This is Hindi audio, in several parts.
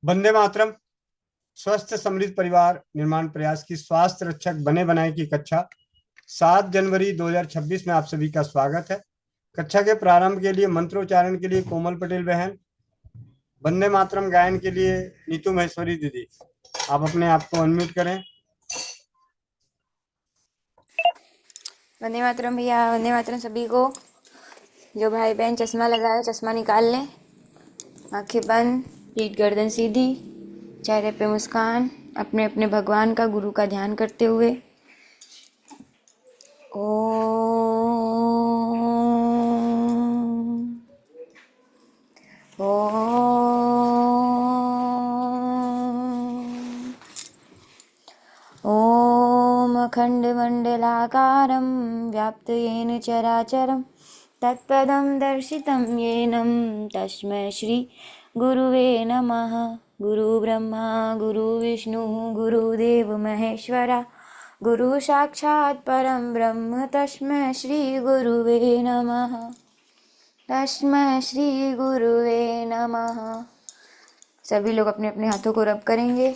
वंदे मातरम। स्वस्थ समृद्ध परिवार निर्माण प्रयास की स्वास्थ्य रक्षक बने बनाए की कक्षा 7 जनवरी 2026 में आप सभी का स्वागत है। कक्षा के प्रारंभ के लिए मंत्रोच्चारण के लिए कोमल पटेल बहन, वंदे मातरम गायन के लिए नीतू महेश्वरी दीदी, आप अपने आप को अनम्यूट करें। वंदे मातरम भैया, वंदे मातरम सभी को। जो भाई बहन चश्मा लगाए चश्मा निकाल लें, आंखें बंद, पीठ गर्दन सीधी, चेहरे पे मुस्कान, अपने अपने भगवान का गुरु का ध्यान करते हुए ओम ओम ॐ अखण्डमण्डलाकारं व्याप्तं चराचरं तत्पदं दर्शितं येनं तस्मै श्रीगुरुवे नमः। गुरुब्रह्मा गुरुविष्णुः गुरुदेव महेश्वरा, गुरु साक्षात् परं ब्रह्म तस्मै श्रीगुरुवे नमः। तस्मै श्रीगुरुवे नमः। सभी लोग अपने अपने हाथों को रब करेंगे,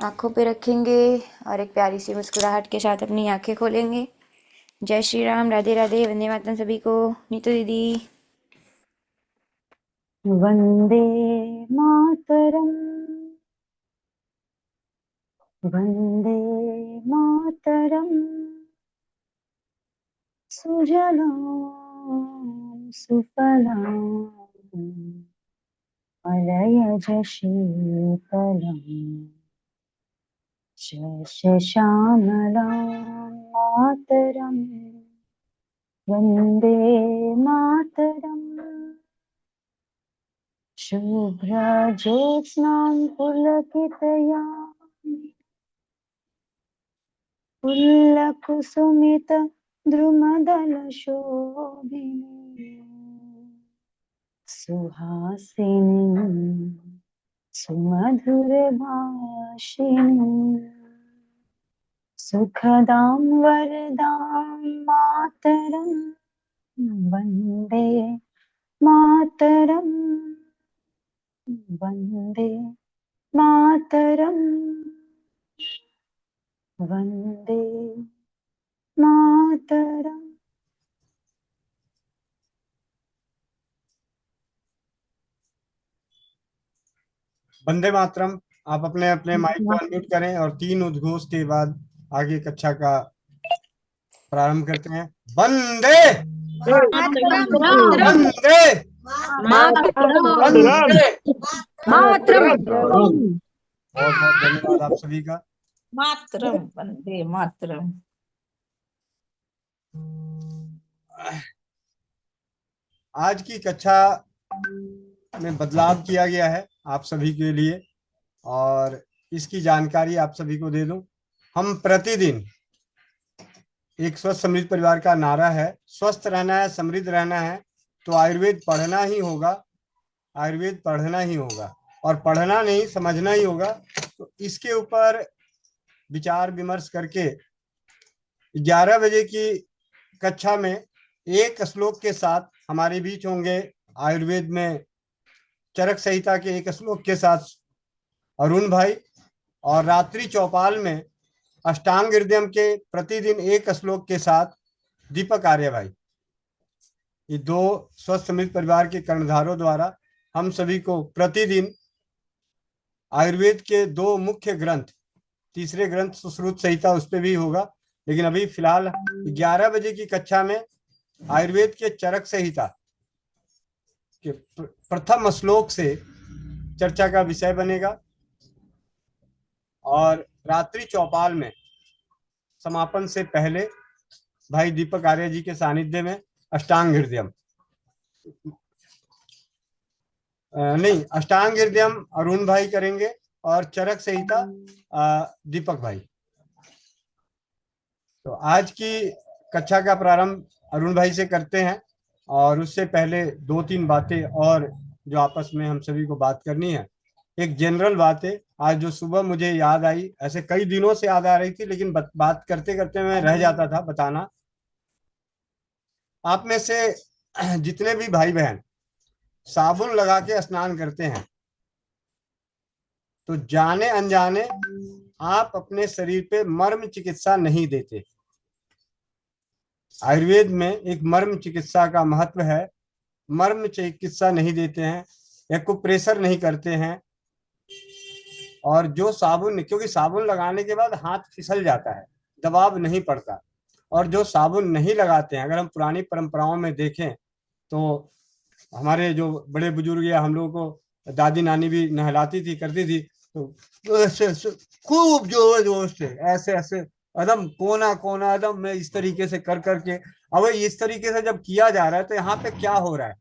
आंखों पे रखेंगे और एक प्यारी सी मुस्कुराहट के साथ अपनी आंखें खोलेंगे। जय श्री राम, राधे राधे, वंदे मातरम सभी को। नीतू दीदी। वन्दे मातरम् वन्दे मातरम् सुजलां सुफलां मलयज शीतलम् शश्यामलां मातरम् वन्दे मातरम् शुभ्रज्योत्स्नां पुलकित द्रुमदलशोभिनी सुहासिनी सुमधुरभाषिणी सुखदां वरदां मातरं वन्दे मातरं वन्दे मातरं वन्दे मातरम्। वंदे मातरम। आप अपने अपने माइक को अनम्यूट करें और 3 उद्घोष के बाद आगे कक्षा का प्रारंभ करते हैं। वंदे वंदे वंदे। बहुत बहुत धन्यवाद आप सभी का। मातरम वंदे मातरम। आज की कक्षा में बदलाव किया गया है आप सभी के लिए और इसकी जानकारी आप सभी को दे दूं। हम प्रतिदिन एक स्वस्थ समृद्ध परिवार का नारा है, स्वस्थ रहना है, समृद्ध रहना है तो आयुर्वेद पढ़ना ही होगा, आयुर्वेद पढ़ना ही होगा और पढ़ना नहीं समझना ही होगा। तो इसके ऊपर विचार विमर्श करके 11 बजे की कक्षा में एक श्लोक के साथ हमारे बीच होंगे आयुर्वेद में चरक संहिता के एक श्लोक के साथ अरुण भाई, और रात्रि चौपाल में अष्टांग हृदय के प्रतिदिन एक श्लोक के साथ दीपक आर्य भाई। ये दो स्वस्थ समृद्ध परिवार के कर्णधारों द्वारा हम सभी को प्रतिदिन आयुर्वेद के 2 मुख्य ग्रंथ, तीसरे ग्रंथ सुश्रुत संहिता उस पर भी होगा, लेकिन अभी फिलहाल 11 बजे की कक्षा में आयुर्वेद के चरक संहिता के प्रथम श्लोक से चर्चा का विषय बनेगा और रात्रि चौपाल में समापन से पहले भाई दीपक आर्य जी के सानिध्य में अष्टांग हृदयम नहीं अष्टांग हृदयम अरुण भाई करेंगे और चरक संहिता दीपक भाई। तो आज की कक्षा का प्रारंभ अरुण भाई से करते हैं और उससे पहले 2-3 बातें और जो आपस में हम सभी को बात करनी है। एक जनरल बात है आज जो सुबह मुझे याद आई, ऐसे कई दिनों से याद आ रही थी लेकिन बात करते करते मैं रह जाता था बताना। आप में से जितने भी भाई बहन साबुन लगा के स्नान करते हैं, तो जाने अनजाने आप अपने शरीर पे मर्म चिकित्सा नहीं देते। आयुर्वेद में एक मर्म चिकित्सा का महत्व है। मर्म चिकित्सा नहीं देते हैं, एक्यूप्रेशर नहीं करते हैं। और जो साबुन, क्योंकि साबुन लगाने के बाद हाथ फिसल जाता है, दबाव नहीं पड़ता। और जो साबुन नहीं लगाते हैं, अगर हम पुरानी परंपराओं में देखें तो हमारे जो बड़े बुजुर्ग या हम लोगों को दादी नानी भी नहलाती थी, करती थी, तो ऐसे खूब जोर जोर से ऐसे ऐसे एकदम कोना कोना एकदम में इस तरीके से कर करके। अब इस तरीके से जब किया जा रहा है तो यहाँ पे क्या हो रहा है?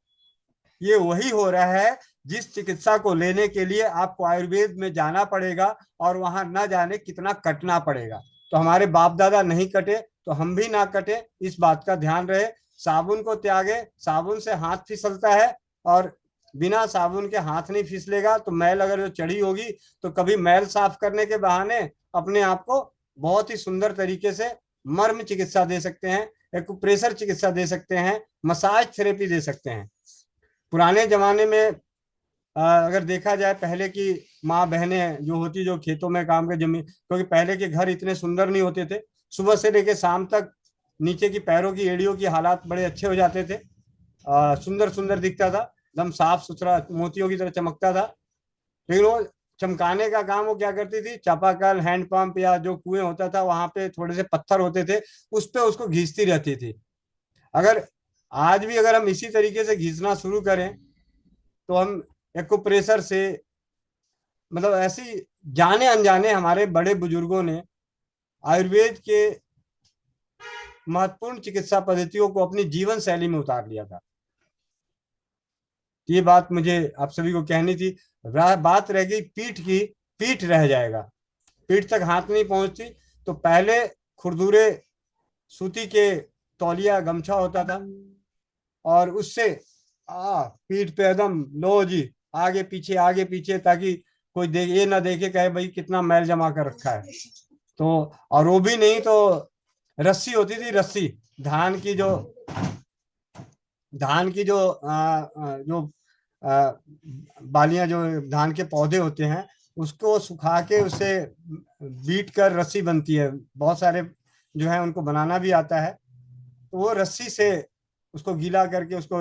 ये वही हो रहा है जिस चिकित्सा को लेने के लिए आपको आयुर्वेद में जाना पड़ेगा और वहां न जाने कितना कटना पड़ेगा। तो हमारे बाप दादा नहीं कटे तो हम भी ना कटे, इस बात का ध्यान रहे। साबुन को त्यागे, साबुन से हाथ फिसलता है, और बिना साबुन के हाथ नहीं फिसलेगा तो मैल अगर जो चढ़ी होगी तो कभी मैल साफ करने के बहाने अपने आप को बहुत ही सुंदर तरीके से मर्म चिकित्सा दे सकते हैं, एक्यूप्रेशर चिकित्सा दे सकते हैं, मसाज थेरेपी दे सकते हैं। पुराने जमाने में अगर देखा जाए, पहले की माँ बहनें जो होती, जो खेतों में काम के जमीन, क्योंकि पहले के घर इतने सुंदर नहीं होते थे, सुबह से लेकर शाम तक नीचे की पैरों की एड़ियों की हालात बड़े अच्छे हो जाते थे, सुंदर सुंदर दिखता था, एकदम साफ सुथरा मोतियों की तरह चमकता था। लेकिन वो चमकाने का काम वो क्या करती थी, चापाकल, हैंडपंप या जो कुएं होता था वहां पे थोड़े से पत्थर होते थे, उस पे उसको घींचती रहती थी। अगर आज भी अगर हम इसी तरीके से घिसना शुरू करें तो हम एक्यूप्रेशर से, मतलब ऐसी जाने अनजाने हमारे बड़े बुजुर्गों ने आयुर्वेद के महत्वपूर्ण चिकित्सा पद्धतियों को अपनी जीवन शैली में उतार लिया था। ये बात मुझे आप सभी को कहनी थी। बात रह गई पीठ की, पीठ रह जाएगा, पीठ तक हाथ नहीं पहुंचती। तो पहले खुरदुरे सूती के तौलिया गमछा होता था, और उससे पीठ पे एकदम लो जी, आगे पीछे, ताकि कोई देख, ये ना देखे कहे भाई कितना मैल जमा कर रखा है। तो और वो भी नहीं तो रस्सी होती थी, रस्सी, धान की जो धान की जो बालियां, जो धान के पौधे होते हैं, उसको सुखा के उसे बीट कर रस्सी बनती है। बहुत सारे जो है उनको बनाना भी आता है। तो वो रस्सी से उसको गीला करके उसको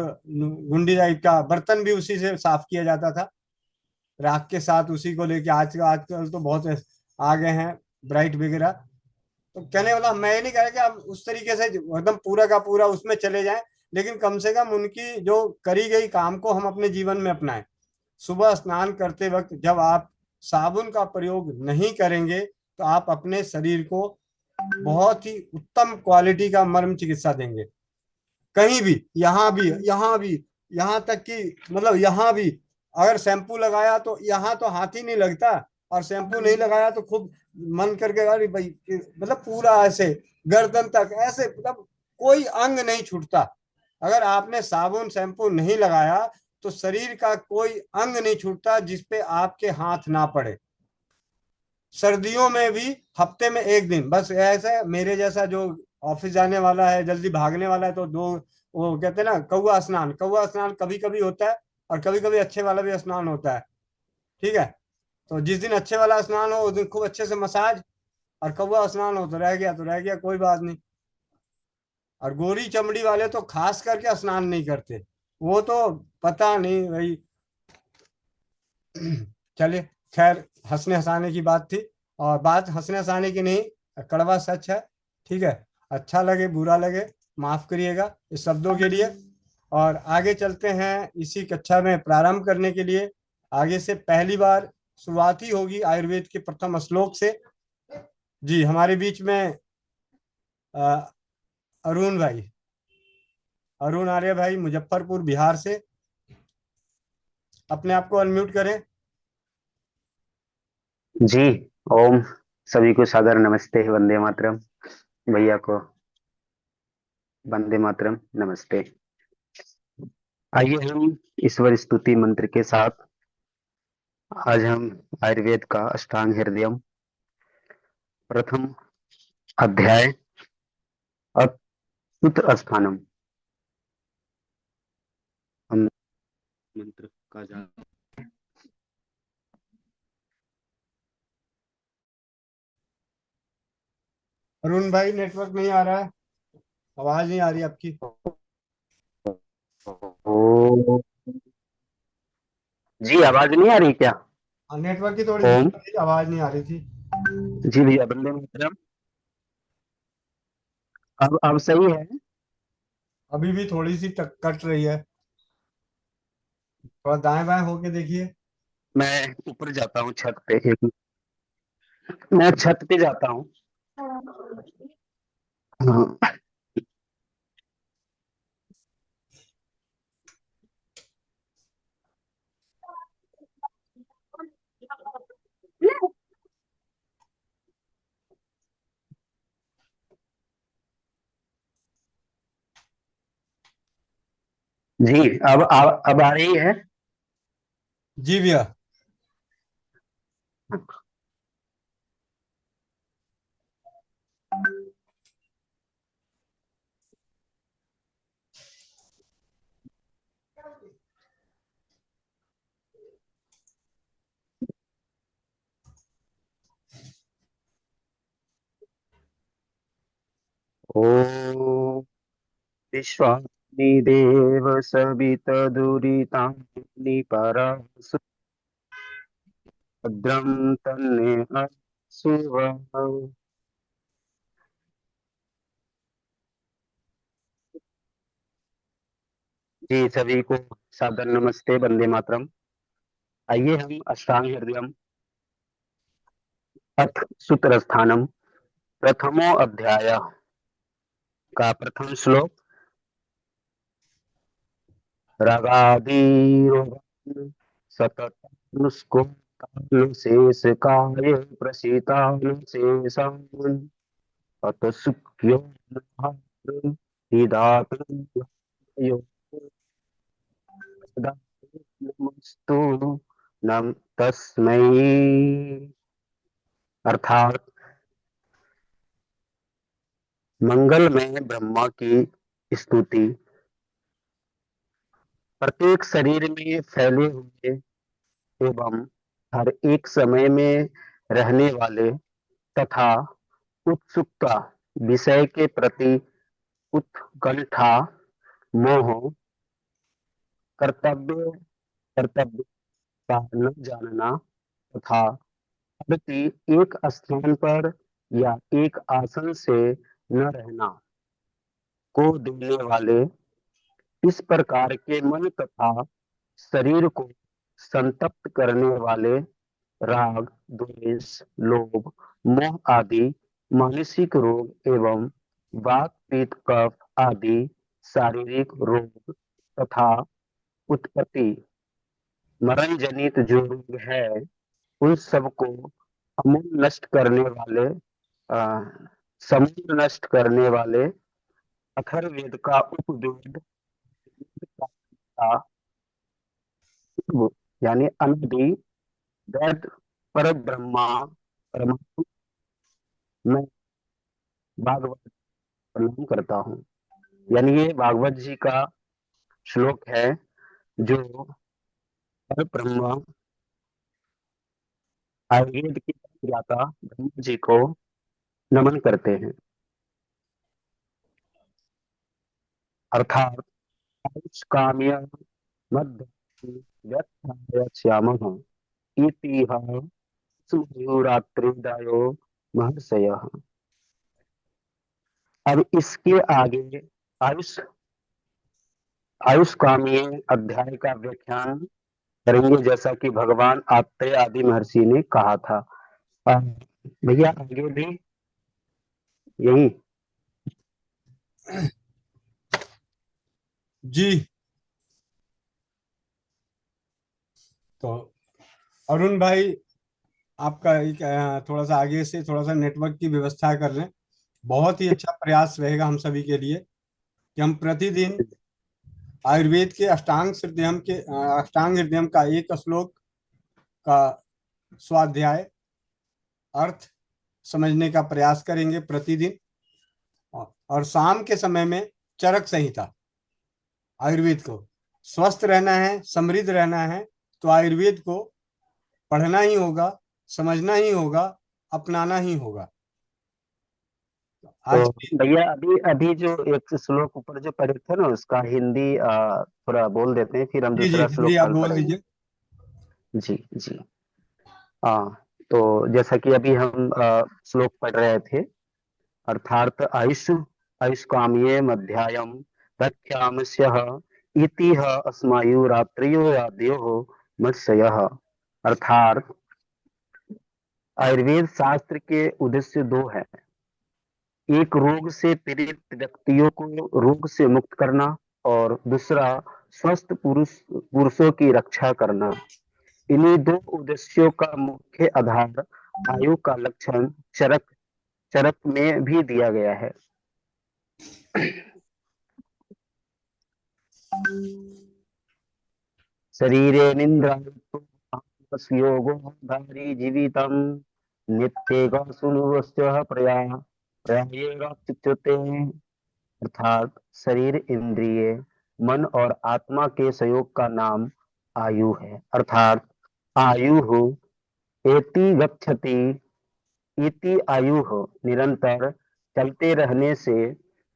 गुंडी टाइप का बर्तन भी उसी से साफ किया जाता था, राख के साथ उसी को लेके। आजकल तो बहुत आ गए हैं ब्राइट वगैरह। तो कहने वाला मैं ये नहीं कह रहा कि आप उस तरीके से एकदम पूरा का पूरा उसमें चले जाएं, लेकिन कम से कम उनकी जो करी गई काम को हम अपने जीवन में अपनाएं। सुबह स्नान करते वक्त जब आप साबुन का प्रयोग नहीं करेंगे तो आप अपने शरीर को बहुत ही उत्तम क्वालिटी का मर्म चिकित्सा देंगे। कहीं भी, यहाँ तक कि मतलब यहाँ भी अगर शैम्पू लगाया तो यहाँ तो हाथ ही नहीं लगता, और शैम्पू नहीं लगाया तो खूब मन करके अरे भाई, मतलब पूरा ऐसे गर्दन तक ऐसे, मतलब कोई अंग नहीं छूटता। अगर आपने साबुन शैम्पू नहीं लगाया तो शरीर का कोई अंग नहीं छूटता जिसपे आपके हाथ ना पड़े। सर्दियों में भी हफ्ते में एक दिन बस, ऐसा मेरे जैसा जो ऑफिस जाने वाला है, जल्दी भागने वाला है, तो दो, वो कहते हैं ना कौवा स्नान, कौवा स्नान कभी कभी होता है, और कभी कभी अच्छे वाला भी स्नान होता है। ठीक है, तो जिस दिन अच्छे वाला स्नान हो उस दिन खूब अच्छे से मसाज, और कौवा स्नान हो तो रह गया, तो रह गया, कोई बात नहीं। और गोरी चमड़ी वाले तो खास करके स्नान नहीं करते, वो तो पता नहीं भाई। चलिए, खैर, हंसने हंसाने की बात थी, और बात हंसने हंसाने की नहीं, कड़वा सच है। ठीक है, अच्छा लगे बुरा लगे माफ करिएगा इस शब्दों के लिए। और आगे चलते हैं इसी कक्षा में प्रारंभ करने के लिए। आगे से पहली बार शुरुआत ही होगी आयुर्वेद के प्रथम श्लोक से। जी, हमारे बीच में अ, अरुण भाई, अरुण आर्य भाई, मुजफ्फरपुर बिहार से, अपने आप को अनम्यूट करें। जी। ओम। सभी को सादर नमस्ते। वंदे मातरम। भैया को वंदे मातरम, नमस्ते। आइए हम ईश्वर स्तुति मंत्र के साथ आज हम आयुर्वेद का अष्टांग हृदयम प्रथम अध्याय अच्युत स्थानम हम मंत्र का जाप। अरुण भाई नेटवर्क नहीं आ रहा है, आवाज नहीं आ रही आपकी। ओ जी, आवाज नहीं आ रही क्या? हाँ, नेटवर्क की थोड़ी ओम। दिक्कत थी, आवाज नहीं आ रही थी। जी भैया, वंदे मातरम। अब सही है। अभी भी थोड़ी सी कट रही है, थोड़ा दाएं बाएं होके देखिए। मैं ऊपर जाता हूँ छत पे, एक मैं छत पे जाता हूँ। हाँ। जी, अब आ रही है। जी भैया। ओ विश्वानि देव सवितदुरितानि परसु भद्रं तन्ने सुवः। जी, सभी को सादर नमस्ते, वंदे मातरम। आइए हम अष्टांग हृदयम अथ सूत्रस्थानम प्रथमो अध्याय का प्रथम श्लोक। रागादीरोगं सततनुष्कोतानुशेष काय प्रसीतानु शेषान् अतसुख्यो निधातुं नमस्तु नम तस्मै। अर्थात मंगल में ब्रह्मा की स्तुति, प्रत्येक शरीर में फैले हुए एवं हर एक समय में रहने वाले तथा उत्सुकता, विषय के प्रति उत्कंठा, मोह, कर्तव्य कर्तव्य का न जानना तथा प्रति एक स्थान पर या एक आसन से न रहना को देने वाले इस प्रकार के मन तथा शरीर को संतप्त करने वाले राग, द्वेष, लोभ, मोह आदि मानसिक रोग एवं वात, पित्त, कफ आदि शारीरिक रोग तथा उत्पत्ति मरण जनित जो रोग है, उन सबको अमूल नष्ट करने वाले आ, समूल नष्ट करने वाले अथर्ववेद का उपवेद का यानी अनादि वेद पर ब्रह्मा परमात्मा में भागवत प्रणाम करता हूँ। यानी ये भागवत जी का श्लोक है जो पर ब्रह्मा आयुर्वेद के ज्ञाता ब्रह्मा जी को नमन करते हैं। अर्थात आयुष काम्य मध्य व्यथायामः इतिह मयूरात्रिदायो महर्षयः। अब इसके आगे आयुष आयुष काम्य अध्याय का व्याख्यान करेंगे, जैसा कि भगवान आत्रेय आदि महर्षि ने कहा था। अ, भैया आगे भी यही। जी। तो अरुण भाई, आपका एक थोड़ा सा आगे से थोड़ा सा नेटवर्क की व्यवस्था कर लें। बहुत ही अच्छा प्रयास रहेगा हम सभी के लिए कि हम प्रतिदिन आयुर्वेद के अष्टांग हृदयम का एक श्लोक का स्वाध्याय अर्थ समझने का प्रयास करेंगे प्रतिदिन। और शाम के समय में चरक संहिता, आयुर्वेद को स्वस्थ रहना है, समृद्ध रहना है, तो आयुर्वेद को पढ़ना ही होगा, समझना ही होगा, अपनाना ही होगा। आज तो की भैया अभी अभी जो एक श्लोक ऊपर जो पढ़े थे ना, उसका हिंदी थोड़ा बोल देते हैं, फिर हम जी जी दूसरा हिंदी श्लोक आप कल बोल पढ़ेंगे। दीजिए। जी जी। हाँ, तो जैसा कि अभी हम श्लोक पढ़ रहे थे, अर्थात आयुष्काम्ये मध्यायम रक्ष्यामस्यः इति अस्मायुरात्रयो आद्यो मत्स्यः। अर्थात आयुर्वेद शास्त्र के उद्देश्य दो है। एक रोग से पीड़ित व्यक्तियों को रोग से मुक्त करना, और दूसरा स्वस्थ पुरुषों की रक्षा करना। इन्हीं दो उद्देश्यों का मुख्य आधार आयु का लक्षण चरक चरक में भी दिया गया है। शरीरे निन्द्रायोगो धारी जीवितम नित्येगा सुनुवस्य प्रयायेगाच्युते। अर्थात शरीर, इंद्रिय, मन और आत्मा के संयोग का नाम आयु है। अर्थात आयु एति गच्छति इति आयु निरंतर चलते रहने से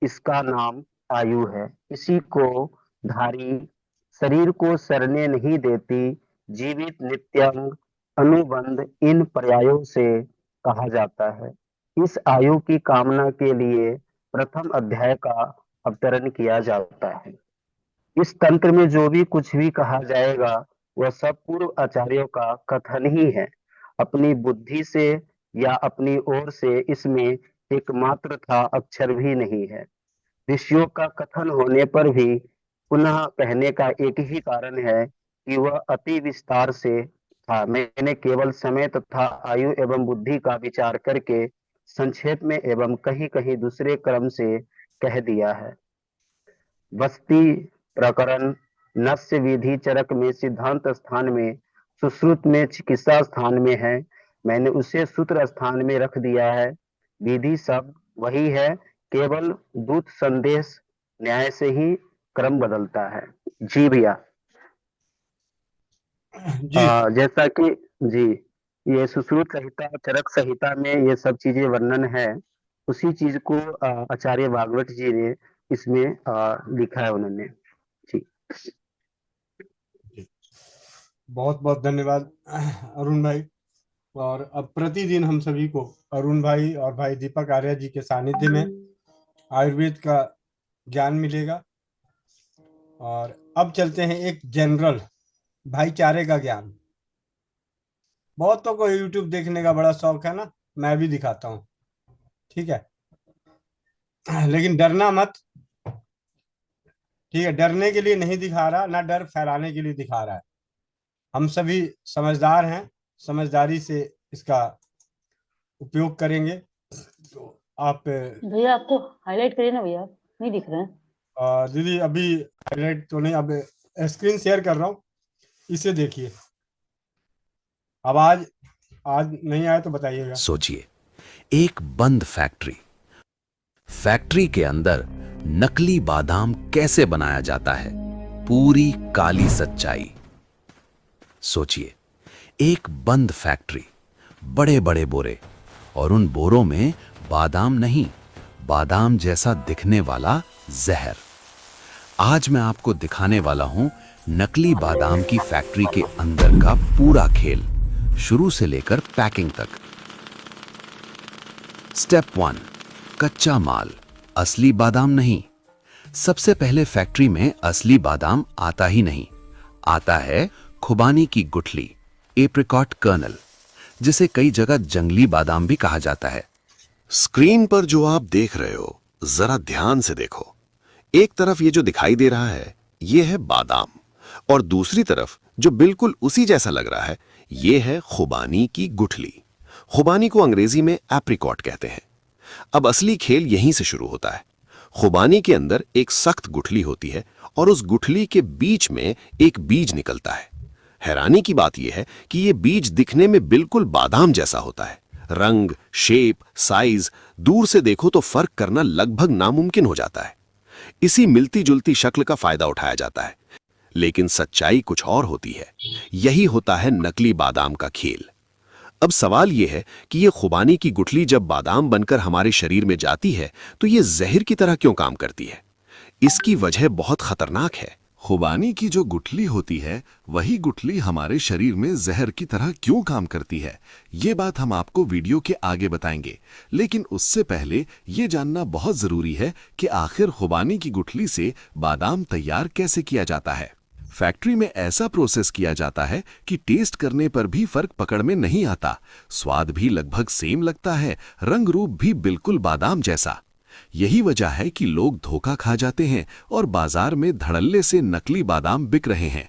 इसका नाम आयु है। इसी को धारी, शरीर को सरने नहीं देती, जीवित, नित्यंग, अनुबंध, इन पर्यायों से कहा जाता है। इस आयु की कामना के लिए प्रथम अध्याय का अवतरण किया जाता है। इस तंत्र में जो भी कुछ भी कहा जाएगा वह सब पूर्व आचार्यों का कथन ही है। अपनी बुद्धि से या अपनी ओर से इसमें एकमात्र था अक्षर भी नहीं है। ऋषियों का कथन होने पर भी पुनः कहने का एक ही कारण है कि वह अति विस्तार से था। मैंने केवल समय तथा आयु एवं बुद्धि का विचार करके संक्षेप में एवं कहीं कहीं दूसरे क्रम से कह दिया है। वस्ती प्रकरण नस्य विधि चरक में सिद्धांत स्थान में, सुश्रुत में चिकित्सा स्थान में है। मैंने उसे सूत्र स्थान में रख दिया है। विधि सब वही है, केवल दूत संदेश न्याय से ही क्रम बदलता है। जी भैया। जी जैसा कि जी, ये सुश्रुत संहिता, चरक संहिता में ये सब चीजें वर्णन है। उसी चीज को आचार्य भागवत जी ने इसमें लिखा है उन्होंने। जी। बहुत बहुत धन्यवाद अरुण भाई। और अब प्रतिदिन हम सभी को अरुण भाई और भाई दीपक आर्य जी के सानिध्य में आयुर्वेद का ज्ञान मिलेगा। और अब चलते हैं एक जनरल भाईचारे का ज्ञान। बहुतों को यूट्यूब देखने का बड़ा शौक है ना, मैं भी दिखाता हूँ, ठीक है। लेकिन डरना मत, ठीक है। डरने के लिए नहीं दिखा रहा, ना डर फैलाने के लिए दिखा रहा है। हम सभी समझदार हैं, समझदारी से इसका उपयोग करेंगे। तो आप भैया आप तो हाईलाइट करिए ना भैया, नहीं दिख रहे हैं। दीदी अभी हाईलाइट तो नहीं, अब स्क्रीन शेयर कर रहा हूँ, इसे देखिए। आवाज आज नहीं आया तो बताइएगा। सोचिए, एक बंद फैक्ट्री, फैक्ट्री के अंदर नकली बादाम कैसे बनाया जाता है, पूरी काली सच्चाई। सोचिए, एक बंद फैक्ट्री, बड़े बड़े बोरे, और उन बोरों में बादाम नहीं, बादाम जैसा दिखने वाला जहर। आज मैं आपको दिखाने वाला हूं नकली बादाम की फैक्ट्री के अंदर का पूरा खेल, शुरू से लेकर पैकिंग तक। स्टेप 1, कच्चा माल, असली बादाम नहीं। सबसे पहले फैक्ट्री में असली बादाम आता ही नहीं, आता है खुबानी की गुठली, एप्रिकॉट कर्नल, जिसे कई जगह जंगली बादाम भी कहा जाता है। स्क्रीन पर जो आप देख रहे हो, जरा ध्यान से देखो। एक तरफ ये जो दिखाई दे रहा है, ये है बादाम, और दूसरी तरफ जो बिल्कुल उसी जैसा लग रहा है, ये है खुबानी की गुठली। खुबानी को अंग्रेजी में एप्रिकॉट कहते हैं। अब असली खेल यहीं से शुरू होता है। खुबानी के अंदर एक सख्त गुठली होती है और उस गुठली के बीच में एक बीज निकलता है। हैरानी की बात यह है कि यह बीज दिखने में बिल्कुल बादाम जैसा होता है। रंग, शेप, साइज, दूर से देखो तो फर्क करना लगभग नामुमकिन हो जाता है। इसी मिलती जुलती शक्ल का फायदा उठाया जाता है, लेकिन सच्चाई कुछ और होती है। यही होता है नकली बादाम का खेल। अब सवाल यह है कि ये खुबानी की गुठली जब बादाम बनकर हमारे शरीर में जाती है तो ये जहर की तरह क्यों काम करती है? इसकी वजह बहुत खतरनाक है। खुबानी की जो गुठली होती है वही गुठली हमारे शरीर में जहर की तरह क्यों काम करती है, ये बात हम आपको वीडियो के आगे बताएंगे। लेकिन उससे पहले ये जानना बहुत जरूरी है कि आखिर खुबानी की गुठली से बादाम तैयार कैसे किया जाता है। फैक्ट्री में ऐसा प्रोसेस किया जाता है कि टेस्ट करने पर भी फर्क पकड़ में नहीं आता। स्वाद भी लगभग सेम लगता है, रंग रूप भी बिल्कुल बादाम जैसा। यही वजह है कि लोग धोखा खा जाते हैं और बाजार में धड़ल्ले से नकली बादाम बिक रहे हैं।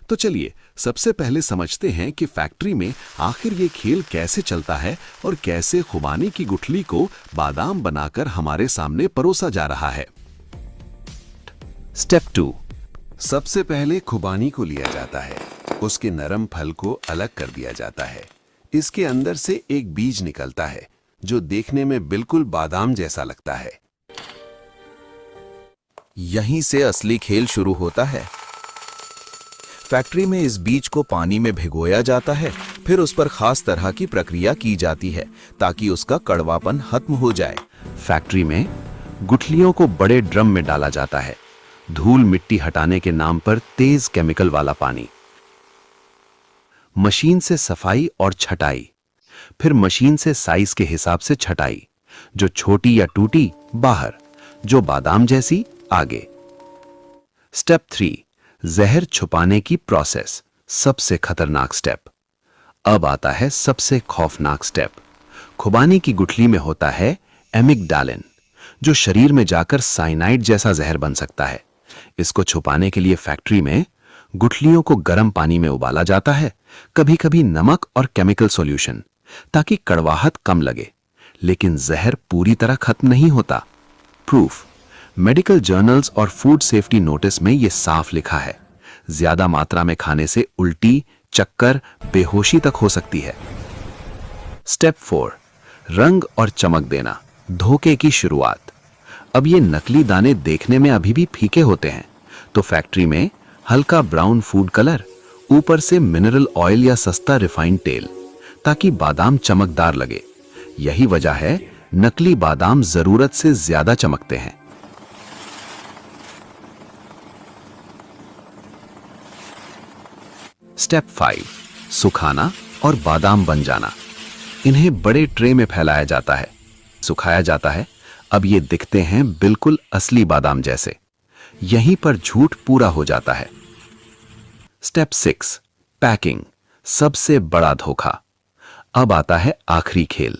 तो चलिए सबसे पहले समझते हैं कि फैक्ट्री में आखिर ये खेल कैसे चलता है और कैसे खुबानी की गुठली को बादाम बनाकर हमारे सामने परोसा जा रहा है। स्टेप 2। सबसे पहले खुबानी को लिया जाता है, उसके नरम फल को अलग कर दिया जाता है। इसके अंदर से एक बीज निकलता है जो देखने में बिल्कुल बादाम जैसा लगता है। यहीं से असली खेल शुरू होता है। फैक्ट्री में इस बीज को पानी में भिगोया जाता है, फिर उस पर खास तरह की प्रक्रिया की जाती है ताकि उसका कड़वापन खत्म हो जाए। फैक्ट्री में गुठलियों को बड़े ड्रम में डाला जाता है। धूल मिट्टी हटाने के नाम पर तेज केमिकल वाला पानी, मशीन से सफाई और छटाई, फिर मशीन से साइज के हिसाब से छटाई, जो छोटी या टूटी बाहर, जो बादाम जैसी आगे। स्टेप 3। जहर छुपाने की प्रोसेस, सबसे खतरनाक स्टेप। अब आता है सबसे खौफनाक स्टेप। खुबानी की गुठली में होता है एमिग्डालिन, जो शरीर में जाकर साइनाइड जैसा जहर बन सकता है। इसको छुपाने के लिए फैक्ट्री में गुठलियों को गर्म पानी में उबाला जाता है, कभी कभी नमक और केमिकल सॉल्यूशन, ताकि कड़वाहट कम लगे। लेकिन जहर पूरी तरह खत्म नहीं होता। प्रूफ, मेडिकल जर्नल्स और फूड सेफ्टी नोटिस में यह साफ लिखा है, ज्यादा मात्रा में खाने से उल्टी, चक्कर, बेहोशी तक हो सकती है। स्टेप 4। रंग और चमक देना, धोखे की शुरुआत। अब ये नकली दाने देखने में अभी भी फीके होते हैं, तो फैक्ट्री में हल्का ब्राउन फूड कलर, ऊपर से मिनरल ऑयल या सस्ता रिफाइंड तेल, ताकि बादाम चमकदार लगे। यही वजह है नकली बादाम जरूरत से ज्यादा चमकते हैं। स्टेप 5। सुखाना और बादाम बन जाना। इन्हें बड़े ट्रे में फैलाया जाता है, सुखाया जाता है। अब ये दिखते हैं बिल्कुल असली बादाम जैसे। यहीं पर झूठ पूरा हो जाता है। स्टेप 6। पैकिंग, सबसे बड़ा धोखा। अब आता है आखिरी खेल।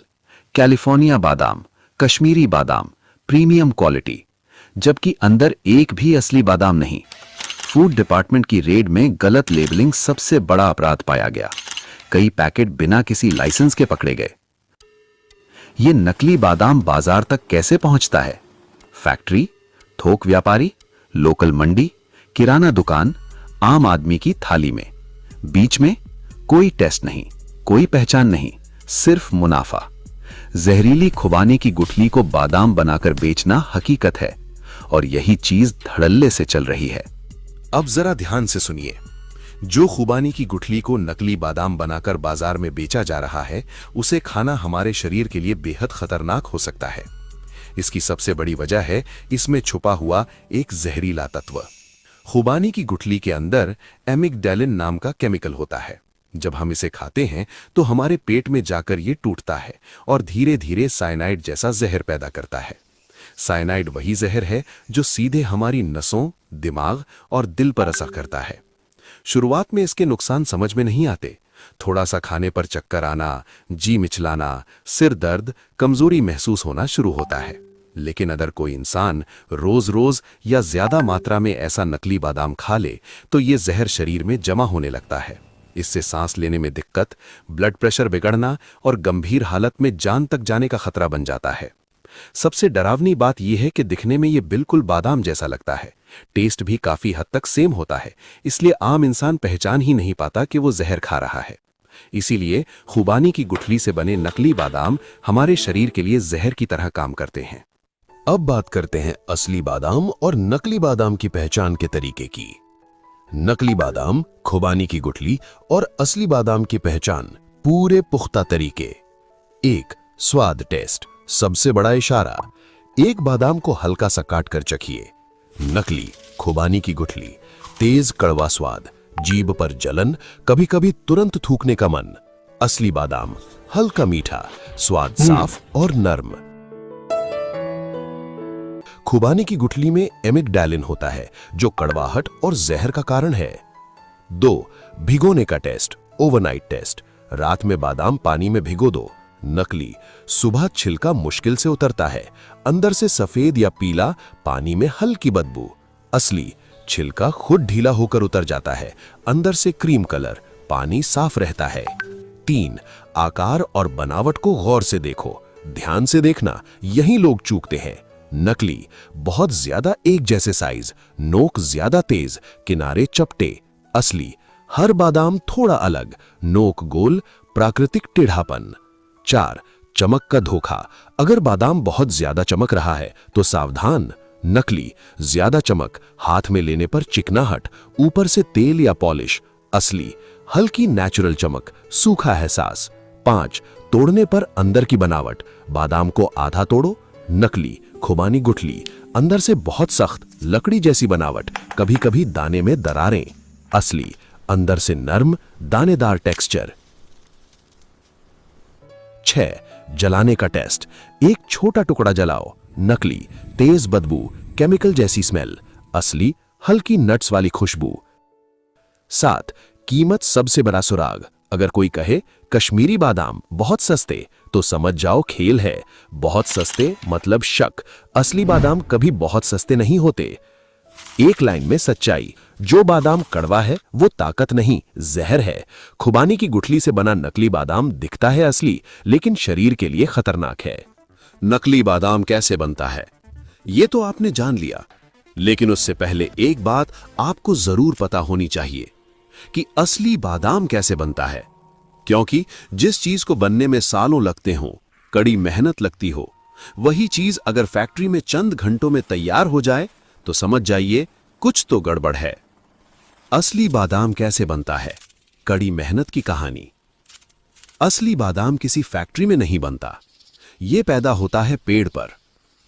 कैलिफोर्निया बादाम, कश्मीरी बादाम, प्रीमियम क्वालिटी, जबकि अंदर एक भी असली बादाम नहीं। फूड डिपार्टमेंट की रेड में गलत लेबलिंग सबसे बड़ा अपराध पाया गया। कई पैकेट बिना किसी लाइसेंस के पकड़े गए। ये नकली बादाम बाजार तक कैसे पहुंचता है? फैक्ट्री, थोक व्यापारी, लोकल मंडी, किराना दुकान, आम आदमी की थाली में। बीच में कोई टेस्ट नहीं, कोई पहचान नहीं, सिर्फ मुनाफा। जहरीली खुबानी की गुठली को बादाम बनाकर बेचना हकीकत है, और यही चीज धड़ल्ले से चल रही है। अब जरा ध्यान से सुनिए। जो खुबानी की गुठली को नकली बादाम बनाकर बाजार में बेचा जा रहा है, उसे खाना हमारे शरीर के लिए बेहद खतरनाक हो सकता है। इसकी सबसे बड़ी वजह है इसमें छुपा हुआ एक जहरीला तत्व। खुबानी की गुठली के अंदर एमिग्डालिन नाम का केमिकल होता है। जब हम इसे खाते हैं तो हमारे पेट में जाकर ये टूटता है और धीरे धीरे साइनाइड जैसा जहर पैदा करता है। साइनाइड वही जहर है जो सीधे हमारी नसों, दिमाग और दिल पर असर करता है। शुरुआत में इसके नुकसान समझ में नहीं आते। थोड़ा सा खाने पर चक्कर आना, जी मिचलाना, सिर दर्द, कमजोरी महसूस होना शुरू होता है। लेकिन अगर कोई इंसान रोज रोज या ज्यादा मात्रा में ऐसा नकली बादाम खा ले तो ये जहर शरीर में जमा होने लगता है। इससे सांस लेने में दिक्कत, ब्लड प्रेशर बिगड़ना और गंभीर हालत में जान तक जाने का खतरा बन जाता है। सबसे डरावनी बात यह है कि दिखने में यह बिल्कुल बादाम जैसा लगता है। टेस्ट भी काफी हद तक सेम होता है, इसलिए आम इंसान पहचान ही नहीं पाता कि वो जहर खा रहा है। इसीलिए खुबानी की गुठली से बने नकली बादाम हमारे शरीर के लिए जहर की तरह काम करते हैं। अब बात करते हैं असली बादाम और नकली बादाम की पहचान के तरीके की। नकली बादाम, खुबानी की गुठली और असली बादाम की पहचान पूरे पुख्ता तरीके। 1. स्वाद टेस्ट, सबसे बड़ा इशारा। एक बादाम को हल्का सा काट कर चखिए। नकली, खुबानी की गुठली, तेज कड़वा स्वाद, जीभ पर जलन, कभी कभी तुरंत थूकने का मन। असली बादाम, हल्का मीठा, स्वाद साफ और नर्म। खुबानी की गुठली में एमिगडालिन होता है जो कड़वाहट और जहर का कारण है। 2. भिगोने का टेस्ट, ओवरनाइट टेस्ट, रात में बादाम पानी में भिगो दो। नकली, सुबह छिलका मुश्किल से उतरता है, अंदर से सफेद या पीला, पानी में हल्की बदबू। असली, छिलका खुद ढीला होकर उतर जाता है, अंदर से क्रीम कलर, पानी साफ रहता है। 3. आकार और बनावट को गौर से देखो, ध्यान से देखना, यही लोग चूकते हैं। नकली, बहुत ज्यादा एक जैसे साइज, नोक ज्यादा तेज, किनारे चपटे। असली, हर बादाम थोड़ा अलग, नोक गोल, प्राकृतिक टेढ़ापन। 4. चमक का धोखा, अगर बादाम बहुत ज्यादा चमक रहा है तो सावधान। नकली, ज्यादा चमक, हाथ में लेने पर चिकनाहट, ऊपर से तेल या पॉलिश। असली, हल्की नेचुरल चमक, सूखा एहसास। 5. तोड़ने पर अंदर की बनावट, बादाम को आधा तोड़ो। नकली, खुबानी गुठली, अंदर से बहुत सख्त, लकड़ी जैसी बनावट, कभी कभी दाने में दरारें। असली, अंदर से नर्म, दानेदार टेक्सचर। 6. जलाने का टेस्ट, एक छोटा टुकड़ा जलाओ। नकली, तेज बदबू, केमिकल जैसी स्मेल। असली, हल्की नट्स वाली खुशबू। 7. कीमत सबसे बड़ा सुराग, अगर कोई कहे कश्मीरी बादाम बहुत सस्ते तो समझ जाओ खेल है। बहुत सस्ते मतलब शक, असली बादाम कभी बहुत सस्ते नहीं होते। एक लाइन में सच्चाई, जो बादाम कड़वा है वो ताकत नहीं, जहर है। खुबानी की गुठली से बना नकली बादाम दिखता है असली, लेकिन शरीर के लिए खतरनाक है। नकली बादाम कैसे बनता है ये तो आपने जान लिया, लेकिन उससे पहले एक बात आपको जरूर पता होनी चाहिए कि असली बादाम कैसे बनता है। क्योंकि जिस चीज को बनने में सालों लगते हों, कड़ी मेहनत लगती हो, वही चीज अगर फैक्ट्री में चंद घंटों में तैयार हो जाए तो समझ जाइए कुछ तो गड़बड़ है। असली बादाम कैसे बनता है, कड़ी मेहनत की कहानी। असली बादाम किसी फैक्ट्री में नहीं बनता, यह पैदा होता है पेड़ पर।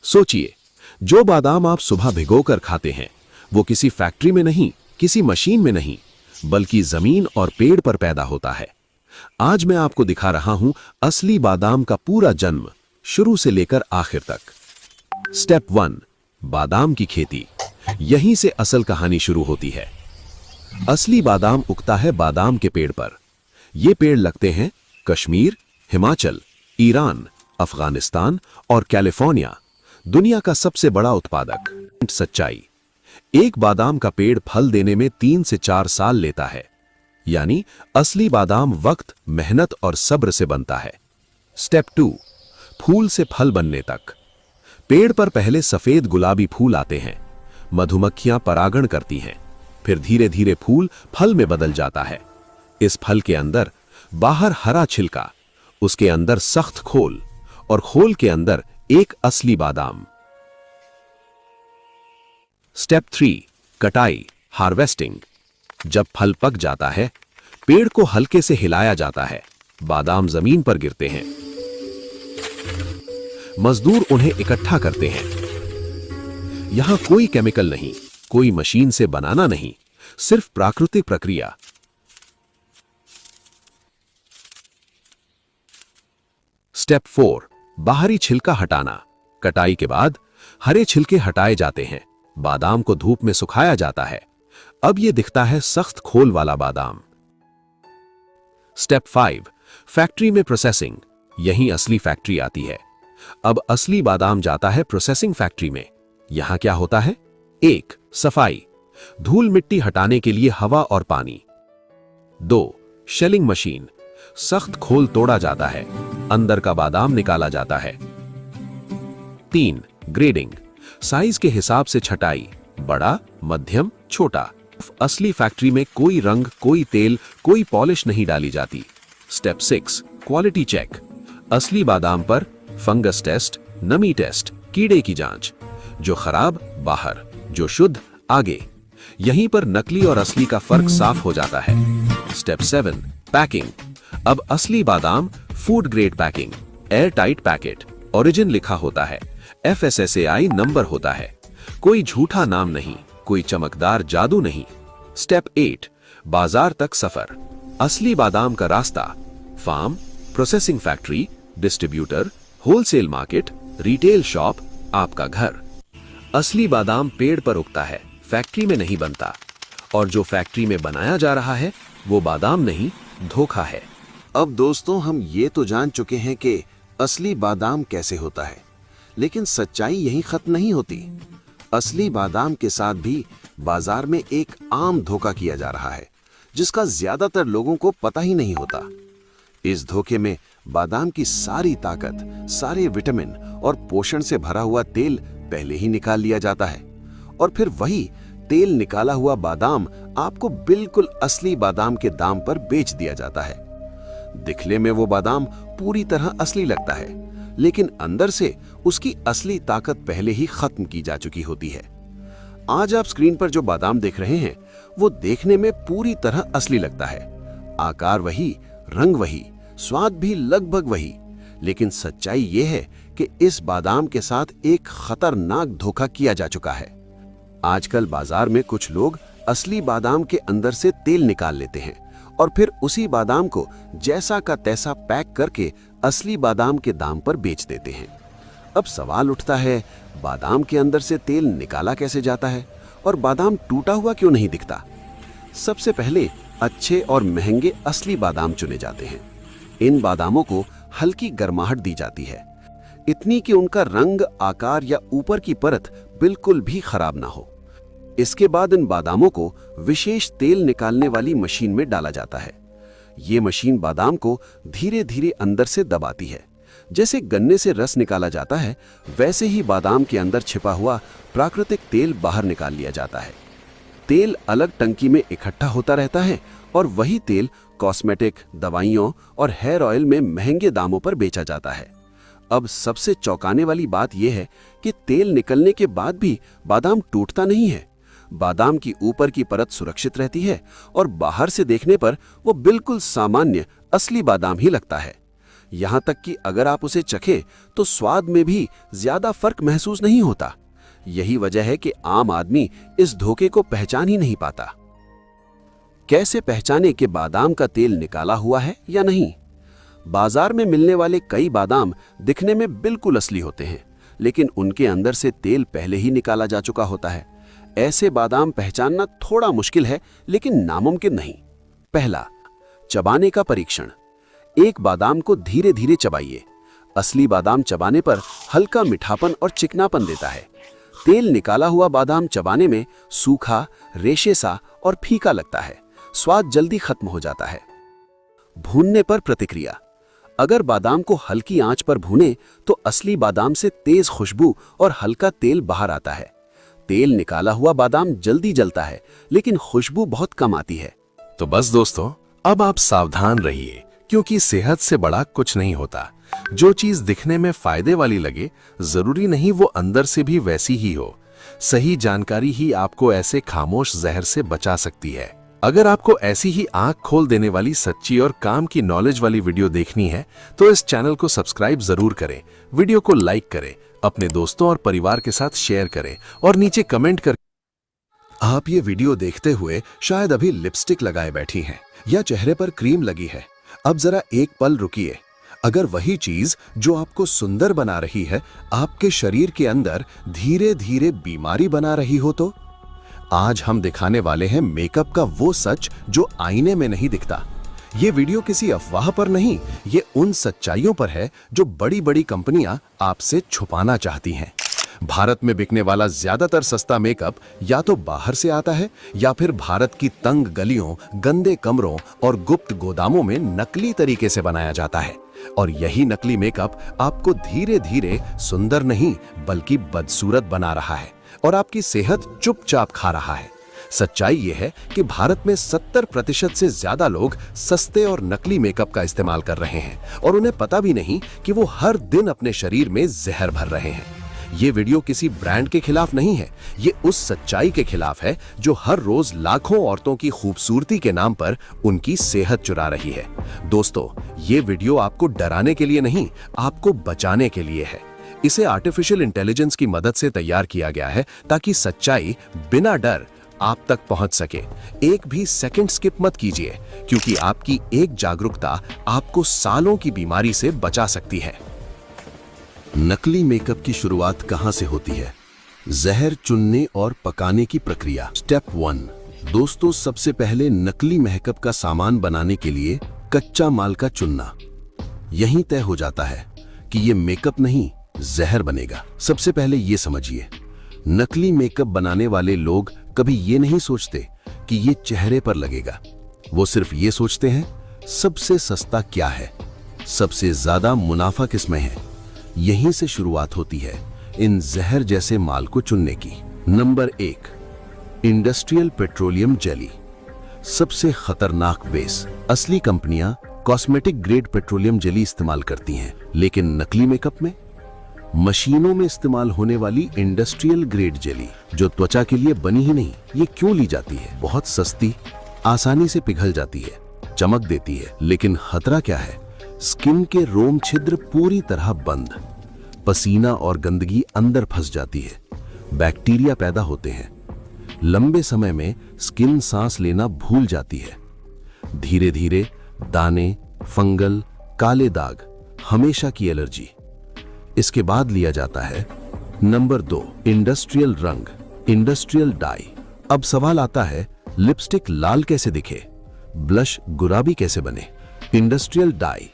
सोचिए, जो बादाम आप सुबह भिगोकर खाते हैं वो किसी फैक्ट्री में नहीं, किसी मशीन में नहीं, बल्कि जमीन और पेड़ पर पैदा होता है। आज मैं आपको दिखा रहा हूं असली बादाम का पूरा जन्म, शुरू से लेकर आखिर तक। स्टेप 1, बादाम की खेती। यहीं से असल कहानी शुरू होती है। असली बादाम उगता है बादाम के पेड़ पर। ये पेड़ लगते हैं कश्मीर, हिमाचल, ईरान, अफगानिस्तान और कैलिफोर्निया, दुनिया का सबसे बड़ा उत्पादक। सच्चाई, एक बादाम का पेड़ फल देने में 3 से 4 साल लेता है, यानी असली बादाम वक्त, मेहनत और सब्र से बनता है। स्टेप 2, फूल से फल बनने तक। पेड़ पर पहले सफेद गुलाबी फूल आते हैं, मधुमक्खियां परागण करती हैं, फिर धीरे धीरे फूल फल में बदल जाता है। इस फल के अंदर बाहर हरा छिलका, उसके अंदर सख्त खोल और खोल के अंदर एक असली बादाम। स्टेप 3, कटाई, हार्वेस्टिंग। जब फल पक जाता है, पेड़ को हल्के से हिलाया जाता है, बादाम जमीन पर गिरते हैं। मजदूर उन्हें इकट्ठा करते हैं। यहां कोई केमिकल नहीं, कोई मशीन से बनाना नहीं, सिर्फ प्राकृतिक प्रक्रिया। स्टेप 4, बाहरी छिलका हटाना। कटाई के बाद हरे छिलके हटाए जाते हैं, बादाम को धूप में सुखाया जाता है। अब यह दिखता है सख्त खोल वाला बादाम। स्टेप 5, फैक्ट्री में प्रोसेसिंग। यहीं असली फैक्ट्री आती है। अब असली बादाम जाता है प्रोसेसिंग फैक्ट्री में। यहां क्या होता है? 1, सफाई, धूल मिट्टी हटाने के लिए हवा और पानी। 2, शेलिंग मशीन, सख्त खोल तोड़ा जाता है, अंदर का बादाम निकाला जाता है। 3, ग्रेडिंग, साइज के हिसाब से छटाई, बड़ा, मध्यम, छोटा। असली फैक्ट्री में कोई रंग, कोई तेल, कोई पॉलिश नहीं डाली जाती। Step 6, quality check. असली बादाम पर फंगस टेस्ट, नमी टेस्ट, कीड़े की जांच। जो खराब बाहर, जो शुद्ध आगे। यहीं पर नकली और असली का फर्क साफ हो जाता है। Step 7, packing. अब असली बादाम food grade packing, air tight packet, origin लिखा होता है, FSSAI नंबर होता है, कोई झूठा नाम नहीं, कोई चमकदार जादू नहीं। स्टेप 8, बाजार तक सफर। असली बादाम का रास्ता, farm, processing factory, distributor, wholesale market, retail shop, आपका घर। असली बादाम पेड़ पर उगता है, फैक्ट्री में नहीं बनता। और जो फैक्ट्री में बनाया जा रहा है वो बादाम नहीं, धोखा है। अब दोस्तों, हम ये तो जान चुके हैं कि असली बादाम कैसे होता है, लेकिन सच्चाई यहीं खत्म नहीं होती। असली बादाम के साथ भी बाजार में एक आम धोखा किया जा रहा है, जिसका ज्यादातर लोगों को पता ही नहीं होता। इस धोखे में बादाम की सारी ताकत, सारे विटामिन और पोषण से भरा हुआ तेल पहले ही निकाल लिया जाता है, और फिर वही तेल निकाला हुआ बादाम आपको बिल्कुल असली बादाम के दाम पर बेच दिया जाता है। दिखने में वो बादाम पूरी तरह असली लगता है, लेकिन अंदर से उसकी असली ताकत पहले ही खत्म की जा चुकी होती है। आज आप स्क्रीन पर जो बादाम देख रहे हैं वो देखने में पूरी तरह असली लगता है, आकार वही, रंग वही, स्वाद भी लगभग वही, लेकिन सच्चाई ये है कि इस बादाम के साथ एक खतरनाक धोखा किया जा चुका है। आजकल बाजार में कुछ लोग असली बादाम के अंदर से तेल निकाल लेते हैं और फिर उसी बादाम को जैसा का तैसा पैक करके असली बादाम के दाम पर बेच देते हैं। अब सवाल उठता है, बादाम के अंदर से तेल निकाला कैसे जाता है और बादाम टूटा हुआ क्यों नहीं दिखता? सबसे पहले अच्छे और महंगे असली बादाम चुने जाते हैं। इन बादामों को हल्की गर्माहट दी जाती है, इतनी कि उनका रंग, आकार या ऊपर की परत बिल्कुल भी खराब ना हो। इसके बाद इन बादामों को विशेष तेल निकालने वाली मशीन में डाला जाता है। ये मशीन बादाम को धीरे धीरे अंदर से दबाती है। जैसे गन्ने से रस निकाला जाता है, वैसे ही बादाम के अंदर छिपा हुआ प्राकृतिक तेल बाहर निकाल लिया जाता है। तेल अलग टंकी में इकट्ठा होता रहता है और वही तेल कॉस्मेटिक, दवाइयों और हेयर ऑयल में महंगे दामों पर बेचा जाता है। अब सबसे चौंकाने वाली बात यह है कि तेल निकलने के बाद भी बादाम टूटता नहीं है। बादाम की ऊपर की परत सुरक्षित रहती है और बाहर से देखने पर वो बिल्कुल सामान्य असली बादाम ही लगता है। यहां तक कि अगर आप उसे चखें तो स्वाद में भी ज्यादा फर्क महसूस नहीं होता। यही वजह है कि आम आदमी इस धोखे को पहचान ही नहीं पाता। कैसे पहचाने कि बादाम का तेल निकाला हुआ है या नहीं? बाजार में मिलने वाले कई बादाम दिखने में बिल्कुल असली होते हैं, लेकिन उनके अंदर से तेल पहले ही निकाला जा चुका होता है। ऐसे बादाम पहचानना थोड़ा मुश्किल है, लेकिन नामुमकिन नहीं। पहला, चबाने का परीक्षण। एक बादाम को धीरे धीरे चबाइए। असली बादाम चबाने पर हल्का मीठापन और चिकनापन देता है। तेल निकाला हुआ बादाम चबाने में सूखा, रेशे सा और फीका लगता है। स्वाद जल्दी खत्म हो जाता है। भूनने पर प्रतिक्रिया। अगर बादाम को हल्की आंच पर भूने तो असली बादाम से तेज खुशबू और हल्का तेल बाहर आता है। तेल निकाला हुआ बादाम जल्दी जलता है, लेकिन खुशबू बहुत कम आती है। तो बस दोस्तों, अब आप सावधान रहिए, क्योंकि सेहत से बड़ा कुछ नहीं होता। जो चीज दिखने में फायदे वाली लगे, जरूरी नहीं वो अंदर से भी वैसी ही हो। सही जानकारी ही आपको ऐसे खामोश जहर से बचा सकती है। अगर आपको ऐसी ही आंख खोल देने वाली सच्ची और काम की नॉलेज वाली वीडियो देखनी है तो इस चैनल को सब्सक्राइब जरूर करें, वीडियो को लाइक करें, अपने दोस्तों और परिवार के साथ शेयर करें और नीचे कमेंट कर। आप ये वीडियो देखते हुए शायद अभी लिपस्टिक लगाए बैठी हैं या चेहरे पर क्रीम लगी है। अब जरा एक पल रुकिए। अगर वही चीज जो आपको सुंदर बना रही है आपके शरीर के अंदर धीरे धीरे बीमारी बना रही हो तो? आज हम दिखाने वाले हैं मेकअप का वो सच जो आईने में नहीं दिखता। ये वीडियो किसी अफवाह पर नहीं, ये उन सच्चाइयों पर है जो बड़ी बड़ी कंपनियां आपसे छुपाना चाहती हैं। भारत में बिकने वाला ज्यादातर सस्ता मेकअप या तो बाहर से आता है या फिर भारत की तंग गलियों, गंदे कमरों और गुप्त गोदामों में नकली तरीके से बनाया जाता है। और यही नकली मेकअप आपको धीरे धीरे सुंदर नहीं बल्कि बदसूरत बना रहा है और आपकी सेहत चुपचाप खा रहा है। सच्चाई यह है कि भारत में 70% से ज्यादा लोग सस्ते और नकली मेकअप का इस्तेमाल कर रहे हैं और उन्हें पता भी नहीं कि वो हर दिन अपने शरीर में जहर भर रहे हैं। ये वीडियो किसी ब्रांड के खिलाफ नहीं है, ये उस सच्चाई के खिलाफ है जो हर रोज लाखों औरतों की खूबसूरती के नाम पर उनकी सेहत चुरा रही है। दोस्तों, ये वीडियो आपको डराने के लिए नहीं, आपको बचाने के लिए है। इसे आर्टिफिशियल इंटेलिजेंस की मदद से तैयार किया गया है ताकि सच्चाई बिना डर आप तक पहुंच सके। एक भी सेकंड स्किप मत कीजिए, क्योंकि आपकी एक जागरूकता आपको सालों की बीमारी से बचा सकती है। नकली मेकअप की शुरुआत कहां से होती है? जहर चुनने और पकाने की प्रक्रिया। स्टेप 1। दोस्तों, सबसे पहले नकली मेकअप का सामान बनाने के लिए कच्चा माल का चुनना। यहीं तय हो जाता है कि ये मेकअप नहीं, जहर बनेगा। सबसे पहले ये समझिए, नकली मेकअप बनाने वाले लोग कभी ये नहीं सोचते कि ये चेहरे पर लगेगा। वो सिर्फ ये सोचते हैं सबसे सस्ता क्या है, सबसे ज्यादा मुनाफा किसमें है। यहीं से शुरुआत होती है इन जहर जैसे माल को चुनने की। Number 1, industrial petroleum jelly. सबसे खतरनाक बेस। असली कंपनियां कॉस्मेटिक ग्रेड पेट्रोलियम जेली इस्तेमाल करती हैं, लेकिन नकली मेकअप में मशीनों में इस्तेमाल होने वाली इंडस्ट्रियल ग्रेड जेली, जो त्वचा के लिए बनी ही नहीं। ये क्यों ली जाती है? बहुत सस्ती, आसानी से पिघल जाती है, चमक देती है, लेकिन खतरा क्या है? स्किन के रोम छिद्र पूरी तरह बंद, पसीना और गंदगी अंदर फंस जाती है, बैक्टीरिया पैदा होते हैं, लंबे समय में स्किन सांस लेना भूल जाती है। धीरे धीरे दाने, फंगल, काले दाग, हमेशा की एलर्जी। इसके बाद लिया जाता है नंबर 2, इंडस्ट्रियल रंग, इंडस्ट्रियल डाई। अब सवाल आता है, लिपस्टिक लाल कैसे दिखे, ब्लश गुलाबी कैसे बने? इंडस्ट्रियल डाई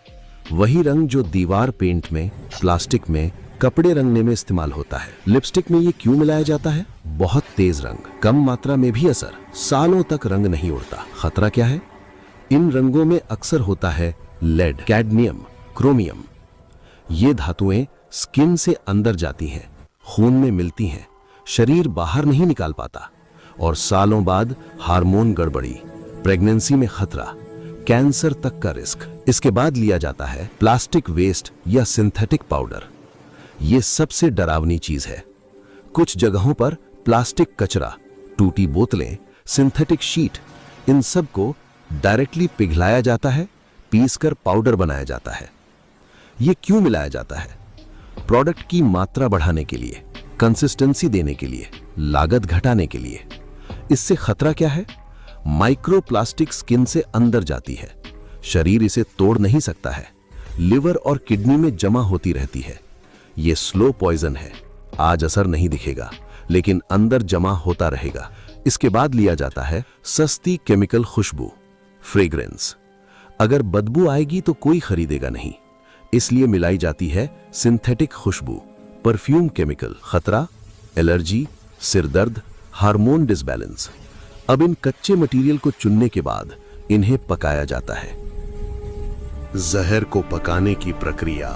वही रंग जो दीवार पेंट में, प्लास्टिक में, कपड़े रंगने में इस्तेमाल होता है। लिपस्टिक में ये क्यों मिलाया जाता है? बहुत तेज रंग, कम मात्रा में भी असर, सालों तक रंग नहीं उड़ता। खतरा क्या है? इन रंगों में अक्सर होता है लेड, कैडमियम, क्रोमियम। ये धातुएं स्किन से अंदर जाती हैं, खून में मिलती हैं, शरीर बाहर नहीं निकाल पाता, और सालों बाद हार्मोन गड़बड़ी, प्रेगनेंसी में खतरा, कैंसर तक का रिस्क। इसके बाद लिया जाता है प्लास्टिक वेस्ट या सिंथेटिक पाउडर। ये सबसे डरावनी चीज है। कुछ जगहों पर प्लास्टिक कचरा, टूटी बोतलें, सिंथेटिक शीट, इन सब को डायरेक्टली पिघलाया जाता है, पीसकर पाउडर बनाया जाता है। ये क्यों मिलाया जाता है? प्रोडक्ट की मात्रा बढ़ाने के लिए, कंसिस्टेंसी देने के लिए, लागत घटाने के लिए। इससे खतरा क्या है? माइक्रोप्लास्टिक स्किन से अंदर जाती है, शरीर इसे तोड़ नहीं सकता है, लिवर और किडनी में जमा होती रहती है। ये स्लो पॉइजन है, आज असर नहीं दिखेगा, लेकिन अंदर जमा होता रहेगा। इसके बाद लिया जाता है सस्ती केमिकल खुशबू, फ्रेग्रेंस। अगर बदबू आएगी तो कोई खरीदेगा नहीं, इसलिए मिलाई जाती है सिंथेटिक खुशबू, परफ्यूम केमिकल। खतरा, एलर्जी, सिरदर्द, हार्मोन डिसबैलेंस। अब इन कच्चे मटेरियल को चुनने के बाद इन्हें पकाया जाता है। जहर को पकाने की प्रक्रिया,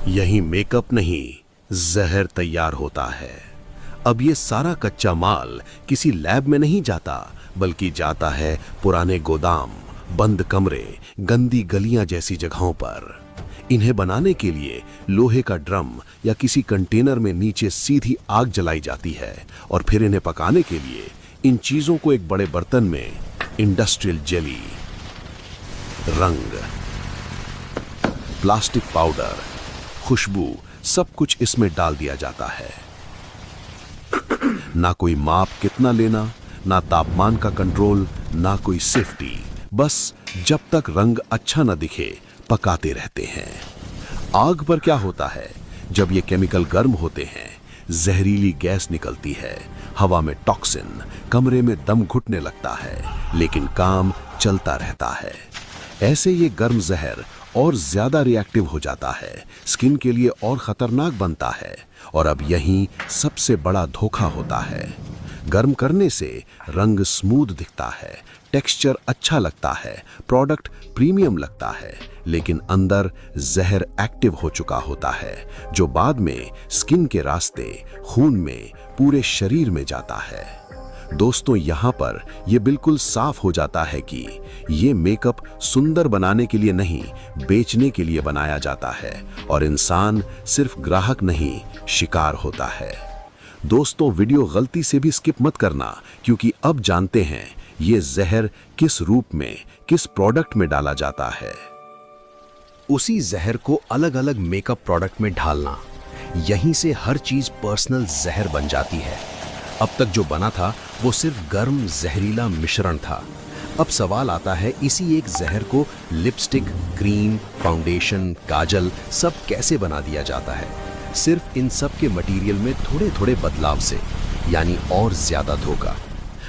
यही मेकअप नहीं, जहर तैयार होता है। अब ये सारा कच्चा माल किसी लैब में नहीं जाता, बल्कि जाता है पुराने गोदाम, बंद कमरे, गंदी गलियां जैसी जगहों पर। इन्हें बनाने के लिए लोहे का ड्रम या किसी कंटेनर में नीचे सीधी आग जलाई जाती है, और फिर इन्हें पकाने के लिए इन चीजों को एक बड़े बर्तन में इंडस्ट्रियल जेली, रंग, प्लास्टिक पाउडर, खुशबू, सब कुछ इसमें डाल दिया जाता है। ना कोई माप कितना लेना, ना तापमान का कंट्रोल, ना कोई सेफ्टी। बस जब तक रंग अच्छा न दिखे पकाते रहते हैं। आग पर क्या होता है? जब ये केमिकल गर्म होते हैं, जहरीली गैस निकलती है, हवा में टॉक्सिन, कमरे में दम घुटने लगता है, लेकिन काम चलता रहता है। ऐसे ये गर्म जहर और ज्यादा रिएक्टिव हो जाता है, स्किन के लिए और खतरनाक बनता है। और अब यही सबसे बड़ा धोखा होता है। गर्म करने से रंग स्मूथ दिखता है, टेक्सचर अच्छा लगता है, प्रोडक्ट प्रीमियम लगता है, लेकिन अंदर जहर एक्टिव हो चुका होता है, जो बाद में स्किन के रास्ते, खून में, पूरे शरीर में जाता है। दोस्तों यहाँ पर यह बिल्कुल साफ हो जाता है कि ये मेकअप सुंदर बनाने के लिए नहीं, बेचने के लिए बनाया जाता है और इंसान सिर्फ ग्राहक नहीं, शिकार होता है। दोस्तों वीडियो गलती से भी स्किप मत करना, क्योंकि अब जानते हैं ये जहर किस रूप में, किस प्रोडक्ट में डाला जाता है। उसी जहर को अलग अलग मेकअप प्रोडक्ट में ढालना, यहीं से हर चीज पर्सनल जहर बन जाती है। अब तक जो बना था वो सिर्फ गर्म जहरीला मिश्रण था। अब सवाल आता है, इसी एक जहर को लिपस्टिक, क्रीम, फाउंडेशन, काजल सब कैसे बना दिया जाता है? सिर्फ इन सब के मटेरियल में थोड़े थोड़े बदलाव से, यानी और ज्यादा धोखा।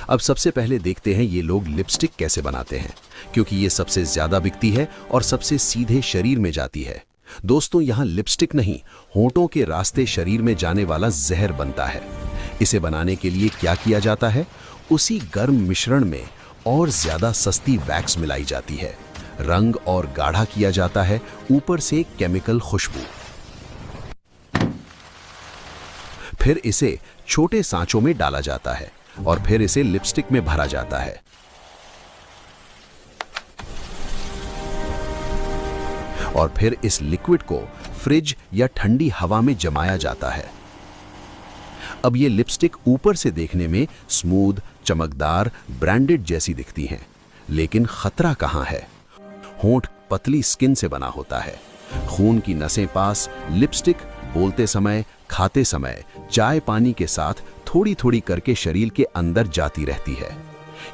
अब सबसे पहले देखते हैं ये लोग लिपस्टिक कैसे बनाते हैं, क्योंकि ये सबसे ज्यादा बिकती है और सबसे सीधे शरीर में जाती है। दोस्तों यहाँ लिपस्टिक नहीं, होंठों के रास्ते शरीर में जाने वाला जहर बनता है। इसे बनाने के लिए क्या किया जाता है? उसी गर्म मिश्रण में और ज्यादा सस्ती वैक्स मिलाई जाती है, रंग और गाढ़ा किया जाता है, ऊपर से केमिकल खुशबू। फिर इसे छोटे सांचों में डाला जाता है और फिर इसे लिपस्टिक में भरा जाता है। और फिर इस लिक्विड को फ्रिज या ठंडी हवा में जमाया जाता है। अब ये लिपस्टिक ऊपर से देखने में स्मूथ, चमकदार, ब्रांडेड जैसी दिखती हैं, लेकिन खतरा कहाँ है? होंठ पतली स्किन से बना होता है, खून की नसें पास। लिपस्टिक बोलते समय, खाते समय, चाय पानी के साथ थोड़ी थोड़ी करके शरीर के अंदर जाती रहती है।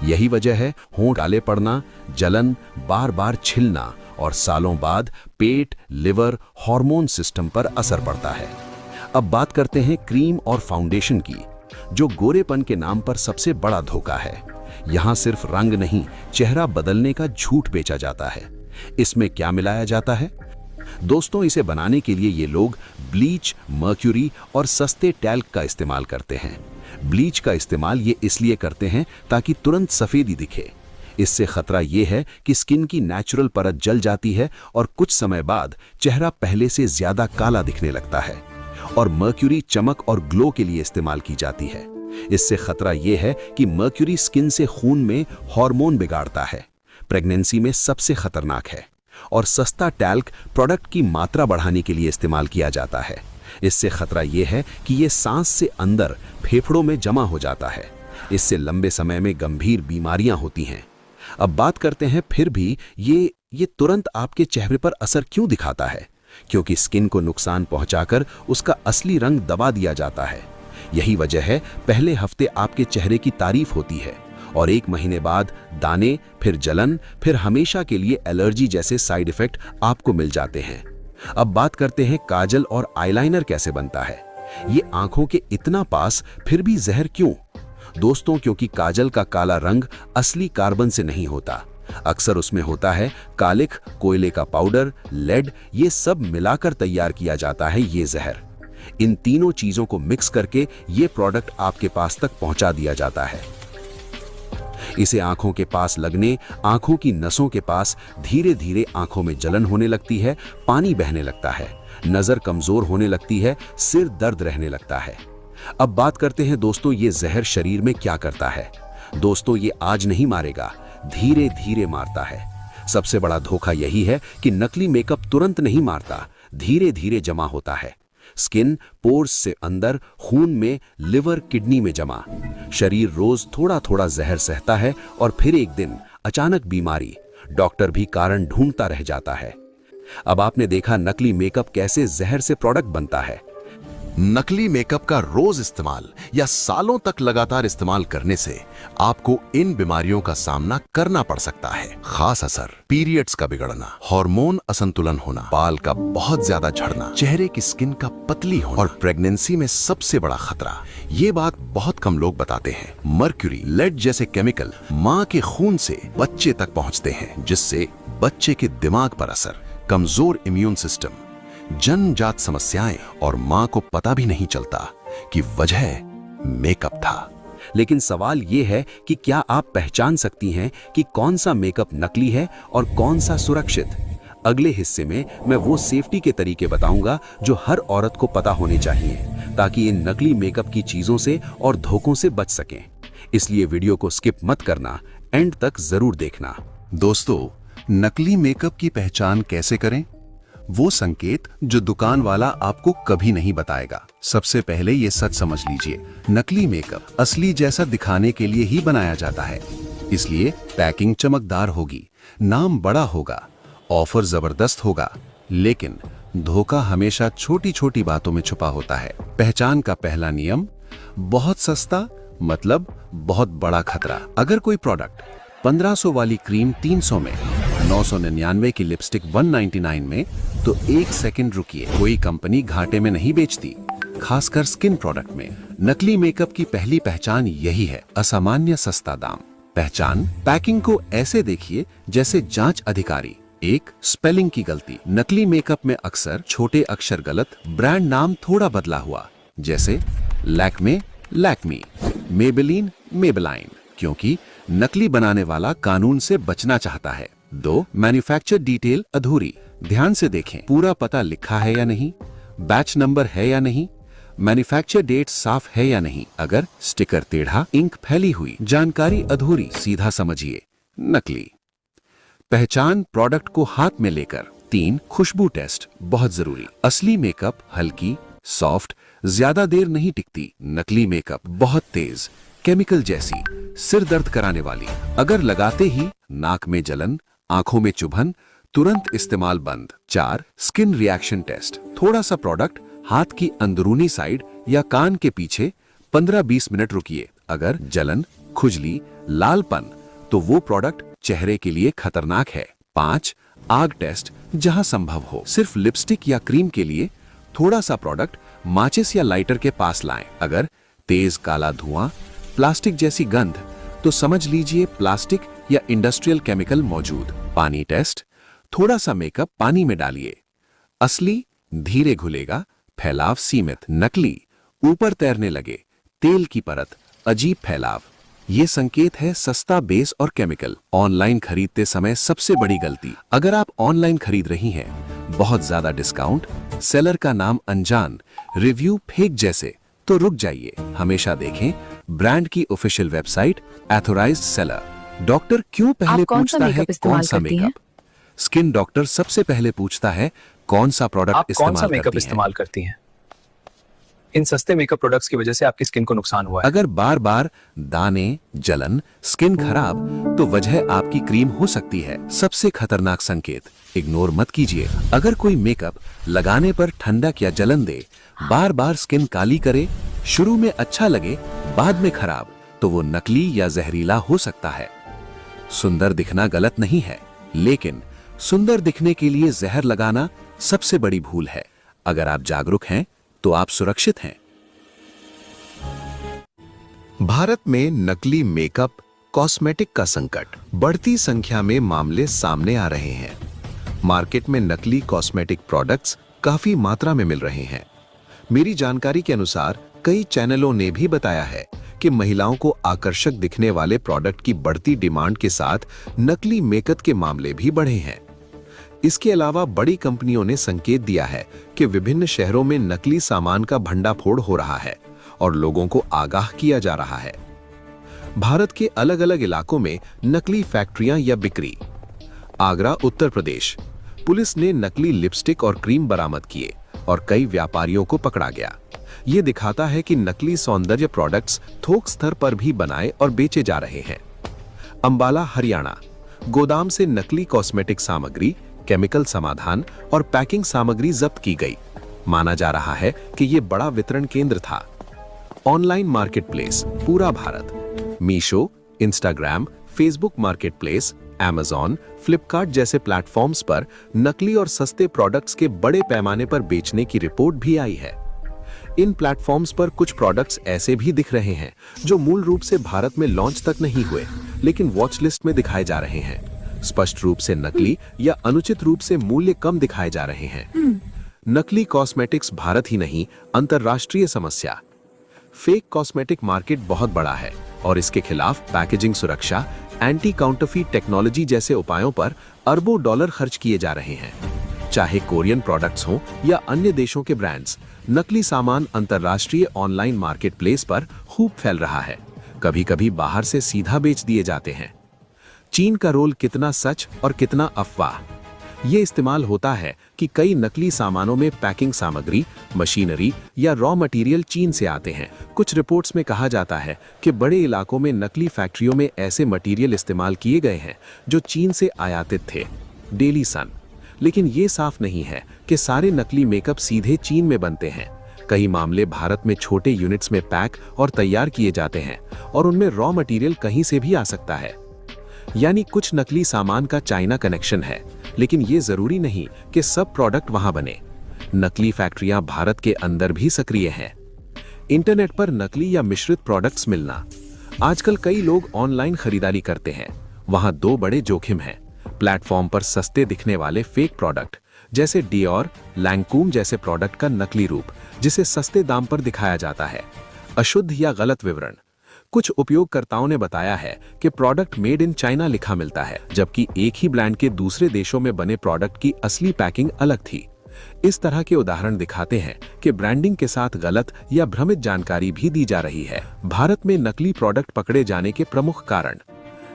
यही वजह है होंठ काले पड़ना, जलन, बार बार छिलना और सालों बाद पेट, लिवर, हार्मोन सिस्टम पर असर पड़ता है। अब बात करते हैं क्रीम और फाउंडेशन की, जो गोरेपन के नाम पर सबसे बड़ा धोखा है। यहाँ सिर्फ रंग नहीं, चेहरा बदलने का झूठ बेचा जाता है। इसमें क्या मिलाया जाता है? दोस्तों इसे बनाने के लिए ये लोग ब्लीच, मर्क्यूरी और सस्ते टैल्क का इस्तेमाल करते हैं। ब्लीच का इस्तेमाल ये इसलिए करते हैं ताकि तुरंत सफेदी दिखे। इससे खतरा ये है कि स्किन की नेचुरल परत जल जाती है और कुछ समय बाद चेहरा पहले से ज्यादा काला दिखने लगता है। और मर्क्यूरी चमक और ग्लो के लिए इस्तेमाल की जाती है। इससे खतरा यह है कि मर्क्यूरी स्किन से खून में हार्मोन बिगाड़ता है, प्रेगनेंसी में सबसे खतरनाक है। और सस्ता टैल्क प्रोडक्ट की मात्रा बढ़ाने के लिए इस्तेमाल किया जाता है। इससे खतरा यह है कि यह सांस से अंदर फेफड़ों में जमा हो जाता है। इससे लंबे समय में गंभीर बीमारियां होती हैं। अब बात करते हैं फिर भी ये तुरंत आपके चेहरे पर असर क्यों दिखाता है? क्योंकि स्किन को नुकसान पहुंचाकर उसका असली रंग दबा दिया जाता है। यही वजह है पहले हफ्ते आपके चेहरे की तारीफ होती है और 1 महीने बाद दाने, फिर जलन, फिर हमेशा के लिए एलर्जी जैसे साइड इफेक्ट आपको मिल जाते हैं। अब बात करते हैं काजल और आईलाइनर कैसे बनता है। ये आंखों के इतना पास फिर भी जहर क्यों? दोस्तों क्योंकि काजल का काला रंग असली कार्बन से नहीं होता। अक्सर उसमें होता है कालिख, कोयले का पाउडर, लेड, ये सब मिलाकर तैयार किया जाता है ये जहर। इन तीनों चीजों को मिक्स करके ये प्रोडक्ट आपके पास तक पहुंचा दिया जाता है। इसे आंखों के पास लगने, आंखों की नसों के पास धीरे धीरे आंखों में जलन होने लगती है, पानी बहने लगता है, नजर कमजोर होने लगती है, सिर दर्द रहने लगता है। अब बात करते हैं दोस्तों ये जहर शरीर में क्या करता है। दोस्तों ये आज नहीं मारेगा, धीरे धीरे मारता है। सबसे बड़ा धोखा यही है कि नकली मेकअप तुरंत नहीं मारता, धीरे धीरे जमा होता है। स्किन, पोर्स से अंदर, खून में, लिवर, किडनी में जमा। शरीर रोज थोड़ा थोड़ा जहर सहता है और फिर एक दिन अचानक बीमारी। डॉक्टर भी कारण ढूंढता रह जाता है। अब आपने देखा नकली मेकअप कैसे जहर से प्रोडक्ट बनता है। नकली मेकअप का रोज इस्तेमाल या सालों तक लगातार इस्तेमाल करने से आपको इन बीमारियों का सामना करना पड़ सकता है। खास असर, पीरियड्स का बिगड़ना, हार्मोन असंतुलन होना, बाल का बहुत ज्यादा झड़ना, चेहरे की स्किन का पतली होना और प्रेगनेंसी में सबसे बड़ा खतरा। ये बात बहुत कम लोग बताते हैं। मर्क्यूरी, लेड जैसे केमिकल माँ के खून से बच्चे तक पहुँचते हैं, जिससे बच्चे के दिमाग पर असर, कमजोर इम्यून सिस्टम, जन्मजात समस्याएं और मां को पता भी नहीं चलता कि वजह मेकअप था। लेकिन सवाल यह है कि क्या आप पहचान सकती हैं कि कौन सा मेकअप नकली है और कौन सा सुरक्षित? अगले हिस्से में मैं वो सेफ्टी के तरीके बताऊंगा जो हर औरत को पता होने चाहिए, ताकि इन नकली मेकअप की चीजों से और धोखों से बच सकें। इसलिए वीडियो को स्किप मत करना, एंड तक जरूर देखना। दोस्तों, नकली मेकअप की पहचान कैसे करें? वो संकेत जो दुकान वाला आपको कभी नहीं बताएगा। सबसे पहले ये सच समझ लीजिए, नकली मेकअप असली जैसा दिखाने के लिए ही बनाया जाता है। इसलिए पैकिंग चमकदार होगी, नाम बड़ा होगा, ऑफर जबरदस्त होगा, लेकिन धोखा हमेशा छोटी छोटी बातों में छुपा होता है। पहचान का पहला नियम, बहुत सस्ता मतलब बहुत बड़ा खतरा। अगर कोई प्रोडक्ट 1500 वाली क्रीम 300 में, 999 की लिपस्टिक 199 में, तो एक सेकंड रुकिए, कोई कंपनी घाटे में नहीं बेचती, खासकर स्किन प्रोडक्ट में। नकली मेकअप की पहली पहचान यही है, असामान्य सस्ता दाम। पहचान, पैकिंग को ऐसे देखिए जैसे जांच अधिकारी। एक, स्पेलिंग की गलती। नकली मेकअप में अक्सर छोटे अक्षर गलत, ब्रांड नाम थोड़ा बदला हुआ, जैसे लैक्मे लैक्मी, मेबेलिन मेबेलाइन, क्योंकि नकली बनाने वाला कानून से बचना चाहता है। 2, मैन्युफैक्चर डिटेल अधूरी। ध्यान से देखें, पूरा पता लिखा है या नहीं, बैच नंबर है या नहीं, मैन्युफैक्चर डेट साफ है या नहीं। अगर स्टिकर टेढ़ा, इंक फैली हुई, जानकारी अधूरी, सीधा समझिए नकली। पहचान प्रोडक्ट को हाथ में लेकर। 3, खुशबू टेस्ट, बहुत जरूरी। असली मेकअप हल्की, सॉफ्ट, ज्यादा देर नहीं टिकती। नकली मेकअप बहुत तेज, केमिकल जैसी, सिर दर्द कराने वाली। अगर लगाते ही नाक में जलन, आंखों में चुभन, तुरंत इस्तेमाल बंद। 4, स्किन रिएक्शन टेस्ट। थोड़ा सा प्रोडक्ट हाथ की अंदरूनी साइड या कान के पीछे 15-20 मिनट रुकिए। अगर जलन, खुजली, लालपन, तो वो प्रोडक्ट चेहरे के लिए खतरनाक है। 5, आग टेस्ट, जहां संभव हो। सिर्फ लिपस्टिक या क्रीम के लिए थोड़ा सा प्रोडक्ट माचिस या लाइटर के पास लाएं। अगर तेज काला धुआं, प्लास्टिक जैसी गंध, तो समझ लीजिए प्लास्टिक या इंडस्ट्रियल केमिकल मौजूद। पानी टेस्ट, थोड़ा सा मेकअप पानी में डालिए। असली धीरे घुलेगा, फैलाव सीमित। नकली ऊपर तैरने लगे, तेल की परत, अजीब फैलाव, ये संकेत है सस्ता बेस और केमिकल। ऑनलाइन खरीदते समय सबसे बड़ी गलती, अगर आप ऑनलाइन खरीद रही हैं, बहुत ज्यादा डिस्काउंट, सेलर का नाम अनजान, रिव्यू फेक जैसे, तो रुक जाइए। हमेशा देखें ब्रांड की official website, authorised seller. Doctor क्यों पहले पूछता है कौन सा मेकअप? स्किन डॉक्टर सबसे पहले पूछता है कौन सा प्रोडक्ट इस्तेमाल करती हैं। इन सस्ते मेकअप प्रोडक्ट्स की वजह से आपकी स्किन को नुकसान हुआ है। अगर बार बार दाने, जलन, स्किन खराब, तो वजह आपकी क्रीम हो सकती है। सबसे खतरनाक संकेत, इग्नोर मत कीजिए। अगर कोई मेकअप लगाने पर ठंडक या जलन दे, बार बार स्किन काली करे, शुरू में अच्छा लगे बाद में खराब, तो वो नकली या जहरीला हो सकता है। सुंदर दिखना गलत नहीं है, लेकिन सुंदर दिखने के लिए जहर लगाना सबसे बड़ी भूल है। अगर आप जागरूक हैं तो आप सुरक्षित हैं। भारत में नकली मेकअप, कॉस्मेटिक का संकट, बढ़ती संख्या में मामले सामने आ रहे हैं। मार्केट में नकली कॉस्मेटिक प्रोडक्ट्स काफी मात्रा में मिल रहे हैं। मेरी जानकारी के अनुसार कई चैनलों ने भी बताया है कि महिलाओं को आकर्षक दिखने वाले प्रोडक्ट की बढ़ती डिमांड के साथ नकली मेकअप के मामले भी बढ़े हैं। इसके अलावा बड़ी कंपनियों ने संकेत दिया है कि विभिन्न शहरों में नकली सामान का भंडाफोड़ हो रहा है और लोगों को आगाह किया जा रहा है। भारत के अलग अलग इलाकों में नकली फैक्ट्रियां या बिक्री। आगरा, उत्तर प्रदेश, पुलिस ने नकली लिपस्टिक और क्रीम बरामद किए और कई व्यापारियों को पकड़ा गया। ये दिखाता है कि नकली सौंदर्य प्रोडक्ट्स थोक स्तर पर भी बनाए और बेचे जा रहे हैं। अंबाला, हरियाणा, गोदाम से नकली कॉस्मेटिक सामग्री, केमिकल समाधान और पैकिंग सामग्री जब्त की गई। माना जा रहा है कि यह बड़ा वितरण केंद्र था। ऑनलाइन मार्केटप्लेस, पूरा Bharat, Meesho, Instagram, Facebook marketplace, Amazon, Flipkart जैसे प्लेटफॉर्म्स पर नकली और सस्ते प्रोडक्ट्स के बड़े पैमाने पर बेचने की रिपोर्ट भी आई है। इन प्लेटफॉर्म्स पर कुछ प्रोडक्ट्स ऐसे भी दिख रहे हैं जो मूल रूप से भारत में लॉन्च तक नहीं हुए, लेकिन वॉच लिस्ट में दिखाए जा रहे हैं। स्पष्ट रूप से नकली या अनुचित रूप से मूल्य कम दिखाए जा रहे हैं। नकली कॉस्मेटिक्स भारत ही नहीं, अंतरराष्ट्रीय समस्या। फेक कॉस्मेटिक मार्केट बहुत बड़ा है और इसके खिलाफ पैकेजिंग सुरक्षा, एंटी काउंटरफीट टेक्नोलॉजी जैसे उपायों पर अरबों डॉलर खर्च किए जा रहे हैं। चाहे कोरियन प्रोडक्ट्स हों या अन्य देशों के ब्रांड्स, नकली सामान अंतरराष्ट्रीय ऑनलाइन मार्केटप्लेस पर खूब फैल रहा है। कभी कभी बाहर से सीधा बेच दिए जाते हैं। चीन का रोल कितना सच और कितना अफवाह। ये इस्तेमाल होता है कि कई नकली सामानों में पैकिंग सामग्री, मशीनरी या रॉ मटेरियल चीन से आते हैं। कुछ रिपोर्ट्स में कहा जाता है कि बड़े इलाकों में नकली फैक्ट्रियों में ऐसे मटेरियल इस्तेमाल किए गए हैं जो चीन से आयातित थे। डेली सन। लेकिन ये साफ नहीं है कि सारे नकली मेकअप सीधे चीन में बनते हैं। कई मामले भारत में छोटे यूनिट्स में पैक और तैयार किए जाते हैं और उनमें रॉ मटेरियल कहीं से भी आ सकता है। यानी कुछ नकली सामान का चाइना कनेक्शन है, लेकिन ये जरूरी नहीं कि सब प्रोडक्ट वहां बने। नकली फैक्ट्रियां भारत के अंदर भी सक्रिय हैं। इंटरनेट पर नकली या मिश्रित प्रोडक्ट्स मिलना। आजकल कई लोग ऑनलाइन खरीदारी करते हैं। वहां दो बड़े जोखिम हैं। प्लेटफॉर्म पर सस्ते दिखने वाले फेक प्रोडक्ट जैसे डियोर, लैंकूम जैसे प्रोडक्ट का नकली रूप जिसे सस्ते दाम पर दिखाया जाता है। अशुद्ध या गलत विवरण। कुछ उपयोगकर्ताओं ने बताया है कि प्रोडक्ट मेड इन चाइना लिखा मिलता है, जबकि एक ही ब्रांड के दूसरे देशों में बने प्रोडक्ट की असली पैकिंग अलग थी। इस तरह के उदाहरण दिखाते हैं कि ब्रांडिंग के साथ गलत या भ्रमित जानकारी भी दी जा रही है। भारत में नकली प्रोडक्ट पकड़े जाने के प्रमुख कारण: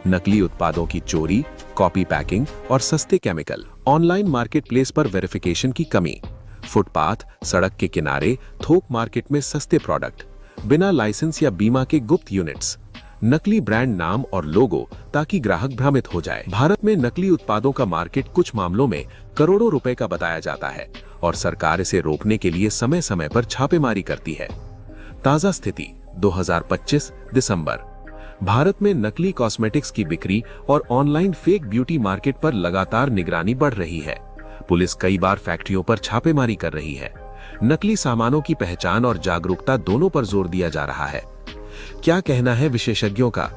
नकली उत्पादों की चोरी, कॉपी पैकिंग और सस्ते केमिकल। ऑनलाइन मार्केटप्लेस पर वेरिफिकेशन की कमी। फुटपाथ, सड़क के किनारे, थोक मार्केट में सस्ते प्रोडक्ट। बिना लाइसेंस या बीमा के गुप्त यूनिट्स। नकली ब्रांड नाम और लोगो ताकि ग्राहक भ्रमित हो जाए। भारत में नकली उत्पादों का मार्केट कुछ मामलों में करोड़ों रुपए का बताया जाता है और सरकार इसे रोकने के लिए समय समय पर छापेमारी करती है। ताजा स्थिति 2025 दिसंबर। भारत में नकली कॉस्मेटिक्स की बिक्री और ऑनलाइन फेक ब्यूटी मार्केट पर लगातार निगरानी बढ़ रही है। पुलिस कई बार फैक्ट्रियों पर छापेमारी कर रही है। नकली सामानों की पहचान और जागरूकता दोनों पर जोर दिया जा रहा है। क्या कहना है विशेषज्ञों का?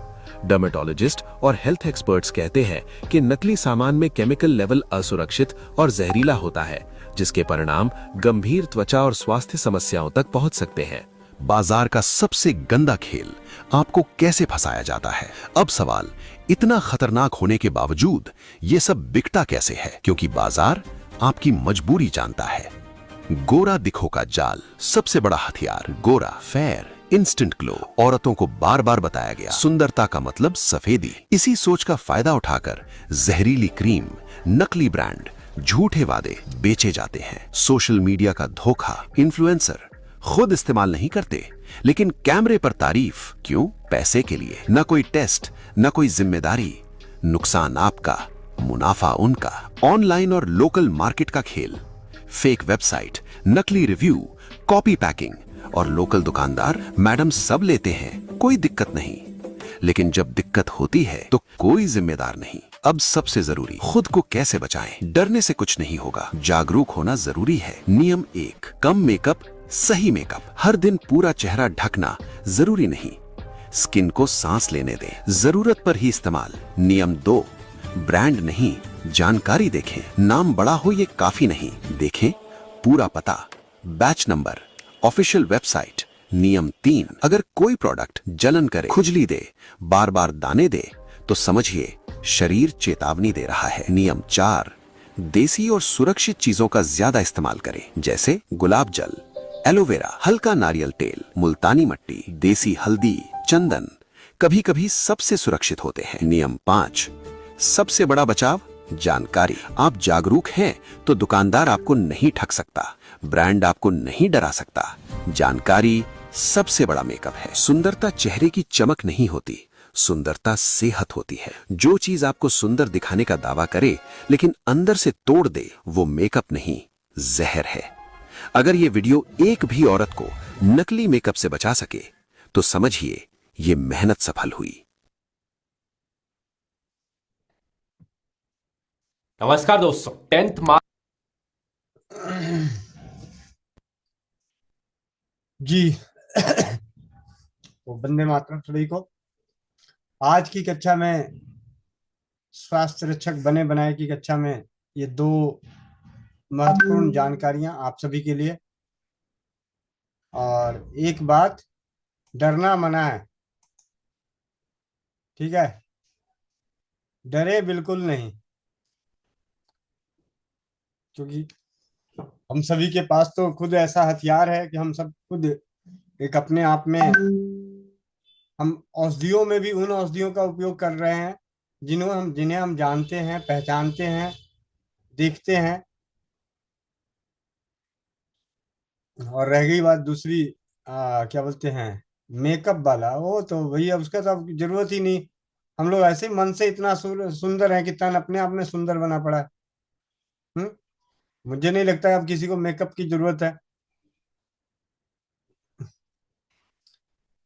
डर्मेटोलॉजिस्ट और हेल्थ एक्सपर्ट्स कहते हैं कि नकली सामान में केमिकल लेवल असुरक्षित और जहरीला होता है, जिसके परिणाम गंभीर त्वचा और स्वास्थ्य समस्याओं तक पहुंच सकते हैं। बाजार का सबसे गंदा खेल आपको कैसे फंसाया जाता है? अब सवाल, इतना खतरनाक होने के बावजूद ये सब बिकता कैसे है? क्योंकि बाजार आपकी मजबूरी जानता है। गोरा दिखो का जाल। सबसे बड़ा हथियार गोरा, फेयर, इंस्टेंट ग्लो। औरतों को बार बार बताया गया सुंदरता का मतलब सफेदी। इसी सोच का फायदा उठाकर जहरीली क्रीम, नकली ब्रांड, झूठे वादे बेचे जाते हैं। सोशल मीडिया का धोखा। इन्फ्लुएंसर खुद इस्तेमाल नहीं करते, लेकिन कैमरे पर तारीफ। क्यों? पैसे के लिए। न कोई टेस्ट, न कोई जिम्मेदारी। नुकसान आपका, मुनाफा उनका। ऑनलाइन और लोकल मार्केट का खेल। फेक वेबसाइट, नकली रिव्यू, कॉपी पैकिंग और लोकल दुकानदार मैडम सब लेते हैं, कोई दिक्कत नहीं। लेकिन जब दिक्कत होती है तो कोई जिम्मेदार नहीं। अब सबसे जरूरी, खुद को कैसे बचाएं? डरने से कुछ नहीं होगा, जागरूक होना जरूरी है। नियम 1, कम मेकअप, सही मेकअप। हर दिन पूरा चेहरा ढकना जरूरी नहीं। स्किन को सांस लेने दें, जरूरत पर ही इस्तेमाल। नियम 2, ब्रांड नहीं, जानकारी देखें। नाम बड़ा हो ये काफी नहीं, देखें पूरा पता, बैच नंबर, ऑफिशियल वेबसाइट। नियम 3, अगर कोई प्रोडक्ट जलन करे, खुजली दे, बार बार दाने दे, तो समझिए शरीर चेतावनी दे रहा है। नियम 4, देसी और सुरक्षित चीजों का ज्यादा इस्तेमाल करें, जैसे गुलाब जल, एलोवेरा, हल्का नारियल तेल, मुल्तानी मट्टी, देसी हल्दी, चंदन कभी कभी सबसे सुरक्षित होते हैं। नियम 5, सबसे बड़ा बचाव, जानकारी। आप जागरूक हैं तो दुकानदार आपको नहीं ठग सकता, ब्रांड आपको नहीं डरा सकता। जानकारी सबसे बड़ा मेकअप है। सुंदरता चेहरे की चमक नहीं होती, सुंदरता सेहत होती है। जो चीज आपको सुंदर दिखाने का दावा करे लेकिन अंदर से तोड़ दे, वो मेकअप नहीं, जहर है। अगर ये वीडियो एक भी औरत को नकली मेकअप से बचा सके तो समझिए ये मेहनत सफल हुई। नमस्कार दोस्तों, 10th मार्च जी वो वंदे मातरम सभी को। आज की कक्षा में स्वास्थ्य रक्षक बने बनाए की कक्षा में ये 2 महत्वपूर्ण जानकारियां आप सभी के लिए। और एक बात, डरना मना है, ठीक है? डरे बिल्कुल नहीं, क्योंकि हम सभी के पास तो खुद ऐसा हथियार है कि हम सब खुद एक अपने आप में हम औषधियों में भी उन औषधियों का उपयोग कर रहे हैं जिन्हें हम जानते हैं, पहचानते हैं, देखते हैं। और रह गई बात दूसरी, क्या बोलते हैं, मेकअप वाला, वो तो भैया उसका तो अब जरूरत ही नहीं। हम लोग ऐसे ही मन से इतना सुंदर है कि तन अपने आप में सुंदर बना पड़ा है। हम्म। मुझे नहीं लगता है अब किसी को मेकअप की जरूरत है।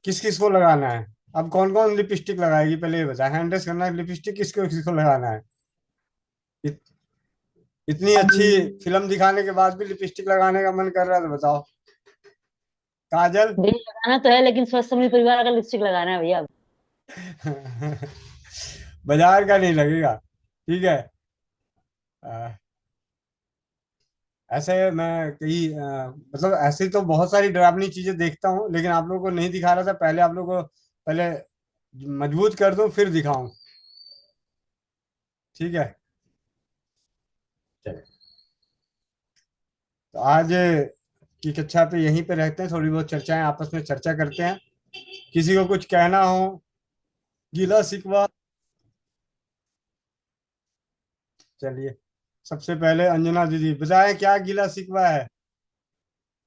किस किस को लगाना है? अब कौन कौन लिपस्टिक लगाएगी, पहले ये बता। हैंड ड्रेस करना है, लिपस्टिक किसको किसको लगाना है? इत, इतनी अच्छी फिल्म दिखाने के बाद भी लिपस्टिक लगाने का मन कर रहा है तो बताओ। काजल। भैया लगाना तो है, लेकिन स्वस्थ समृद्ध परिवार का लिपस्टिक लगाना है भैया। बाजार का नहीं लगेगा, ठीक है। अ, ऐसे मैं कई मतलब ऐसे तो बहुत सारी डरावनी चीजें देखता हूँ, लेकिन आप लोगों को नहीं दिखा रहा था। पहले आप लोगों को पहले मजबूत कर दूं फिर दिखाऊं, ठीक है। चलिए, तो आज की कक्षा पे यहीं पे रहते हैं। थोड़ी बहुत चर्चाएं आपस में चर्चा करते हैं। किसी को कुछ कहना हो, गिला शिकवा। चलिए, सबसे पहले अंजना दीदी बताएं क्या गिला शिकवा है।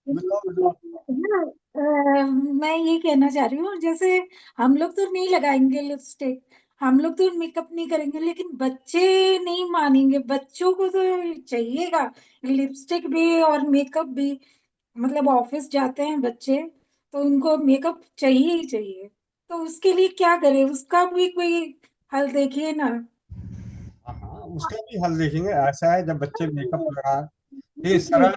बताओ बताओ। ना, मैं ये कहना चाह रही हूँ, जैसे हम लोग तो नहीं लगाएंगे लिपस्टिक, हम लोग तो मेकअप नहीं करेंगे, लेकिन बच्चे नहीं मानेंगे। बच्चों को तो चाहिएगा लिपस्टिक भी और मेकअप भी। मतलब ऑफिस जाते हैं बच्चे, तो उनको मेकअप चाहिए ही चाहिए। तो उसके लिए क्या करें, उसका भी कोई हल देखिए ना। हाँ हाँ, उसका भी हल देखेंगे। ऐसा है, जब बच्चे मेकअप लगा, ये सरल।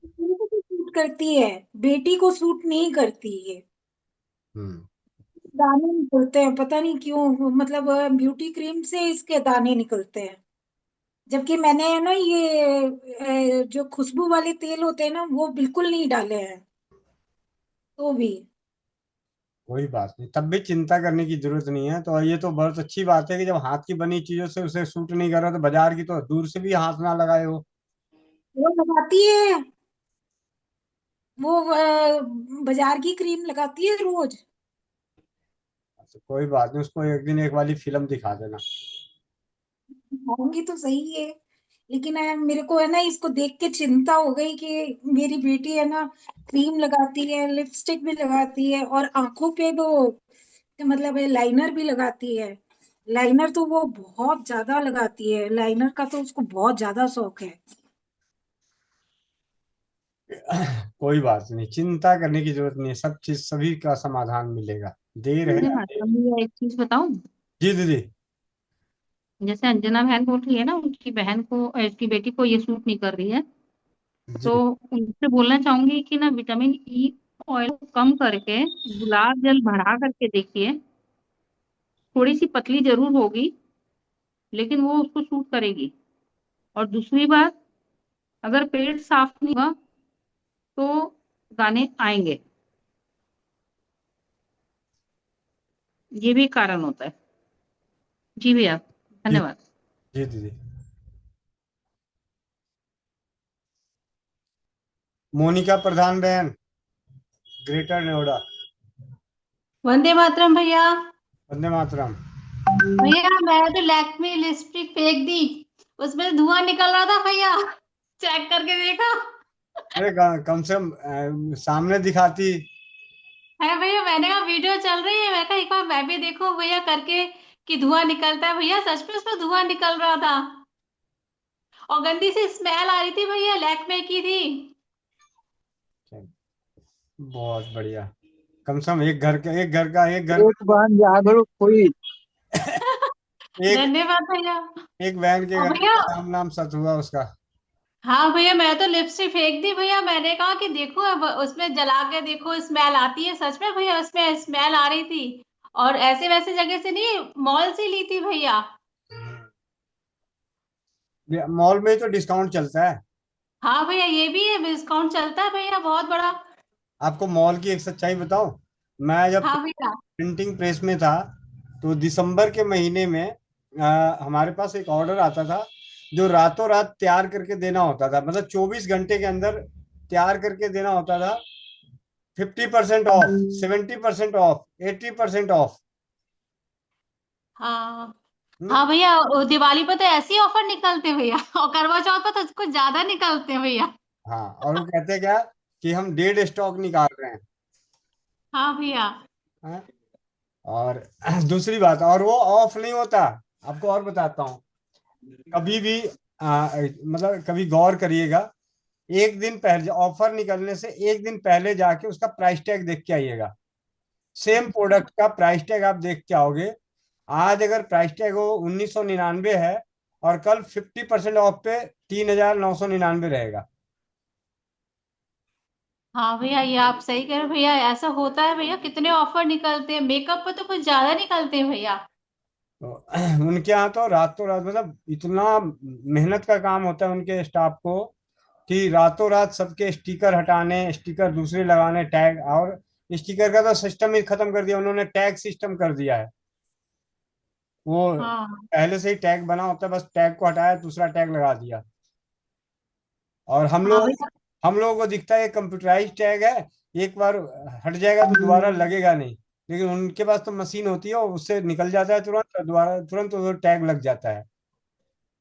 सूट करती है, बेटी को सूट नहीं करती है। हम्म। दाने निकलते हैं, पता नहीं क्यों। मतलब ब्यूटी क्रीम से इसके दाने निकलते हैं। जबकि मैंने है ना ये जो खुशबू वाले तेल होते हैं ना, वो बिल्कुल नहीं डाले हैं, तो भी। कोई बात नहीं, तब भी चिंता करने की जरूरत नहीं है। तो ये तो बहुत अच्छी बात है कि जब हाथ की बनी चीजों से उसे सूट नहीं कर रहा, तो बाजार की तो दूर से भी हाथ ना लगाए हो। वो लगाती है, वो बाजार की क्रीम लगाती है रोज। तो कोई बात नहीं, उसको एक दिन एक वाली फिल्म दिखा देना। होंगी तो सही है, लेकिन मेरे को है ना इसको देख के चिंता हो गई कि मेरी बेटी है ना क्रीम लगाती है, लिपस्टिक भी लगाती है, और आंखों पे वो मतलब लाइनर भी लगाती है। लाइनर तो वो बहुत ज्यादा लगाती है, लाइनर का तो उसको बहुत ज्यादा शौक है। कोई बात नहीं, चिंता करने की जरूरत नहीं है। सब चीज, सभी का समाधान मिलेगा। देर है मुझे ना देर। मातम भैया एक चीज बताऊं। जी दीदी। जैसे अंजना बहन बोल रही है ना, उनकी बहन को उसकी बेटी को ये सूट नहीं कर रही है, जी। तो उनसे बोलना चाहूंगी कि ना विटामिन ई ऑयल को कम करके गुलाब जल बढ़ा करके देखिए। थोड़ी सी पतली जरूर होगी, लेकिन वो उसको सूट करेगी। और दूसरी बात, अगर पेट साफ नहीं होगा तो दाने आएंगे। ये भी कारण होता है। जी भैया, जी। धन्यवाद। जी दीदी। मोनिका प्रधान बहन, ग्रेटर नोएडा। वंदे मातरम भैया। वंदे मातरम। भैया मैं तो लैक्मे लिपस्टिक फेंक दी, उसमें से धुआं निकल रहा था भैया। चेक करके देखा अरे कम से कम सामने दिखाती। है भैया। मैंने कहा वीडियो चल रही है, मैं कहा एक बार मैं भी देखूं भैया करके कि धुआं निकलता है। भैया सच में उसमें धुआं निकल रहा था, और गंदी सी स्मेल आ रही थी भैया, लैक्मे की थी। बहुत बढ़िया। कम से कम एक घर एक बार जागरूक हुई। एक धन्यवाद भैया। एक बहन के और घर भैया, में नाम नाम सच हुआ उसका। हाँ भैया मैं तो लिपस्टिक फेंक दी भैया। मैंने कहा कि देखो अब उसमें जला के देखो, स्मेल आती है। सच में भैया उसमें स्मेल आ रही थी, और ऐसे वैसे जगह से नहीं, मॉल से ली थी भैया। मॉल में तो डिस्काउंट चलता है। हाँ भैया ये भी है, डिस्काउंट चलता है भैया बहुत बड़ा। आपको मॉल की एक सच्चाई बताऊं। मैं जब हाँ भैया। प्रिंटिंग प्रेस में था, तो दिसंबर के महीने में हमारे पास एक ऑर्डर आता था जो रातों रात तैयार करके देना होता था। मतलब 24 घंटे के अंदर तैयार करके देना होता था। 50% ऑफ, 70% ऑफ, 80% ऑफ। हाँ हाँ भैया, वो दिवाली पे तो ऐसे ही ऑफर निकलते हैं भैया, और करवा चौथ पे तो कुछ ज्यादा निकलते हैं भैया। हाँ, और वो कहते हैं क्या कि हम डेड स्टॉक निकाल रहे हैं। हाँ भैया। हाँ? और दूसरी बात, और वो ऑफ नहीं होता। आपको और बताता हूँ, कभी भी मतलब कभी गौर करिएगा, एक दिन पहले ऑफर निकलने से एक दिन पहले जाके उसका प्राइस टैग देख के आइएगा। सेम प्रोडक्ट का प्राइस टैग आप देख के आओगे। आज अगर प्राइस टैग हो 1999 है, और कल 50% ऑफ पे 3999 रहेगा। हाँ भैया, ये आप सही कह रहे हो भैया, ऐसा होता है भैया, कितने ऑफर निकलते हैं, मेकअप पे तो कुछ ज्यादा निकलते हैं भैया। तो उनके यहाँ तो रातों रात, मतलब इतना मेहनत का काम होता है उनके स्टाफ को, कि रातों रात सबके स्टिकर हटाने, स्टिकर दूसरे लगाने, टैग, और स्टिकर का तो सिस्टम ही खत्म कर दिया उन्होंने, टैग सिस्टम कर दिया है। वो हाँ पहले से ही टैग बना होता है, बस टैग को हटाया, दूसरा टैग लगा दिया। और हाँ भैया। हम लोगों को दिखता है ये कंप्यूटराइज टैग है, एक बार हट जाएगा तो दोबारा लगेगा नहीं, लेकिन उनके पास तो मशीन होती है और उससे निकल जाता है तुरंत, और दोबारा तुरंत वो टैग लग जाता है।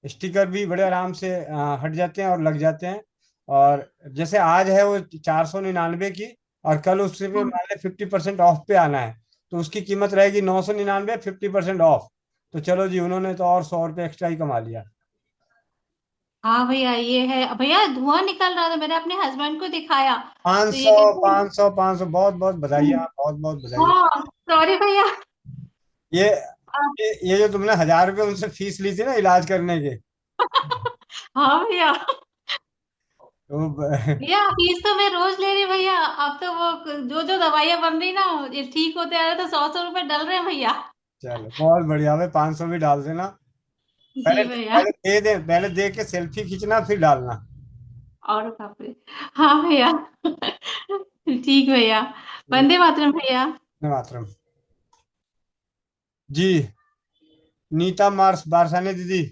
स्टिकर भी बड़े आराम से हट जाते हैं और लग जाते हैं। और जैसे आज है वो 499 की, और कल उससे पे मान ले 50% ऑफ पे आना है, तो उसकी कीमत रहेगी 999, 50% ऑफ। तो चलो जी, उन्होंने तो और 100 रुपये एक्स्ट्रा ही कमा लिया। हाँ भैया, ये है भैया, धुआं निकल रहा था, मैंने अपने हस्बैंड को दिखाया। पाँच तो ये सौ कहते हैं, 500 बहुत बहुत बधाई, आप बहुत बहुत बधाई। हाँ सॉरी भैया। ये ये जो तुमने 1000 रुपये उनसे फीस ली थी ना इलाज करने के, हाँ भैया। तो भैया फीस तो मैं रोज ले रही हूँ भैया, अब तो वो जो जो दवाइयाँ बन रही ना, ये ठीक होते आ रहे तो 100 100 रुपए डल रहे हैं भैया। चलो बहुत बढ़िया, भाई 500 भी डाल देना। जी भैया। पहले दे के सेल्फी खींचना, फिर डालना। और बाप रे। हाँ भैया। ठीक भैया। वंदे मातरम भैया। मातरम। जी, नीता मार्स बारसाने दीदी।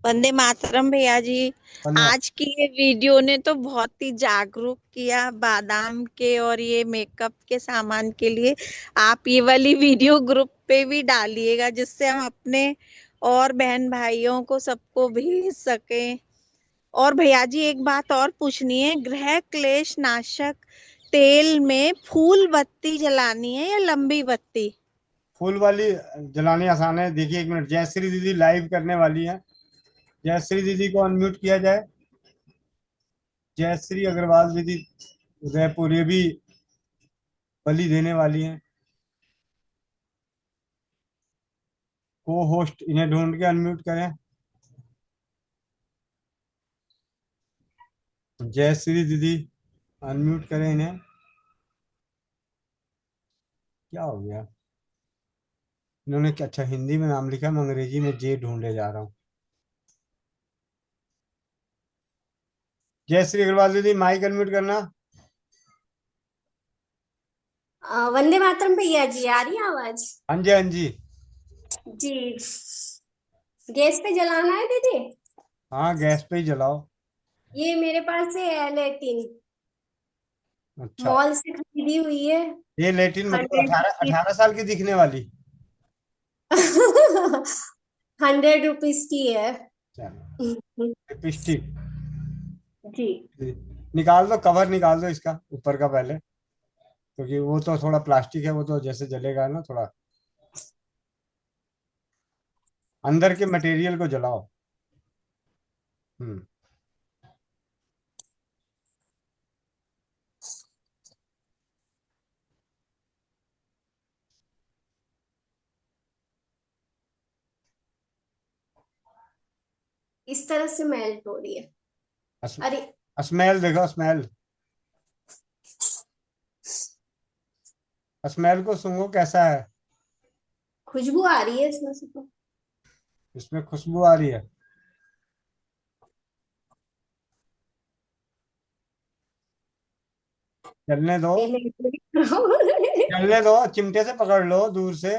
वंदे मातरम भैया जी। धन्यवाद। आज की ये वीडियो ने तो बहुत ही जागरूक किया बादाम के और ये मेकअप के सामान के लिए। आप ये वाली वीडियो ग्रुप पे भी डालिएगा, जिससे हम अपने और बहन भाइयों को सबको भेज सकें। और भैया जी एक बात और पूछनी है, गृह क्लेश नाशक तेल में फूल बत्ती जलानी है या लंबी बत्ती? फूल वाली जलानी आसान है। देखिए, 1 मिनट, जयश्री दीदी लाइव करने वाली है। जयश्री दीदी को अनम्यूट किया जाए। जयश्री अग्रवाल दीदी, उदयपुर, ये भी बलि देने वाली हैं। को होस्ट इन्हें ढूंढ के अनम्यूट करें। जयश्री दीदी, अनम्यूट करें इन्हें। क्या हो गया? इन्होंने क्या, अच्छा हिंदी में नाम लिखा, मैं अंग्रेजी में जे ढूंढे जा रहा हूँ। जयश्री अग्रवाल दीदी, माइक अनम्यूट करना। वंदे मातरम भैया जी, आ रही है आवाज? हाँ जी, हाँ जी। जी। गैस पे जलाना है दीदी? हाँ, गैस पे ही जलाओ। ये मेरे पास है L18, अच्छा, मॉल से खरीदी हुई है। ये लेटिन मतलब 100 18 साल की दिखने वाली। 100 रुपीज की है। चलो, लिपस्टिक जी। निकाल दो, कवर निकाल दो इसका ऊपर का पहले, क्योंकि वो तो थोड़ा प्लास्टिक है, वो तो जैसे जलेगा ना थोड़ा। अंदर के मटेरियल को जलाओ। हम्म। इस तरह से मेल्ट हो रही है। अरे, स्मेल देखो, स्मेल, स्मेल को सूंघो, कैसा है? खुशबू आ रही है इसमें से तो। इसमें खुशबू आ रही है। चलने दो, चलने दो, चिमटे से पकड़ लो दूर से।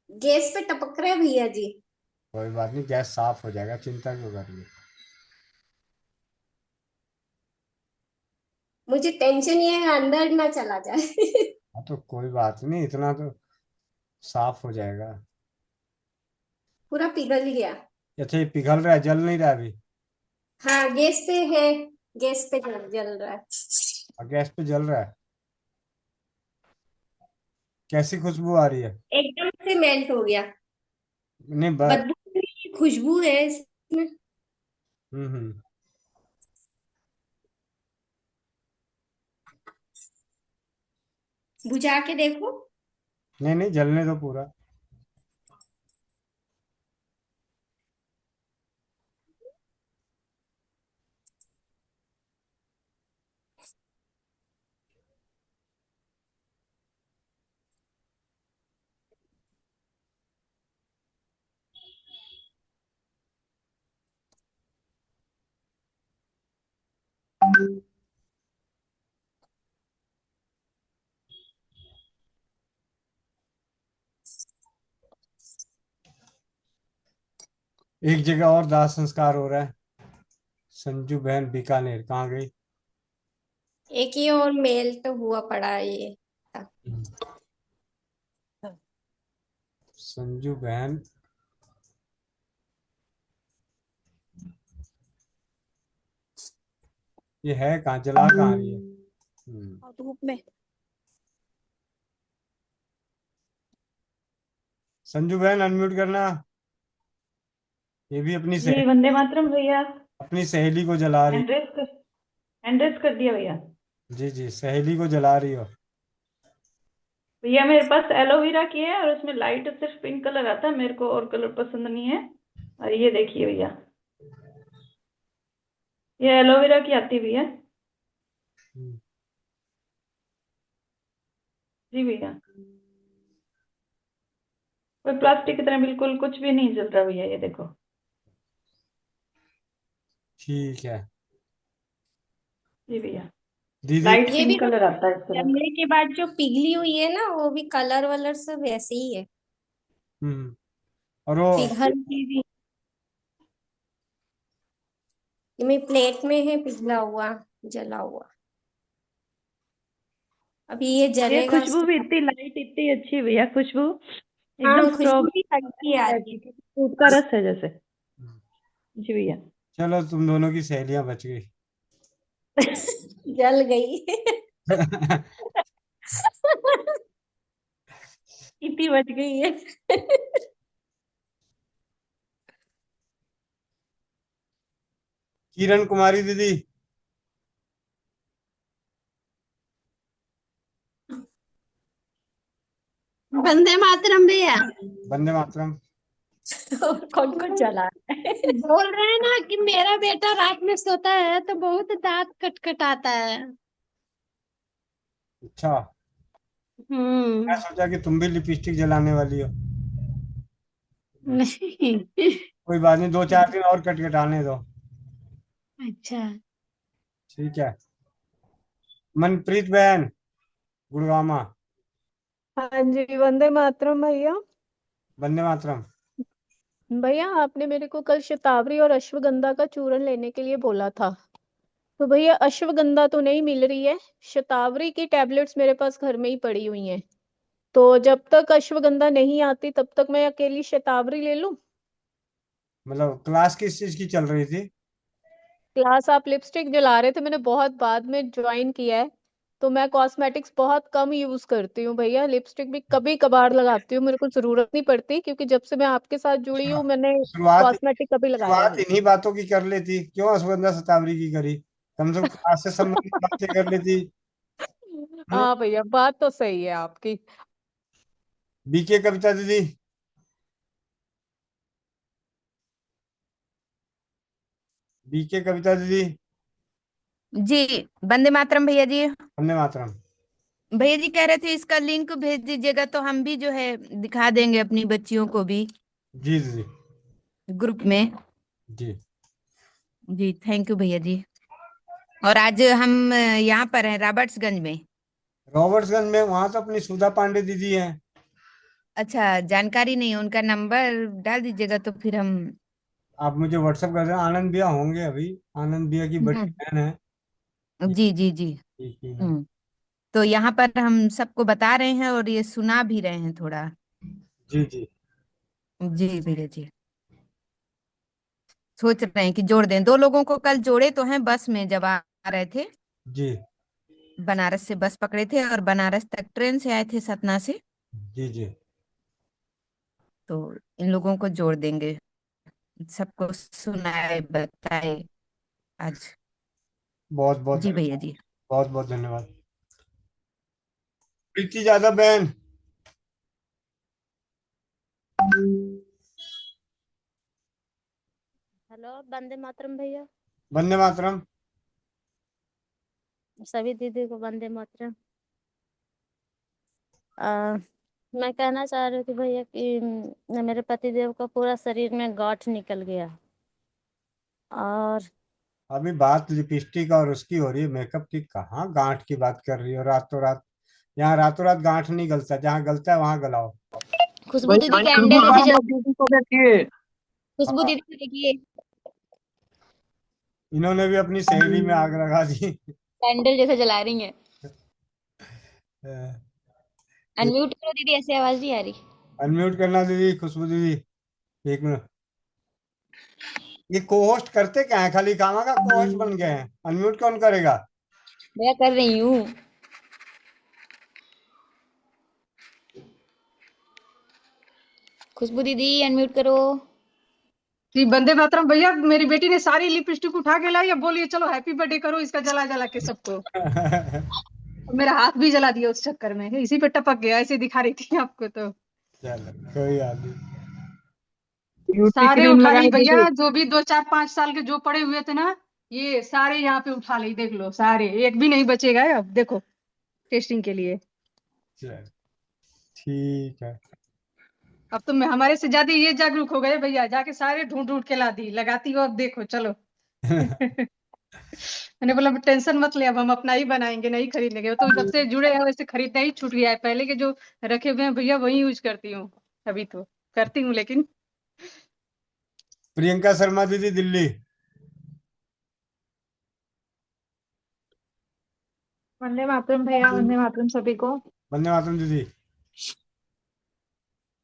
गैस पे टपक रहे हैं भैया जी। कोई बात नहीं, गैस साफ हो जाएगा, चिंता क्यों कर रही है? मुझे टेंशन ये है अंदर ना चला जाए। हाँ तो कोई बात नहीं, इतना तो साफ हो जाएगा। पूरा पिघल गया। अच्छा ये पिघल रहा है, जल नहीं रहा अभी? हाँ गैस पे है, गैस पे जल रहा है। और गैस पे जल रहा है? कैसी खुशबू आ रही है? एकदम से मेल्ट हो गया। नहीं बदबू नहीं, खुशबू है इसमें। हम्म। बुझा के देखो। नहीं नहीं, जलने दो पूरा। एक जगह और दाह संस्कार हो रहा है। संजू बहन बीकानेर कहाँ गई? एक ही और मेल तो हुआ पड़ा है ये। संजू बहन ये है कहाँ, जला कहाँ रही है? धूप में। संजू बहन अनम्यूट करना। ये भी अपनी जी वंदे मातरम भैया। अपनी सहेली को जला रही। एंड्रेस कर दिया भैया। जी जी, सहेली को जला रही हो। भैया मेरे पास एलोवेरा की है और उसमें लाइट सिर्फ पिंक कलर आता है, मेरे को और कलर पसंद नहीं है। और ये देखिए भैया, ये एलोवेरा की आती है भैया। जी भैया, कोई प्लास्टिक की तरह बिल्कुल कुछ भी नहीं जल रहा भैया, ये देखो। ठीक है जी भैया, दीदी। लाइट ये भी पिंक कलर आता है इस तरह। जमने के बाद जो पिघली हुई है ना, वो भी कलर वलर सब वैसे ही है। और वो पिघल की भी ये मेरी प्लेट में है, पिघला हुआ जला हुआ। अभी ये ये जलेगा खुशबू भी इतनी लाइट, इतनी अच्छी भैया खुशबू, हाँ एकदम खुशबू भी स्ट्रॉबेरी हल्की आ रही है। फ्रूट का रस है जैसे। जी भैया। चलो तुम दोनों की सहेलियां बच गई। जल गई। इतनी बच गई है। किरण कुमारी दीदी। वंदे मातरम भैया। वंदे मातरम। कौन कौन चला है? बोल रहे हैं ना कि मेरा बेटा रात में सोता है तो बहुत दांत खटखटाता है। अच्छा, मैं सोचा कि तुम भी लिपस्टिक जलाने वाली हो। नहीं। कोई बात नहीं, 2-4 दिन और कटकटाने दो। अच्छा ठीक है। मनप्रीत बहन गुड़गामा। हाँ जी, वंदे मातरम भैया। वंदे मातरम। भैया आपने मेरे को कल शतावरी और अश्वगंधा का चूर्ण लेने के लिए बोला था, तो भैया अश्वगंधा तो नहीं मिल रही है, शतावरी की टैबलेट्स मेरे पास घर में ही पड़ी हुई हैं, तो जब तक अश्वगंधा नहीं आती तब तक मैं अकेली शतावरी ले लूं? मतलब क्लास किस चीज की चल रही थी? क्लास आप लिपस्टिक जला रहे थे, मैंने बहुत बाद में ज्वाइन किया है, तो मैं कॉस्मेटिक्स बहुत कम यूज करती हूँ भैया, लिपस्टिक भी कभी कभार लगाती हूँ, मेरे को जरूरत नहीं पड़ती, क्योंकि जब से मैं आपके साथ जुड़ी हूँ मैंने शुरुआत कॉस्मेटिक कभी लगाया शुरुआत नहीं। इन्हीं बातों की कर लेती, क्यों अश्वगंधा शतावरी की करी? कम से कम क्लास से संबंधित बातें कर लेती। हाँ भैया, बात तो सही है आपकी। बीके कविता दीदी। बीके कविता दीदी। जी वंदे मातरम भैया जी। वंदे मातरम। भैया जी कह रहे थे इसका लिंक भेज दीजिएगा तो हम भी जो है दिखा देंगे अपनी बच्चियों को भी जी दीदी। ग्रुप में। जी जी थैंक यू भैया जी। और आज हम यहाँ पर हैं रॉबर्ट्सगंज में। रॉबर्ट्सगंज में, वहां तो अपनी सुधा पांडे दीदी हैं। अच्छा जानकारी नहीं है, उनका नंबर डाल दीजिएगा तो फिर हम। आप मुझे व्हाट्सएप कर देना। आनंद भैया होंगे अभी, आनंद भैया की बड़ी बहन है। जी जी जी। तो यहाँ पर हम सबको बता रहे हैं और ये सुना भी रहे हैं थोड़ा। जी जी जी भैया जी, सोच रहे हैं कि जोड़ दें। 2 लोगों को कल जोड़े तो हैं बस में जब आ रहे थे, जी बनारस से बस पकड़े थे और बनारस तक ट्रेन से आए थे सतना से। जी जी तो इन लोगों को जोड़ देंगे, सबको सुनाए बताए आज। बहुत बहुत जी भैया जी। बहुत बहुत धन्यवाद। प्रीति यादव बहन, हेलो, वंदे मातरम भैया। वंदे मातरम। सभी दीदी को वंदे मातरम। मैं कहना चाह रही थी भैया कि मेरे पतिदेव का पूरा शरीर में गांठ निकल गया और अभी बात लिपस्टिक और उसकी हो रही है, मेकअप की कहाँ गांठ की बात कर रही हो रातों रात। यहाँ रातों रात गांठ नहीं गलता, जहाँ गलता है वहां गलाओ। खुशबू दीदी कैंडल जैसे देखिए, खुशबू दीदी को देखिए, इन्होंने भी अपनी सहेली में आग लगा दी। कैंडल जैसे जला रही है। अनम्यूट करो दीदी, ऐसे आवाज नहीं आ रही। अनम्यूट करना दीदी, खुशबू दीदी, 1 मिनट। ये को होस्ट करते क्या है, खाली कामा का को होस्ट बन गए हैं, अनम्यूट कौन करेगा? मैं कर रही हूँ। खुशबू दीदी अनम्यूट करो। जी वंदे मातरम भैया। मेरी बेटी ने सारी लिपस्टिक उठा के लाई, अब बोलिए चलो हैप्पी बर्थडे करो इसका, जला जला के सबको। मेरा हाथ भी जला दिया उस चक्कर में, इसी पे टपक गया, ऐसे दिखा रही थी आपको। तो चलो कोई बात नहीं। सारे उठा ली भैया, जो भी 2 4 5 साल के जो पड़े हुए थे ना, ये सारे यहाँ पे उठा ली। देख लो सारे, एक भी नहीं बचेगा अब, देखो टेस्टिंग के लिए। ठीक है। अब तो मैं हमारे से ज्यादा ये जागरूक हो गए भैया, जाके सारे ढूंढ ढूंढ के ला दी, लगाती हो अब देखो चलो। मैंने बोला टेंशन मत ले, अब हम अपना ही बनाएंगे, नहीं खरीदेंगे। तो जब से जुड़े हैं वैसे खरीदना ही छूट गया है, पहले के जो रखे हुए हैं भैया वही यूज करती हूँ। अभी तो करती हूँ लेकिन। प्रियंका शर्मा दीदी दिल्ली। वंदे मातरम भैया, वंदे मातरम सभी को। वंदे मातरम दीदी।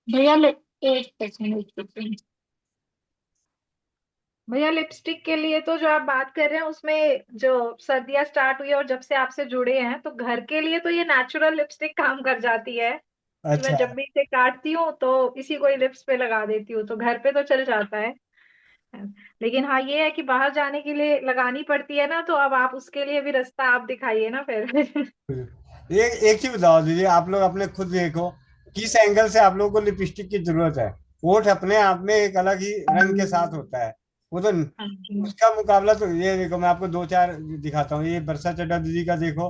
भैया एक सेकंड। भैया लिपस्टिक के लिए तो जो आप बात कर रहे हैं उसमें जो सर्दियां स्टार्ट हुई है और जब से आपसे जुड़े हैं, तो घर के लिए तो ये नेचुरल लिपस्टिक काम कर जाती है। कि मैं जब भी इसे काटती हूँ तो इसी को ही लिप्स पे लगा देती हूँ, तो घर पे तो चल जाता है। लेकिन हाँ ये है कि बाहर जाने के लिए लगानी पड़ती है ना, तो अब आप उसके लिए भी रास्ता आप दिखाइए ना फिर। एक चीज बताओ दीदी, आप लोग अपने खुद देखो किस एंगल से आप लोगों को लिपस्टिक की जरूरत है। होठ अपने आप में एक अलग ही रंग के साथ होता है, वो तो उसका मुकाबला तो ये देखो, मैं आपको 2 4 दिखाता हूँ। ये बरसा चड्ढा दीदी का देखो,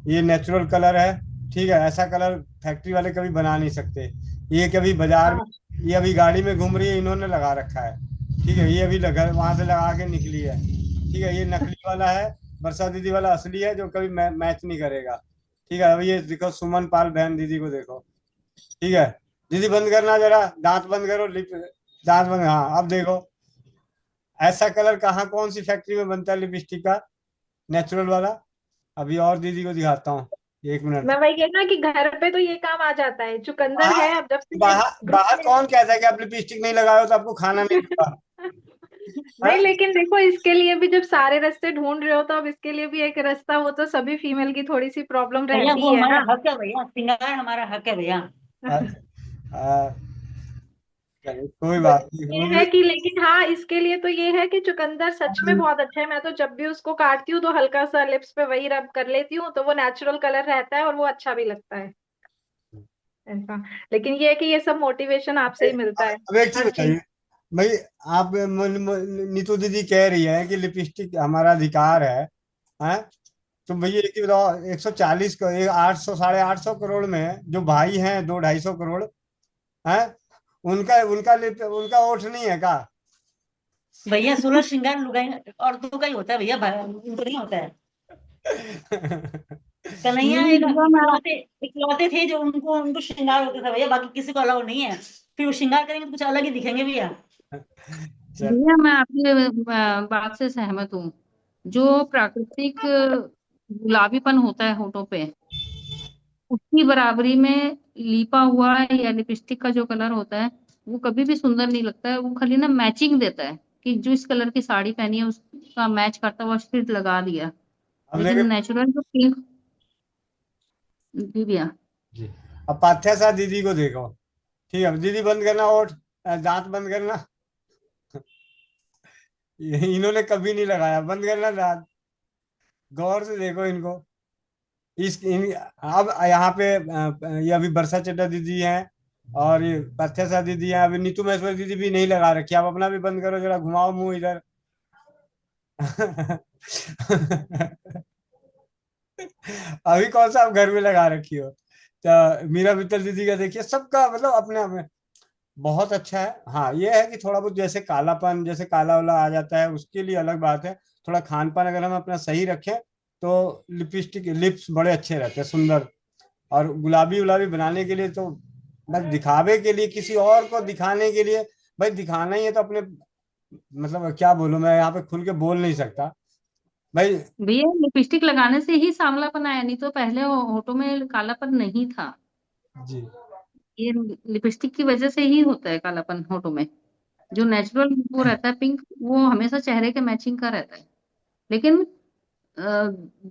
ये नेचुरल कलर है, ठीक है। ऐसा कलर फैक्ट्री वाले कभी बना नहीं सकते। ये कभी बाजार में, ये अभी गाड़ी में घूम रही है, इन्होंने लगा रखा है, ठीक है। ये अभी घर वहां से लगा के निकली है, ठीक है। ये नकली वाला है, बरसा दीदी वाला असली है जो कभी मैच नहीं करेगा, ठीक है। अभी ये देखो सुमन पाल बहन दीदी को देखो, ठीक है। दीदी बंद करना जरा, दांत बंद करो, दांत बंद, हाँ अब देखो। ऐसा कलर कहाँ कौन सी फैक्ट्री में बनता है लिपस्टिक का, नेचुरल वाला। अभी और दीदी को दिखाता हूँ, 1 मिनट। मैं वही कहना कि घर पे तो ये काम आ जाता है, चुकंदर है। अब जब से बाहर कौन कहता है कि आप लिपस्टिक नहीं लगाए हो तो आपको खाना नहीं मिलता। नहीं, लेकिन देखो इसके लिए भी जब सारे रास्ते ढूंढ रहे हो तो अब इसके लिए भी एक रास्ता, वो तो सभी फीमेल की थोड़ी सी प्रॉब्लम भैया रहती वो है हमारा ना। हक है भैया, श्रृंगार हमारा हक है भैया। कोई बात ये नहीं। है कि, लेकिन हाँ इसके लिए तो ये है कि चुकंदर सच में बहुत अच्छा है। मैं तो जब भी उसको काटती हूँ तो हल्का सा लिप्स पे वही रब कर लेती हूँ, तो वो नेचुरल कलर रहता है और वो अच्छा भी लगता है ऐसा। लेकिन ये है कि ये सब मोटिवेशन आपसे ही मिलता है। अब एक चीज बताइए भाई, आप नीतू दीदी कह रही है कि लिपस्टिक हमारा अधिकार है? तो भैया एक ही बताओ, 140 को 800 850 करोड़ में जो भाई हैं 200-250 करोड़ है, उनका उनका उनका वोट नहीं है का? भैया 16 श्रृंगार लुगाई औरतों का ही होता है भैया, उनको नहीं होता है। कन्हैया इकलौते थे जो उनको उनको श्रृंगार होता था भैया, बाकी किसी को अलाउ नहीं है। फिर वो श्रृंगार करेंगे तो कुछ अलग ही दिखेंगे भैया। भैया मैं आपकी बात से सहमत हूँ। जो प्राकृतिक गुलाबीपन होता है होठों पे, उसकी बराबरी में लिपा हुआ या लिपस्टिक का जो कलर होता है वो कभी भी सुंदर नहीं लगता है। वो खाली ना मैचिंग देता है कि जिस कलर की साड़ी पहनी है उसका मैच करता हुआ शेड लगा दिया। अब लेकिन देखिए नेचुरल जो पिंक जी भैया। जी, अब पाथ्या दीदी को देखो। ठीक है, अब दीदी बंद करना, और दांत बंद करना। इन्होंने कभी नहीं लगाया, बंद करना दांत। गौर से देखो इनको। अब यहाँ पे ये अभी बरसा चड्डा दीदी हैं और ये पाथ्या दीदी हैं, अभी नीतू महेश्वर दीदी भी नहीं लगा रखी। आप अपना भी बंद करो, जरा घुमाओ मुंह इधर। अभी कौन सा आप घर में लगा रखी हो? तो मीरा मित्तल दीदी का देखिए, सबका मतलब अपने आप में बहुत अच्छा है। हाँ, ये है कि थोड़ा बहुत जैसे कालापन, जैसे काला वाला आ जाता है, उसके लिए अलग बात है। थोड़ा खान पान अगर हम अपना सही रखें तो लिपस्टिक लिप्स बड़े अच्छे रहते हैं, सुंदर। और गुलाबी गुलाबी बनाने के लिए तो बस दिखावे के लिए, किसी और को दिखाने के लिए, भाई दिखाना ही है तो अपने, मतलब क्या बोलूं, मैं यहाँ पे खुल के बोल नहीं सकता भाई। भैया लिपस्टिक लगाने से ही सांवलापन आया, नहीं तो पहले होठों में कालापन नहीं था। जी, ये लिपस्टिक की वजह से ही होता है कालापन होठों में। जो नेचुरल वो रहता है पिंक, वो हमेशा चेहरे के मैचिंग का रहता है। लेकिन अ,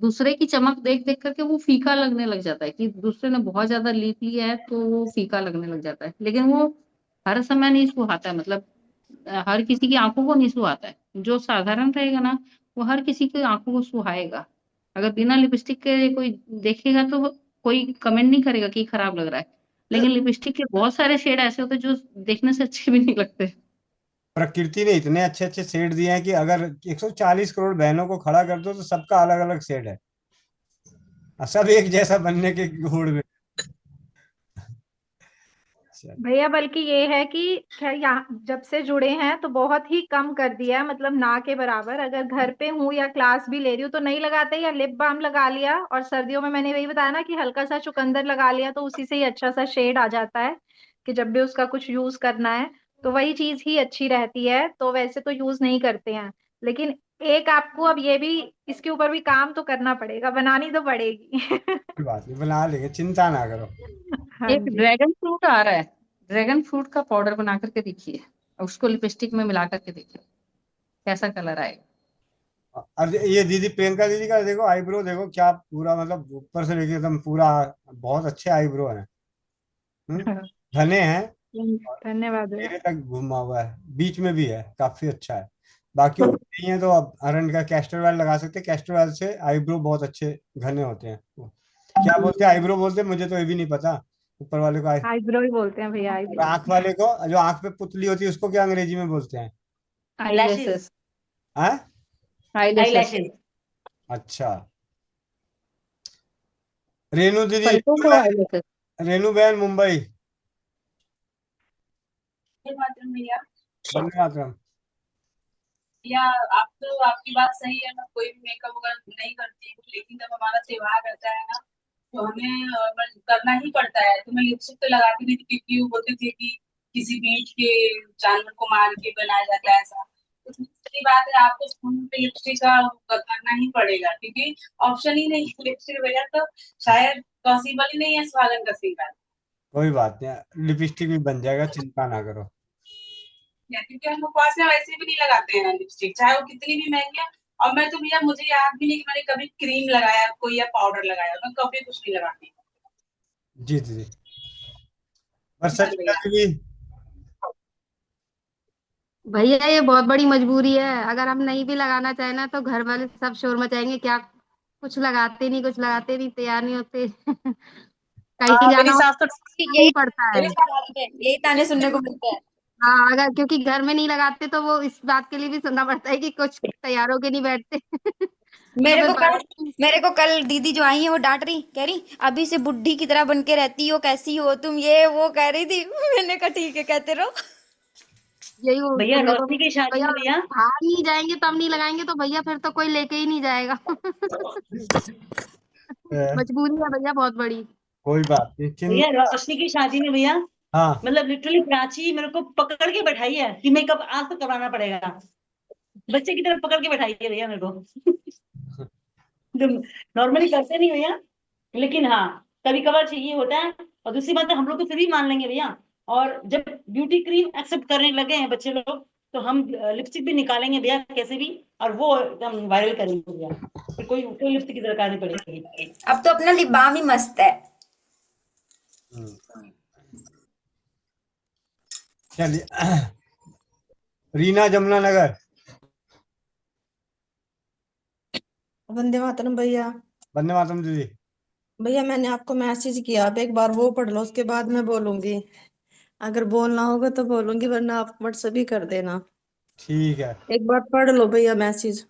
दूसरे की चमक देख देख करके वो फीका लगने लग जाता है कि दूसरे ने बहुत ज्यादा लीप लिया है तो वो फीका लगने लग जाता है। लेकिन वो हर समय नहीं सुहाता है, मतलब हर किसी की आंखों को नहीं सुहाता है। जो साधारण रहेगा ना वो हर किसी की आंखों को सुहाएगा। अगर बिना लिपस्टिक के कोई देखेगा तो कोई कमेंट नहीं करेगा कि खराब लग रहा है। लेकिन लिपस्टिक के बहुत सारे शेड ऐसे होते हैं जो देखने से अच्छे भी नहीं लगते। प्रकृति ने इतने अच्छे अच्छे शेड दिए हैं कि अगर 140 करोड़ बहनों को खड़ा कर दो तो सबका अलग अलग शेड है, और सब एक जैसा बनने के होड़ में। भैया बल्कि ये है कि खैर यहाँ जब से जुड़े हैं तो बहुत ही कम कर दिया है, मतलब ना के बराबर। अगर घर पे हूँ या क्लास भी ले रही हूँ तो नहीं लगाते, या लिप बाम लगा लिया, और सर्दियों में मैंने वही बताया ना कि हल्का सा चुकंदर लगा लिया तो उसी से ही अच्छा सा शेड आ जाता है कि जब भी उसका कुछ यूज करना है तो वही चीज ही अच्छी रहती है। तो वैसे तो यूज नहीं करते हैं, लेकिन एक आपको अब ये भी इसके ऊपर भी काम तो करना पड़ेगा, बनानी तो पड़ेगी। कोई बात नहीं, बना लेंगे, चिंता ना करो। हाँ एक जी। ड्रैगन फ्रूट आ रहा है, ड्रैगन फ्रूट का पाउडर बना करके देखिए, उसको लिपस्टिक में मिला करके देखिए कैसा कलर आएगा। और ये दीदी प्रियंका दीदी का देखो, आईब्रो देखो क्या पूरा, मतलब ऊपर से लेके एकदम पूरा, बहुत अच्छे आईब्रो हैं। घने हैं, धन्यवाद भैया। मेरे तक घुमा हुआ है, बीच में भी है, काफी अच्छा है। बाकी ऊपर नहीं है तो अब अरंड का कैस्टर ऑयल लगा सकते हैं, कैस्टर ऑयल से आईब्रो बहुत अच्छे घने होते हैं। क्या बोलते हैं, आईब्रो बोलते हैं, मुझे तो ये भी नहीं पता। ऊपर वाले को आईब्रो ही बोलते हैं भैया, आईब्रो। आंख वाले को, जो आंख पे पुतली होती है, उसको क्या अंग्रेजी में बोलते हैं? आईलैशेस। हाँ, आईलैशेस। अच्छा। रेनू दीदी, पलकों को आईलैशेस। रेनू बहन मुंबई। भैया वंदे मातरम। या आप तो आपकी बात सही है, मैं कोई भी मेकअप वगैरह नहीं करती हूँ, लेकिन जब हमारा त्योहार रहता है ना तो हमें करना ही पड़ता है। तो मैं लिपस्टिक तो लगाती नहीं थी क्योंकि वो बोलते थे कि किसी मीट के जानवर को मार के बनाया जाता है ऐसा। तो दूसरी बात है, आपको स्कूल पे लिपस्टिक का करना ही पड़ेगा क्योंकि ऑप्शन ही नहीं है लिपस्टिक बगैर, तो शायद पॉसिबल ही नहीं है सुहागन का श्रृंगार। कोई बात नहीं, लिपस्टिक भी बन जाएगा, चिंता ना करो। क्योंकि हम उपवास में वैसे भी नहीं लगाते हैं लिपस्टिक, चाहे वो कितनी भी महंगी है। और मैं तो भैया मुझे याद भी नहीं कि मैंने कभी क्रीम लगाया कोई या पाउडर लगाया, मैं कभी कुछ नहीं लगाती। जी दीदी, बरसा भी। भैया ये बहुत बड़ी मजबूरी है, अगर हम नहीं भी लगाना चाहे ना तो घर वाले सब शोर मचाएंगे, क्या कुछ लगाते नहीं, कुछ लगाते नहीं, तैयार नहीं होते। कहीं मेरी जाना हो सास तो नहीं पड़ता है। यही ताने सुनने को मिलते हैं। हाँ, अगर क्योंकि घर में नहीं लगाते तो वो इस बात के लिए भी सुनना पड़ता है कि कुछ तैयार होके नहीं बैठते। मेरे तो को कल मेरे को कल दीदी जो आई है वो डांट रही, कह रही अभी से बुढ़ी की तरह बन के रहती हो, कैसी हो तुम, ये वो कह रही थी। मैंने कहा ठीक है, कहते रहो। यही वो भैया मेरे को रोशनी की शादी भैया में भैया बाहर नहीं जाएंगे तब नहीं लगाएंगे तो भैया फिर तो कोई लेके ही नहीं जाएगा। मजबूरी है भैया बहुत बड़ी। कोई बात नहीं, भैया रोशनी की शादी में भैया, हाँ, मतलब लिटरली प्राची मेरे को पकड़ के बैठाई है कि मेकअप आज तो करवाना पड़ेगा। बच्चे की तरफ पकड़ के बैठाई है भैया मेरे को। नॉर्मली करते नहीं भैया, लेकिन हाँ कभी कभार चाहिए होता है। और दूसरी बात है, हम लोग तो फिर भी मान लेंगे भैया। और जब ब्यूटी क्रीम एक्सेप्ट करने लगे हैं बच्चे लोग, तो हम लिपस्टिक भी निकालेंगे भैया कैसे भी, और वो एकदम वायरल करेंगे भैया। फिर कोई कोई लिपस्टिक की दरकार नहीं पड़ेगी। अब तो अपना लिप बाम ही मस्त है। चलिए रीना जमुनानगर। वंदे मातरम भैया। वंदे मातरम दीदी। भैया मैंने आपको मैसेज किया, आप एक बार वो पढ़ लो, उसके बाद मैं बोलूंगी। अगर बोलना होगा तो बोलूंगी, वरना आप व्हाट्सएप ही कर देना। ठीक है। एक बार पढ़ लो भैया मैसेज।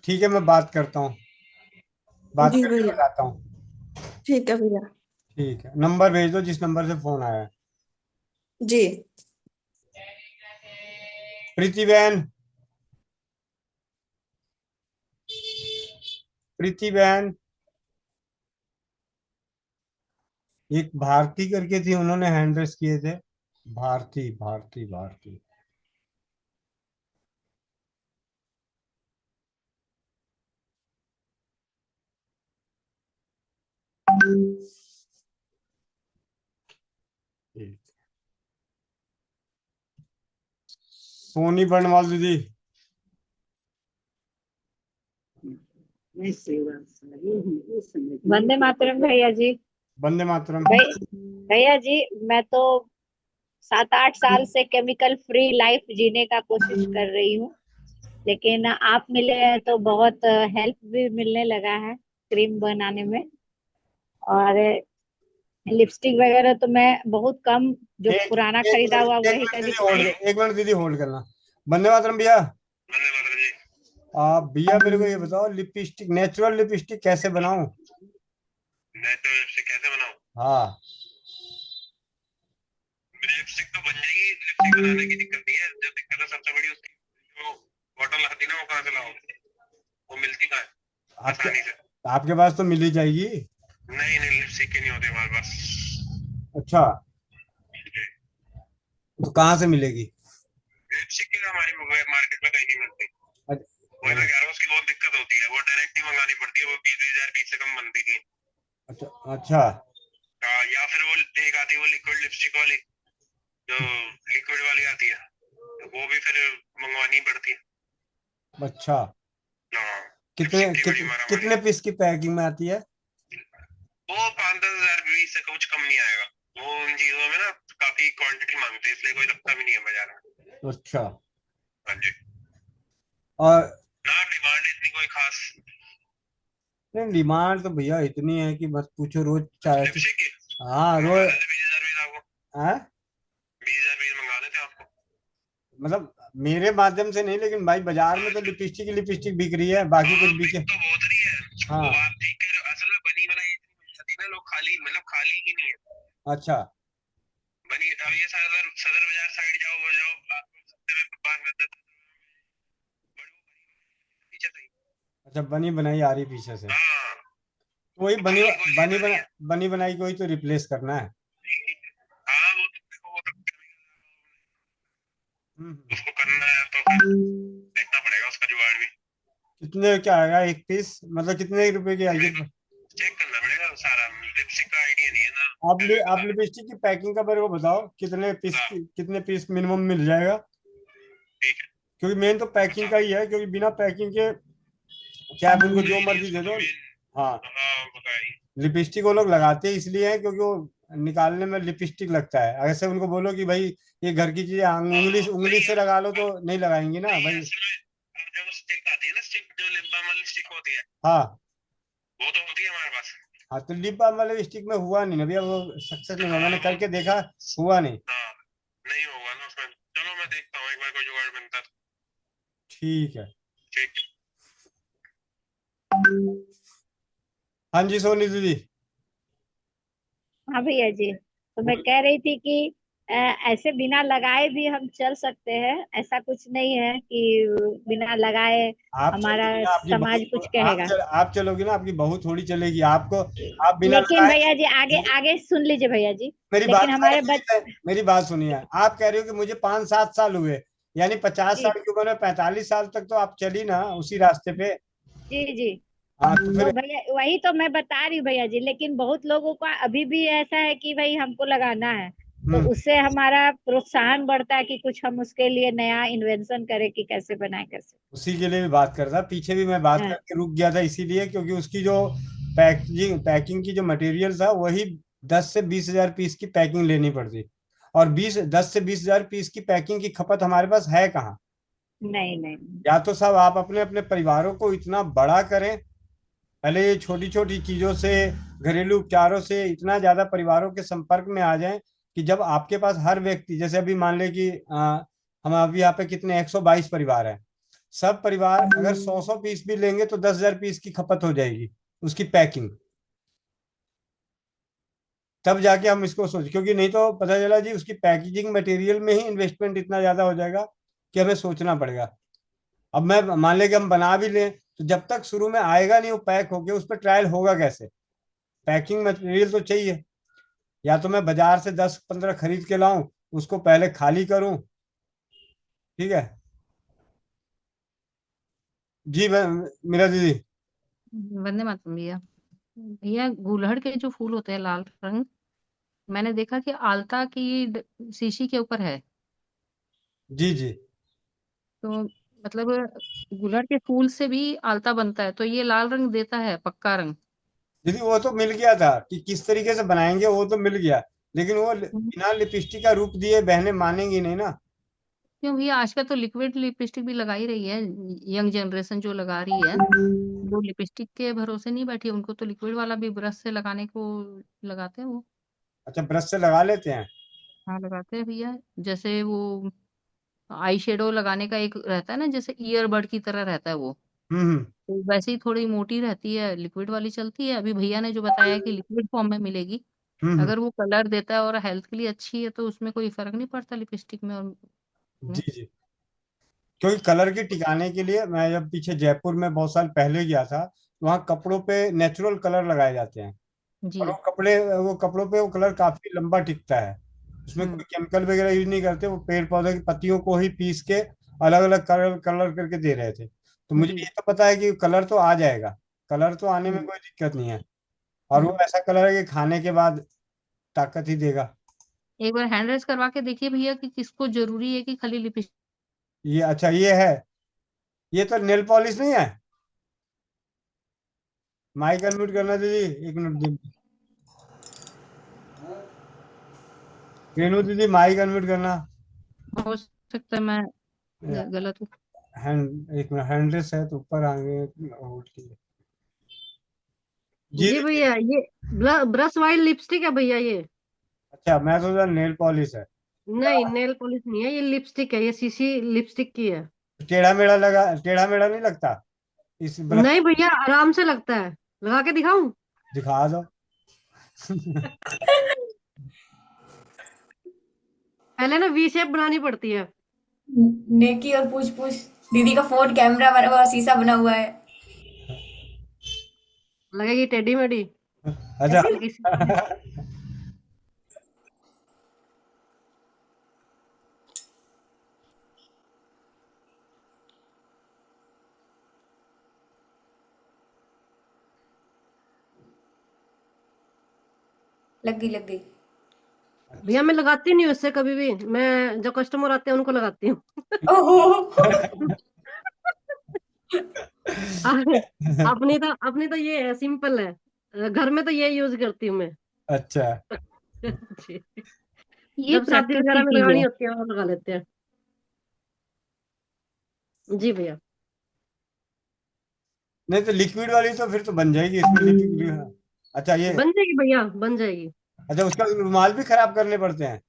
ठीक है, मैं बात करता हूँ, बात जी करके भैया। बताता हूँ। ठीक है भैया। ठीक है, नंबर भेज दो जिस नंबर से फोन आया है। जी। प्रीति बहन, प्रीति बहन, एक भारती करके थी, उन्होंने हैंड रेस किए थे। भारती भारती भारती। सोनी बर्णवाल दीदी। वंदे मातरम भैया जी। वंदे मातरम। भैया जी, मैं तो 7-8 साल से केमिकल फ्री लाइफ जीने का कोशिश कर रही हूँ, लेकिन आप मिले हैं तो बहुत हेल्प भी मिलने लगा है क्रीम बनाने में। और लिपस्टिक वगैरह तो मैं बहुत कम, जो पुराना खरीदा हुआ वही का एक मिनट दीदी होल्ड करना। वंदे मातरम भैया। आप भैया मेरे को ये बताओ, लिपस्टिक, नेचुरल लिपस्टिक कैसे बनाऊं? नेचुरल लिपस्टिक कैसे बनाऊं? हाँ। मेरी लिपस्टिक तो बन जाएगी, लिपस्टिक बनाने की दिक्कत नहीं है। जो दिक्कत है सबसे बड़ी उसकी जो बॉटल आती है ना, वो कहाँ से लाऊं? वो मिलती कहाँ है आसानी से? आपके पास तो मिल ही जाएगी। नहीं नहीं, लिपस्टिक की नहीं होती हमारे पास। अच्छा, तो कहाँ से मिलेगी? लिपस्टिक की हमारी मार्केट में कहीं नहीं मिलती। वही मैं कह रहा हूँ, उसकी बहुत दिक्कत होती है, वो डायरेक्ट ही मंगानी पड़ती है, वो 20,000 से कम बनती नहीं। अच्छा अच्छा। हाँ, या फिर वो एक आती है वो लिक्विड लिपस्टिक वाली, जो लिक्विड वाली आती है, तो वो भी फिर मंगवानी पड़ती है। अच्छा, कितने पीस की पैकिंग में आती है? वो 5-10 हजार 20 से कुछ कम नहीं आएगा। वो उन चीजों में ना काफी क्वांटिटी मांगते हैं, इसलिए कोई रखता भी नहीं है बाजार में। अच्छा। हाँ जी। और ना डिमांड इतनी कोई खास नहीं, डिमांड तो भैया इतनी है कि मत पूछो, रोज चाहे। हाँ रोज। 20,000 पीस मंगा देते आपको। मतलब मेरे माध्यम से नहीं, लेकिन भाई बाजार में तो लिपस्टिक ही लिपस्टिक बिक रही है, बाकी कुछ बिके तो बहुत रही है। हाँ। वो आप ठीक कह रहे हो, असल में बनी बनाई जाती है ना, लोग खाली मतलब खाली ही नहीं है। अच्छा। बनी अब ये सदर बाजार साइड जाओ, वो जाओ अच्छा, बनी बनाई आ रही पीछे से। वही बनी बनी बनाई को ही तो रिप्लेस करना है। उसको करना है तो फिर देखना पड़ेगा उसका जुगाड़ भी। कितने क्या आएगा एक पीस, मतलब कितने रुपए की आएगी? चेक करना पड़ेगा सारा, लिपस्टिक का आइडिया नहीं है ना। आप लिपस्टिक की पैकिंग का मेरे को बताओ, कितने पीस मिनिमम मिल जाएगा? ठीक है, क्योंकि मेन तो पैकिंग का ही है, क्योंकि बिना पैकिंग के क्या आप उनको जो मर्जी दे दो। हाँ, लिपस्टिक वो लोग लगाते हैं इसलिए है क्योंकि वो निकालने में लिपस्टिक लगता है। ऐसे उनको बोलो कि भाई ये घर की चीजें उंगली से लगा लो, तो नहीं लगाएंगे ना भाई। जो स्टिक आती है ना, स्टिक जो लिप बाम वाली स्टिक होती है, हाँ वो तो होती है हमारे पास। हाँ, तो लिप बाम वाले स्टिक में हुआ नहीं ना भैया, वो सक्सेस नहीं हुआ, मैंने करके देखा, हुआ नहीं। नहीं होगा ना उसमें। चलो मैं देखता हूँ, एक बार कोई जुगाड़ बनता तो। ठीक है। ठीक है। हाँ जी सोनी दीदी। हाँ भैया जी, तो मैं कह रही थी कि ऐसे बिना लगाए भी हम चल सकते हैं, ऐसा कुछ नहीं है कि बिना लगाए आप हमारा चलोगी ना, आपकी समाज बहू, कुछ कहेगा। आप चलोगी ना, आपकी बहू थोड़ी चलेगी आपको। आप बिना लेकिन लगाए, भैया जी आगे आगे सुन लीजिए भैया जी। मेरी लेकिन बात हमारे मेरी बात सुनिए। आप कह रहे हो कि मुझे 5-7 साल हुए, यानी 50 साल जी की उम्र में 45 साल तक तो आप चली ना उसी रास्ते पे। जी जी। हाँ तो तो फिर भैया वही तो मैं बता रही हूँ भैया जी, लेकिन बहुत लोगों का अभी भी ऐसा है कि भाई हमको लगाना है, तो उससे हमारा प्रोत्साहन बढ़ता है कि कुछ हम उसके लिए नया इन्वेंशन करें कि कैसे बनाए कैसे। उसी के लिए भी बात कर रहा। पीछे भी मैं बात हाँ करके रुक गया था इसीलिए, क्योंकि उसकी जो पैकिंग की जो मटेरियल था वही 10 से 20 हजार पीस की पैकिंग लेनी पड़ती। और 10 से 20 हजार पीस की पैकिंग की खपत हमारे पास है कहाँ। नहीं नहीं। या तो सब आप अपने अपने परिवारों को इतना बड़ा करें, पहले ये छोटी छोटी चीजों से, घरेलू उपचारों से इतना ज्यादा परिवारों के संपर्क में आ जाएं कि जब आपके पास हर व्यक्ति, जैसे अभी मान ले कि हम अभी यहाँ पे कितने 122 परिवार हैं। सब परिवार अगर 100-100 पीस भी लेंगे तो 10 हजार पीस की खपत हो जाएगी उसकी पैकिंग। तब जाके हम इसको सोच, क्योंकि नहीं तो पता चला जी उसकी पैकेजिंग मटेरियल में ही इन्वेस्टमेंट इतना ज्यादा हो जाएगा कि हमें सोचना पड़ेगा। अब मैं मान ले कि हम बना भी लें तो जब तक शुरू में आएगा नहीं वो पैक होके, उस पर ट्रायल होगा कैसे। पैकिंग मटेरियल तो चाहिए। या तो मैं बाजार से 10-15 खरीद के लाऊं, उसको पहले खाली करूं। ठीक है जी मीरा दीदी। वंदे मातरम भैया। भैया गुलहड़ के जो फूल होते हैं लाल रंग, मैंने देखा कि आलता की शीशी के ऊपर है। जी जी। तो मतलब गुलहड़ के फूल से भी आलता बनता है, तो ये लाल रंग देता है पक्का रंग। दीदी वो तो मिल गया था कि किस तरीके से बनाएंगे, वो तो मिल गया। लेकिन वो बिना लिपस्टिक का रूप दिए बहनें मानेंगी नहीं ना। क्यों भैया, आजकल तो लिक्विड लिपस्टिक भी लगा ही रही है। यंग जनरेशन जो लगा रही है वो लिपस्टिक के भरोसे नहीं बैठी है, उनको तो लिक्विड वाला भी ब्रश से लगाने को लगाते हैं वो। अच्छा, ब्रश से लगा लेते हैं। हाँ लगाते हैं भैया। जैसे वो आई शेडो लगाने का एक रहता है ना, जैसे ईयरबड की तरह रहता है वो, हम्म। तो वैसे ही थोड़ी मोटी रहती है, लिक्विड वाली चलती है। अभी भैया ने जो बताया कि लिक्विड फॉर्म में मिलेगी, हम्म। अगर वो कलर देता है और हेल्थ के लिए अच्छी है तो उसमें कोई फर्क नहीं पड़ता लिपस्टिक में और जी जी। क्योंकि कलर के टिकाने के लिए मैं जब पीछे जयपुर में बहुत साल पहले गया था, तो वहाँ कपड़ों पे नेचुरल कलर लगाए जाते हैं। और जी। वो कपड़ों पे वो कलर काफी लंबा टिकता है। उसमें कोई केमिकल वगैरह यूज नहीं करते, वो पेड़ पौधे की पत्तियों को ही पीस के अलग अलग कलर कलर करके दे रहे थे। तो मुझे जी। ये तो पता है कि कलर तो आ जाएगा, कलर तो आने में हम्म। कोई दिक्कत नहीं है। और वो हम्म। ऐसा कलर है कि खाने के बाद ताकत ही देगा। एक बार हैंड रेस करवा के देखिए भैया कि किसको जरूरी है कि खाली लिपस्टिक। ये अच्छा ये है, ये तो नेल पॉलिश नहीं है। माइक अनम्यूट करना दीदी, 1 मिनट दीदी। रेनू दीदी माइक अनम्यूट करना। हो सकता है मैं गलत हूँ। एक मिनट, हैंडलेस है तो ऊपर आगे होल्ड कीजिए। जी ये दीदी। भैया ये ब्रश वाइट लिपस्टिक है भैया ये। अच्छा मैं सोचा नेल पॉलिश है। नहीं नेल पॉलिश नहीं है, ये लिपस्टिक है, ये सीसी लिपस्टिक की है। टेढ़ा मेढ़ा नहीं लगता इस ब्रश। नहीं भैया आराम से लगता है, लगा के दिखाऊं? दिखा दो। पहले ना वी शेप बनानी पड़ती है। नेकी और पूछ पूछ। दीदी का फोन कैमरा बना हुआ, शीशा बना हुआ है। लगेगी टेढ़ी मेढ़ी। अच्छा। लग गई लग गई। भैया मैं लगाती नहीं हूँ इससे कभी भी, मैं जो कस्टमर आते हैं उनको लगाती हूँ। ओहो। अपनी तो ये है, सिंपल है, घर में तो ये यूज करती हूँ मैं। अच्छा। जी। ये जब शादी प्रैक्टिस की वगैरह में चीज लगानी है। होती है वो लगा लेते हैं। जी भैया। नहीं तो लिक्विड वाली तो फिर तो बन जाएगी इसमें लिक्विड। अच्छा ये। बन जाएगी भैया, बन जाएगी। अच्छा उसका रुमाल भी खराब करने पड़ते हैं।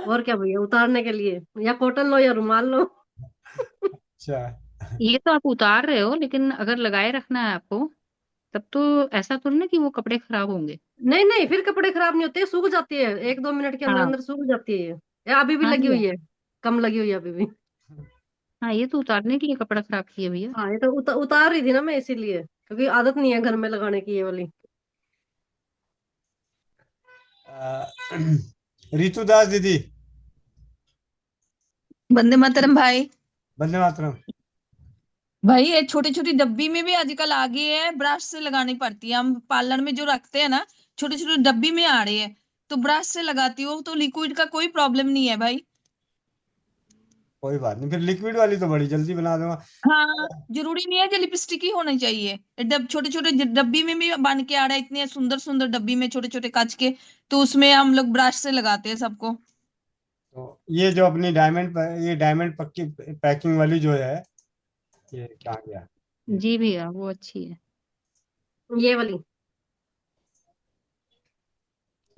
और क्या भैया, उतारने के लिए या कॉटन लो या रुमाल लो। अच्छा। ये तो आप उतार रहे हो, लेकिन अगर लगाए रखना है आपको, तब तो ऐसा तो नहीं ना कि वो कपड़े खराब होंगे। नहीं नहीं, फिर कपड़े खराब नहीं होते, सूख जाती है 1-2 मिनट के अंदर हाँ अंदर सूख जाती है ये अभी भी हाँ लगी भैया। हुई है, कम लगी हुई है अभी भी। हाँ, ये तो उतारने के लिए कपड़ा खराब किया भैया। हाँ, ये तो उतार रही थी ना मैं इसीलिए, क्योंकि आदत नहीं है घर में लगाने की ये वाली। रितु दास दीदी। वंदे मातरम भाई। वंदे मातरम। भाई ये छोटी छोटी डब्बी में भी आजकल आ गई है, ब्रश से लगानी पड़ती है। हम पार्लर में जो रखते हैं ना, छोटी छोटी डब्बी में आ रही है, तो ब्रश से लगाती हो तो लिक्विड का कोई प्रॉब्लम नहीं है भाई। कोई बात नहीं, फिर लिक्विड वाली तो बड़ी जल्दी बना दूंगा। हाँ, जरूरी नहीं है कि लिपस्टिक ही होनी चाहिए। छोटे छोटे डब्बी में भी बन के आ रहा है, इतने सुंदर सुंदर डब्बी में छोटे छोटे कांच के, तो उसमें हम लोग ब्रश से लगाते हैं सबको। तो ये जो अपनी ये डायमंड पक्की पैकिंग वाली जो है, ये क्या गया? जी भैया, वो अच्छी है। ये वाली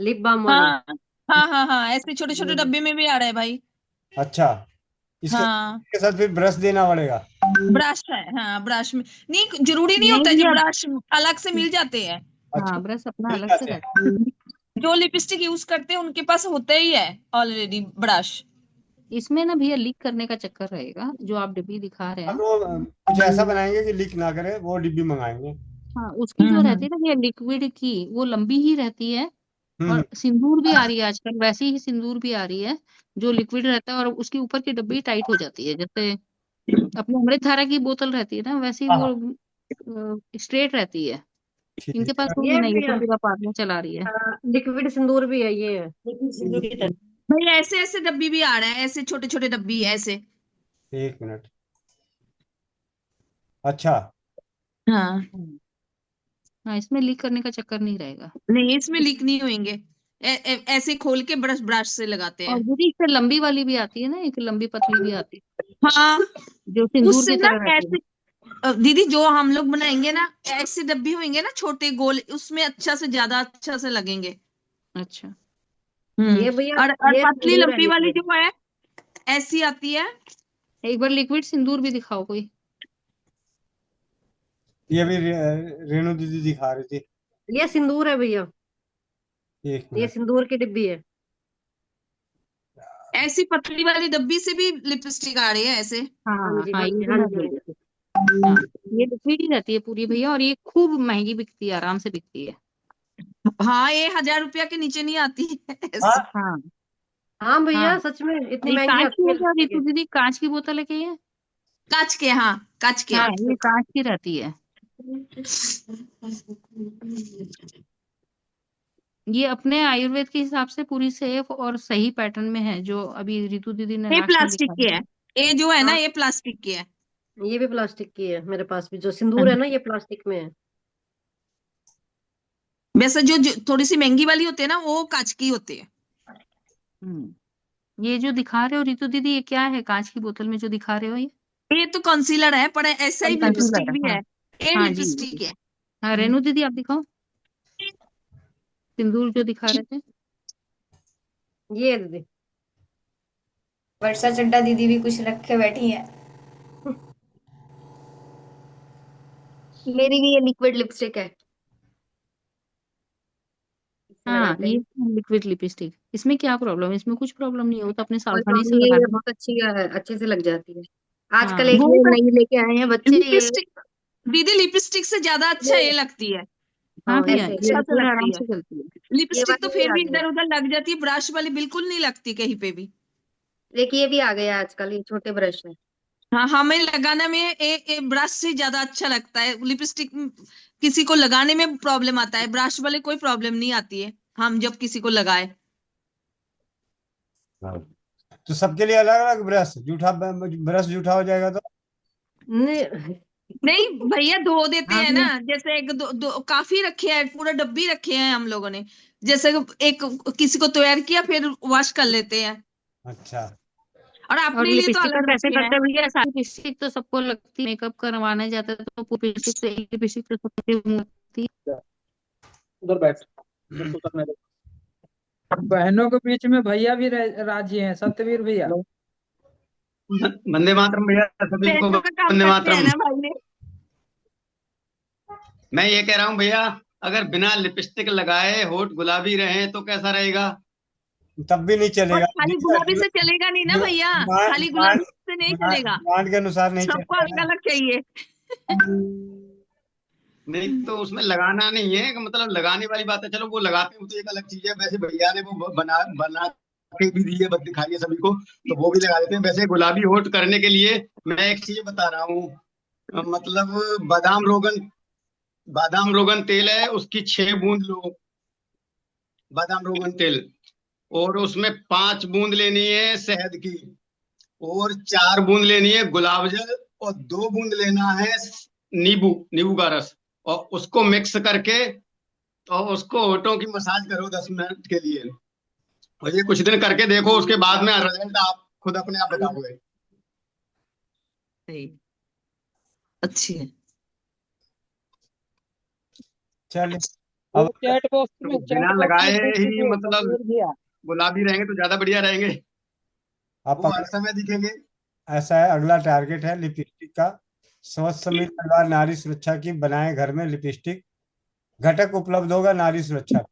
लिप बाम वाली। हाँ हाँ हाँ हाँ, ऐसे छोटे छोटे डब्बे में भी आ रहा है भाई। अच्छा, इसके हाँ, इसके साथ फिर ब्रश देना पड़ेगा? ब्रश है, हाँ ब्रश में नहीं, जरूरी नहीं नहीं होता है, जो भैया। ब्रश अलग से मिल जाते हैं। अच्छा, हाँ, ब्रश अपना मिल अलग से जाते रहता हैं। है। जो लिपस्टिक यूज करते हैं उनके पास होता ही है ऑलरेडी ब्रश। इसमें ना भैया लीक करने का चक्कर रहेगा, जो आप डिब्बी दिखा रहे अब हैं। वो कुछ ऐसा बनाएंगे कि लीक ना करे, वो डिब्बी मंगाएंगे। हाँ, उसकी जो रहती हम्म। है ना भैया लिक्विड की, वो लंबी ही रहती है। हम्म। और सिंदूर भी आ रही है आजकल, वैसी ही सिंदूर भी आ रही है, जो लिक्विड रहता है और उसके ऊपर की डब्बी टाइट हो जाती है, जैसे अपनी अमृतधारा की बोतल रहती है ना, वैसी हाँ वो हाँ, स्ट्रेट रहती है। ठीक इनके पास है। होगी ये ना, ये भी तो पूरा पार्लर चला रही है। लिक्विड सिंदूर भी है ये। लेकिन सिंदूर की तरह। भाई ऐसे ऐसे डब्बी भी आ रहा है, ऐसे छोटे छोटे डब्बी ऐसे। एक मिनट। अच्छा, हाँ, हाँ, इसमें लीक करने का चक्कर नहीं रहेगा। नहीं इसमें लीक नहीं होंगे। ऐसे खोल के ब्रश ब्रश से लगाते और हैं। दीदी इससे लंबी वाली भी आती है ना, एक लंबी पतली भी आती हाँ, है, जो सिंदूर उससे की ना तरह रहती है। ऐसे दीदी जो हम लोग बनाएंगे ना, ऐसे डब्बी होंगे ना छोटे गोल, उसमें अच्छा से ज्यादा अच्छा से लगेंगे। अच्छा। ये भैया और ये पतली सिंदूर है लंबी वाली लिक्विड। जो है ऐसी आती है। एक बार लिक्विड सिंदूर भी दिखाओ कोई। ये भी रेणु दीदी दिखा रही थी। ये सिंदूर है भैया, एक ये मिनट। सिंदूर की डिब्बी है। ऐसी पतली वाली डब्बी से भी लिपस्टिक आ रही है ऐसे। हाँ हाँ जी हाँ, हाँ ये जी भी हाँ मैं जी बोल हाँ रही जी। थी। हाँ, ये लिक्विड ही रहती है पूरी भैया, और ये खूब महंगी बिकती है, आराम से बिकती है। हाँ, ये 1000 रुपया के नीचे नहीं आती है हाँ, ऐसे। हाँ हाँ हाँ, भैया सच में इतनी ये महंगी कांच की आती है है क्या लिपस्टिक। रितु दीदी? कांच की बोतल है क्या ये? कांच के, हाँ कांच के। हाँ, अच्छा ये अच्छा। कांच की रहती है। ये अपने आयुर्वेद के हिसाब से पूरी सेफ और सही पैटर्न में है, जो अभी रितु दीदी ने ये लास्ट में प्लास्टिक दिखाया के है, ये जो है ना हाँ, ये प्लास्टिक के है। ये भी प्लास्टिक की है, मेरे पास भी जो सिंदूर है ना ये प्लास्टिक में है। वैसे जो थोड़ी सी महंगी वाली होती है ना, वो कांच की होती है। ये जो दिखा रहे हो रितु दीदी, ये क्या है कांच की बोतल में जो दिखा रहे हो ये? ये तो कंसीलर है, पर ऐसा ही कंसीलर लिपस्टिक है, भी हाँ। है। ये हाँ जी लिपस्टिक जी। है। हाँ, रेणु दीदी आप दिखाओ सिंदूर जो दिखा रहे थे। ये है दीदी। वर्षा चड्डा दीदी भी कुछ रखे बैठी है। मेरी भी ये लिक्विड लिपस्टिक है। हाँ, लगाते ये हैं। लिक्विड लिपस्टिक, इसमें क्या प्रॉब्लम है? इसमें कुछ प्रॉब्लम नहीं होता, अपने कोई सावधानी प्रॉब्लम से नहीं है, ये लगाना। बहुत अच्छी अच्छे से लग जाती है। आजकल हाँ एक वो ये नई लेके आए हैं बच्चे ये। लिपस्टिक दीदी, लिपस्टिक से ज्यादा अच्छा ये लगती है। हाँ भैया, ऐसे ये अच्छा से लिक्विड आराम लगती है। से चलती है। ये लिपस्टिक तो वाली भी फिर आ भी गई है। इधर उधर लग जाती है, ब्रश वाली बिल्कुल नहीं लगती कहीं पे भी। एक ये भी आ गया आजकल, ये छोटे ब्रश है। हाँ, हमें लगाने में एक ब्रश से ज्यादा अच्छा लगता है लिपस्टिक। किसी को लगाने में प्रॉब्लम आता है, ब्रश वाले कोई प्रॉब्लम नहीं आती है हम जब किसी को लगाए। तो सबके लिए अलग अलग ब्रश, जूठा ब्रश जूठा हो जाएगा तो? नहीं नहीं भैया, धो देते हाँ हैं ना, भैया। जैसे एक दो काफी रखे हैं, पूरा डब्बी रखे हैं हम लोगों ने। जैसे एक किसी को तैयार किया, फिर वॉश कर लेते हैं। अच्छा। और और अपने लिए तो लिपस्टिक का अलग कैसे रखे हैं। करते हैं भैया? सारी लिपस्टिक तो सबको लगती है, मेकअप करवाने जाते हैं तो लिपस्टिक तो एक लिपस्टिक तो सबके मुंह लगती है। उधर बैठ, मेरे को करने दो। बहनों के बीच में भैया भी राजी हैं, सत्यवीर भैया। वंदे मातरम भैया, सभी को पैसों का काम वंदे करते हैं मातरम। ना भाई ने। मैं ये कह रहा हूँ भैया, अगर बिना लिपस्टिक लगाए होठ गुलाबी रहे तो कैसा रहेगा? तब भी नहीं और चलेगा। खाली गुलाबी से चलेगा नहीं ना भैया, खाली गुलाबी से नहीं चलेगा, डिमांड के अनुसार नहीं सबको चलेगा अलग ना। अलग चाहिए। नहीं तो उसमें लगाना नहीं है, मतलब लगाने वाली बात है, चलो वो लगाते हैं तो एक अलग चीज है। वैसे भैया ने वो बना बना के भी दी है, बस दिखाई है सभी को, तो वो भी लगा देते हैं। वैसे गुलाबी होठ करने के लिए मैं एक चीज बता रहा हूँ, मतलब बादाम रोगन तेल है, उसकी 6 बूंद लो, बादाम रोगन तेल, और उसमें 5 बूंद लेनी है शहद की, और 4 बूंद लेनी है गुलाब जल, और 2 बूंद लेना है नींबू नींबू का रस, और उसको मिक्स करके और उसको होठों की मसाज करो 10 मिनट के लिए, और ये कुछ दिन करके देखो, उसके बाद में रिजल्ट आप खुद अपने आप बताओगे। सही, अच्छी है। चलिए वो अब चैट बॉक्स तो में बिना लगाए ही दीजिए मतलब कबीर भैया। गुलाबी रहेंगे तो ज्यादा बढ़िया रहेंगे, आप वो हर समय दिखेंगे। ऐसा है, अगला टारगेट है लिपस्टिक का। समझ समित परिवार नारी सुरक्षा की बनाए घर में लिपस्टिक, घटक उपलब्ध होगा नारी सुरक्षा।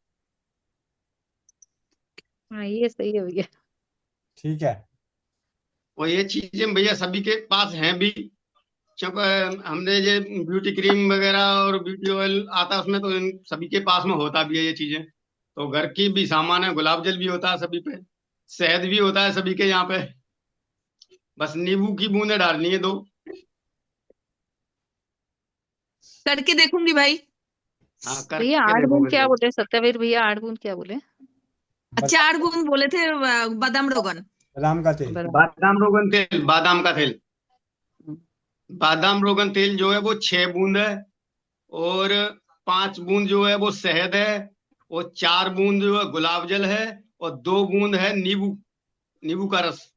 हाँ ये सही है भैया। ठीक है। और ये चीजें भैया सभी के पास हैं भी, क्योंकि हमने ये ब्यूटी क्रीम वगैरह और ब्यूटी ऑयल आता है उसमें, तो इन सभी के पास में होता भी है ये चीजें। तो घर की भी सामान है, गुलाब जल भी होता है सभी पे, शहद भी होता है सभी के यहाँ पे, बस नींबू की बूंदें डालनी है 2। करके देखूंगी भाई। हाँ भैया करके 8 बूंद देखोगे क्या तो। बोले सत्यवीर भैया, 8 बूंद क्या बोले? 4 बूंद बोले थे बादाम रोगन। बादाम का तेल। बादाम रोगन तेल, बादाम का तेल, बादाम रोगन तेल जो है वो 6 बूंद है, और 5 बूंद जो है वो शहद है, और 4 बूंद जो है गुलाब जल है, और 2 बूंद है नींबू नींबू का रस।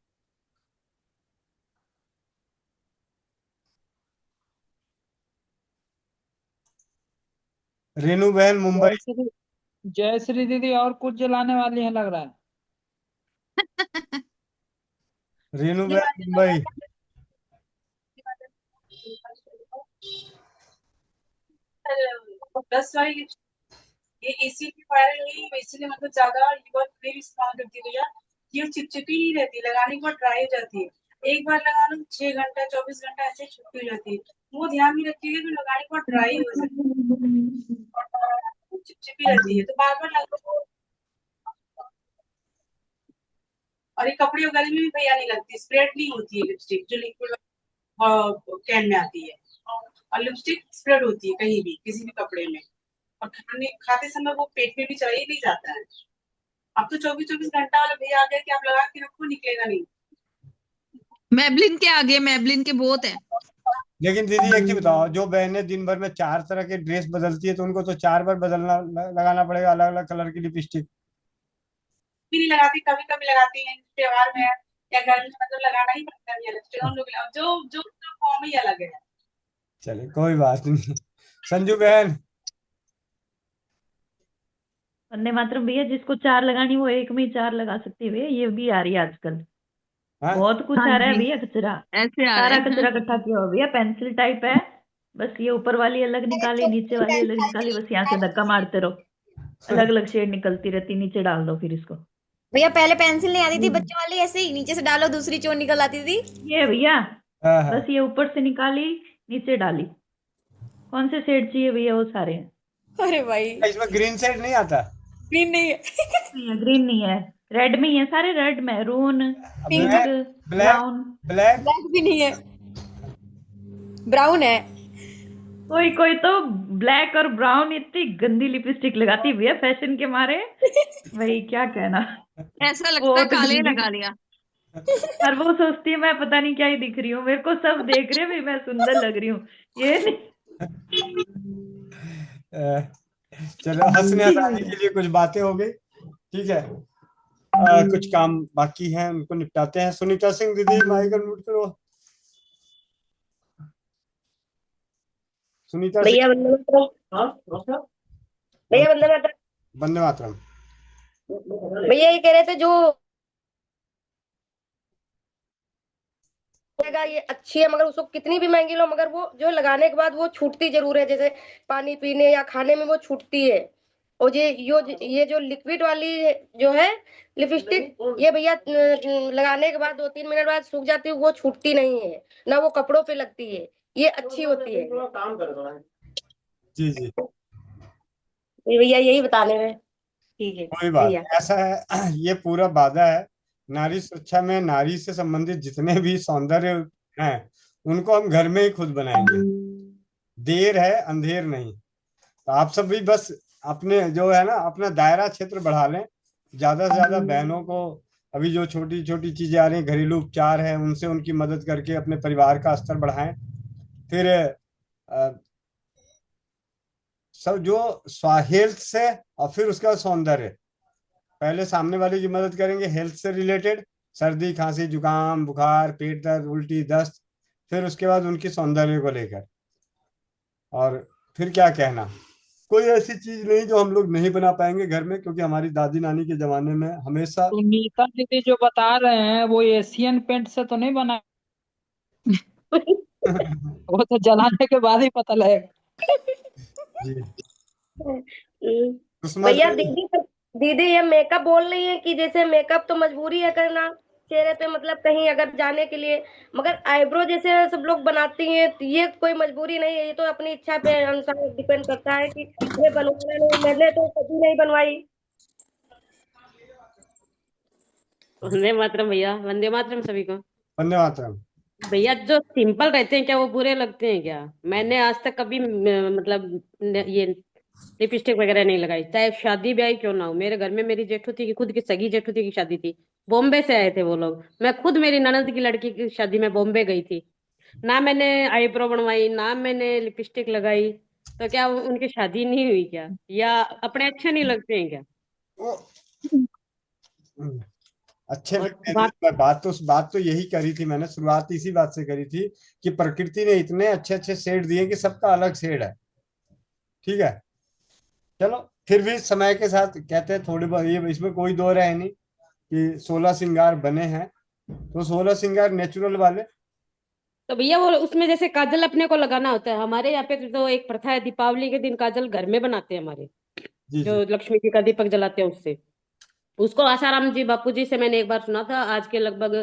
रेनू बहन मुंबई। जयश्री दीदी और कुछ जलाने वाली है लग रहा है। रेनू बहन मुंबई। प्लस वाली ये एसी की वायरल हुई, इसीलिए मतलब ज्यादा ये बहुत क्रीम इस्तेमाल करती है भैया। ये चिपचिपी नहीं रहती, लगाने के बाद ड्राई हो जाती है। एक बार लगा लो 6 घंटा 24 घंटा ऐसे छुट्टी हो जाती है। वो ध्यान में रखिएगा कि लगाने के बाद ड्राई हो जाती है, चिपचिपी रहती है, तो बार बार लगो। और ये कपड़े वगैरह में भी भैया नहीं लगती, स्प्रेड नहीं होती है लिपस्टिक जो लिक्विड कैन में आती है, और लिपस्टिक स्प्रेड होती है कहीं भी किसी भी कपड़े में, और खाते समय वो पेट में भी चला ही नहीं जाता है। अब तो 24-24 घंटा वाला भैया आ गया कि आप लगा के रखो, निकलेगा नहीं। मैबलिन के आगे, मैबलिन के बहुत है। लेकिन दीदी एक चीज बताओ, जो बहनें दिन भर में 4 तरह के ड्रेस बदलती है तो उनको तो 4 बार बदलना लगाना पड़ेगा अलग अलग कलर की लिपस्टिक। भी नहीं लगाती, कभी कभी लगाती हैं त्योहार में या घर में, मतलब लगाना ही पड़ता है लिपस्टिक। हम लोग जो जो फॉर्म ही अलग है। चलिए कोई बात नहीं। संजू बहन। वंदे मातरम भैया, जिसको 4 लगानी वो एक में ही 4 लगा सकती है भैया, ये भी आ रही है आजकल। हाँ? बहुत कुछ हाँ आ रहा है जी, भैया कचरा, ऐसे आ सारा रहे कचरा हैं। इकट्ठा किया हुआ भैया। पेंसिल टाइप है, बस ये ऊपर वाली अलग निकाली, नीचे वाली अलग निकाली, बस यहाँ से धक्का मारते रहो, अलग अलग शेड निकलती रहती, नीचे डाल दो फिर इसको। भैया पहले पेंसिल नहीं आती थी बच्चों वाली, ऐसे ही नीचे से डालो दूसरी चोर निकल आती थी। ये भैया हाँ, हाँ। बस ये ऊपर से निकाली नीचे डाली, कौन से शेड चाहिए भैया वो सारे हैं। अरे भाई इसमें ग्रीन शेड नहीं आता। ग्रीन नहीं है। ग्रीन नहीं है, रेड में ही है सारे, red maroon pink black brown. Black black भी नहीं है, ब्राउन है। कोई कोई तो ब्लैक और ब्राउन इतनी गंदी लिपस्टिक लगाती है भैया फैशन के मारे, भाई क्या कहना। ऐसा लगता है बहुत काले गंदी, लगा लिया। और वो सोचती है मैं पता नहीं क्या ही दिख रही हूँ, मेरे को सब देख रहे हैं भाई मैं सुंदर लग रही हूँ, ये नहीं। चलो हंसने हंसाने के लिए कुछ बातें हो गई, ठीक है। कुछ काम बाकी हैं उनको निपटाते हैं। सुनीता सिंह दीदी माइक अनम्यूट करो। सुनीता भैया सिंह। वंदे मातरम। भैया वंदे मातरम। वंदे मातरम। भैया ये कह रहे थे जो लगेगा ये अच्छी है, मगर उसको कितनी भी महंगी लो, मगर वो जो लगाने के बाद वो छूटती जरूर है, जैसे पानी पीने या खाने में वो छूटती है। और ये जो लिक्विड वाली जो है लिपस्टिक, ये भैया लगाने के बाद 2-3 मिनट बाद सूख जाती है, वो छूटती नहीं है, ना वो कपड़ों पे लगती है, ये अच्छी होती है। जी जी, ये भैया यही बताने में। ठीक है कोई बात भैया। नहीं। ऐसा है, ये पूरा वादा है। नारी सुरक्षा में नारी से संबंधित जितने भी सौंदर्य हैं उनको हम घर में ही खुद बनाएंगे। देर है अंधेर नहीं। तो आप सब भी बस अपने जो है ना अपना दायरा क्षेत्र बढ़ा लें, ज्यादा से ज्यादा बहनों को अभी जो छोटी छोटी चीजें आ रही हैं, घरेलू उपचार है, उनसे उनकी मदद करके अपने परिवार का स्तर बढ़ाएं। फिर अ, सब जो हेल्थ से, और फिर उसका सौंदर्य। पहले सामने वाले की मदद करेंगे हेल्थ से रिलेटेड, सर्दी खांसी जुकाम बुखार पेट दर्द उल्टी दस्त, फिर उसके बाद उनकी सौंदर्य को लेकर। और फिर क्या कहना, कोई ऐसी चीज नहीं जो हम लोग नहीं बना पाएंगे घर में, क्योंकि हमारी दादी नानी के जमाने में हमेशा तो नीता दीदी जो बता रहे हैं वो एशियन पेंट से तो नहीं बना? वो तो जलाने के बाद ही पता लगेगा। जी भैया उसमें दीदी ये मेकअप बोल रही है कि जैसे मेकअप तो मजबूरी है करना चेहरे पे, मतलब कहीं अगर जाने के लिए, मगर आईब्रो जैसे सब लोग बनाती हैं तो ये कोई मजबूरी नहीं है, ये तो अपनी इच्छा पे अनुसार डिपेंड करता है कि ये बनवाना नहीं। मैंने तो कभी नहीं बनवाई। वंदे मातरम भैया, वंदे मातरम सभी को। वंदे मातरम। भैया जो सिंपल रहते हैं क्या वो बुरे लगते हैं क्या? मैंने आज तक कभी मतलब ये लिपस्टिक वगैरह नहीं लगाई, चाहे शादी ब्याह क्यों ना हो। मेरे घर में मेरी जेठू थी कि खुद की सगी जेठू थी की शादी थी, बॉम्बे से आए थे वो लोग। मैं खुद मेरी ननद की लड़की की शादी में बॉम्बे गई थी, ना मैंने आईब्रो बनवाई ना मैंने लिपस्टिक लगाई। तो क्या उनकी शादी नहीं हुई क्या, या अपने अच्छे नहीं लगते हैं क्या? अच्छे और लगते हैं बात जी। बात तो यही करी थी मैंने, शुरुआत इसी बात से करी थी कि प्रकृति ने इतने अच्छे अच्छे शेड दिए कि सबका अलग शेड है। ठीक है, चलो फिर भी समय के साथ कहते हैं थोड़ी बहुत, ये इसमें कोई दो राय नहीं कि 16 श्रृंगार बने हैं, तो 16 श्रृंगार नेचुरल वाले। तो भैया वो उसमें जैसे काजल अपने को लगाना होता है, हमारे यहाँ पे तो एक प्रथा है, दीपावली के दिन काजल घर में बनाते हैं हमारे, जी जो जी लक्ष्मी जी का दीपक जलाते हैं उससे। उसको आसाराम जी बापू जी से मैंने एक बार सुना था, आज के लगभग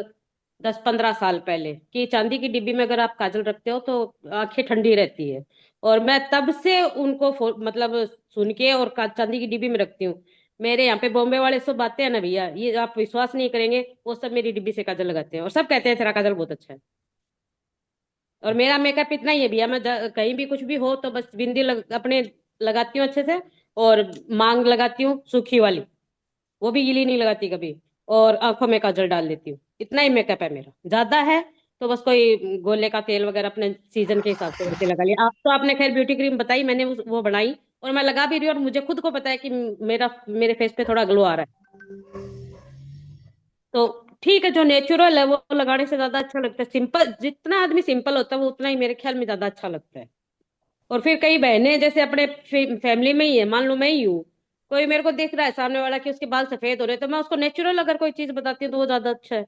10-15 साल पहले, कि चांदी की डिब्बी में अगर आप काजल रखते हो तो आंखें ठंडी रहती है। और मैं तब से उनको मतलब सुन के और चांदी की डिब्बी में रखती हूँ। मेरे यहाँ पे बॉम्बे वाले सब बातें हैं ना भैया, ये आप विश्वास नहीं करेंगे, वो सब मेरी डिब्बी से काजल लगाते हैं और सब कहते हैं तेरा काजल बहुत अच्छा है। और मेरा मेकअप इतना ही है भैया, मैं कहीं भी कुछ भी हो तो बस बिंदी अपने लगाती हूँ अच्छे से, और मांग लगाती हूँ सूखी वाली, वो भी गीली नहीं लगाती कभी, और आंखों में काजल डाल देती हूँ। इतना ही मेकअप है मेरा, ज्यादा है तो बस कोई गोले का तेल वगैरह अपने सीजन के हिसाब से करके लगा लिया। आप तो आपने खैर ब्यूटी क्रीम बताई, मैंने वो बनाई और मैं लगा भी रही हूँ, और मुझे खुद को पता है कि मेरे फेस पे थोड़ा ग्लो आ रहा है। तो ठीक है, जो नेचुरल है वो लगाने से ज्यादा अच्छा लगता है। सिंपल जितना आदमी सिंपल होता है वो उतना ही मेरे ख्याल में ज्यादा अच्छा लगता है। और फिर कई बहनें जैसे अपने फैमिली में ही है, मान लो मैं ही हूँ, कोई मेरे को देख रहा है सामने वाला कि उसके बाल सफेद हो रहे हैं, तो मैं उसको नेचुरल अगर कोई चीज बताती हूँ तो वो ज्यादा अच्छा है,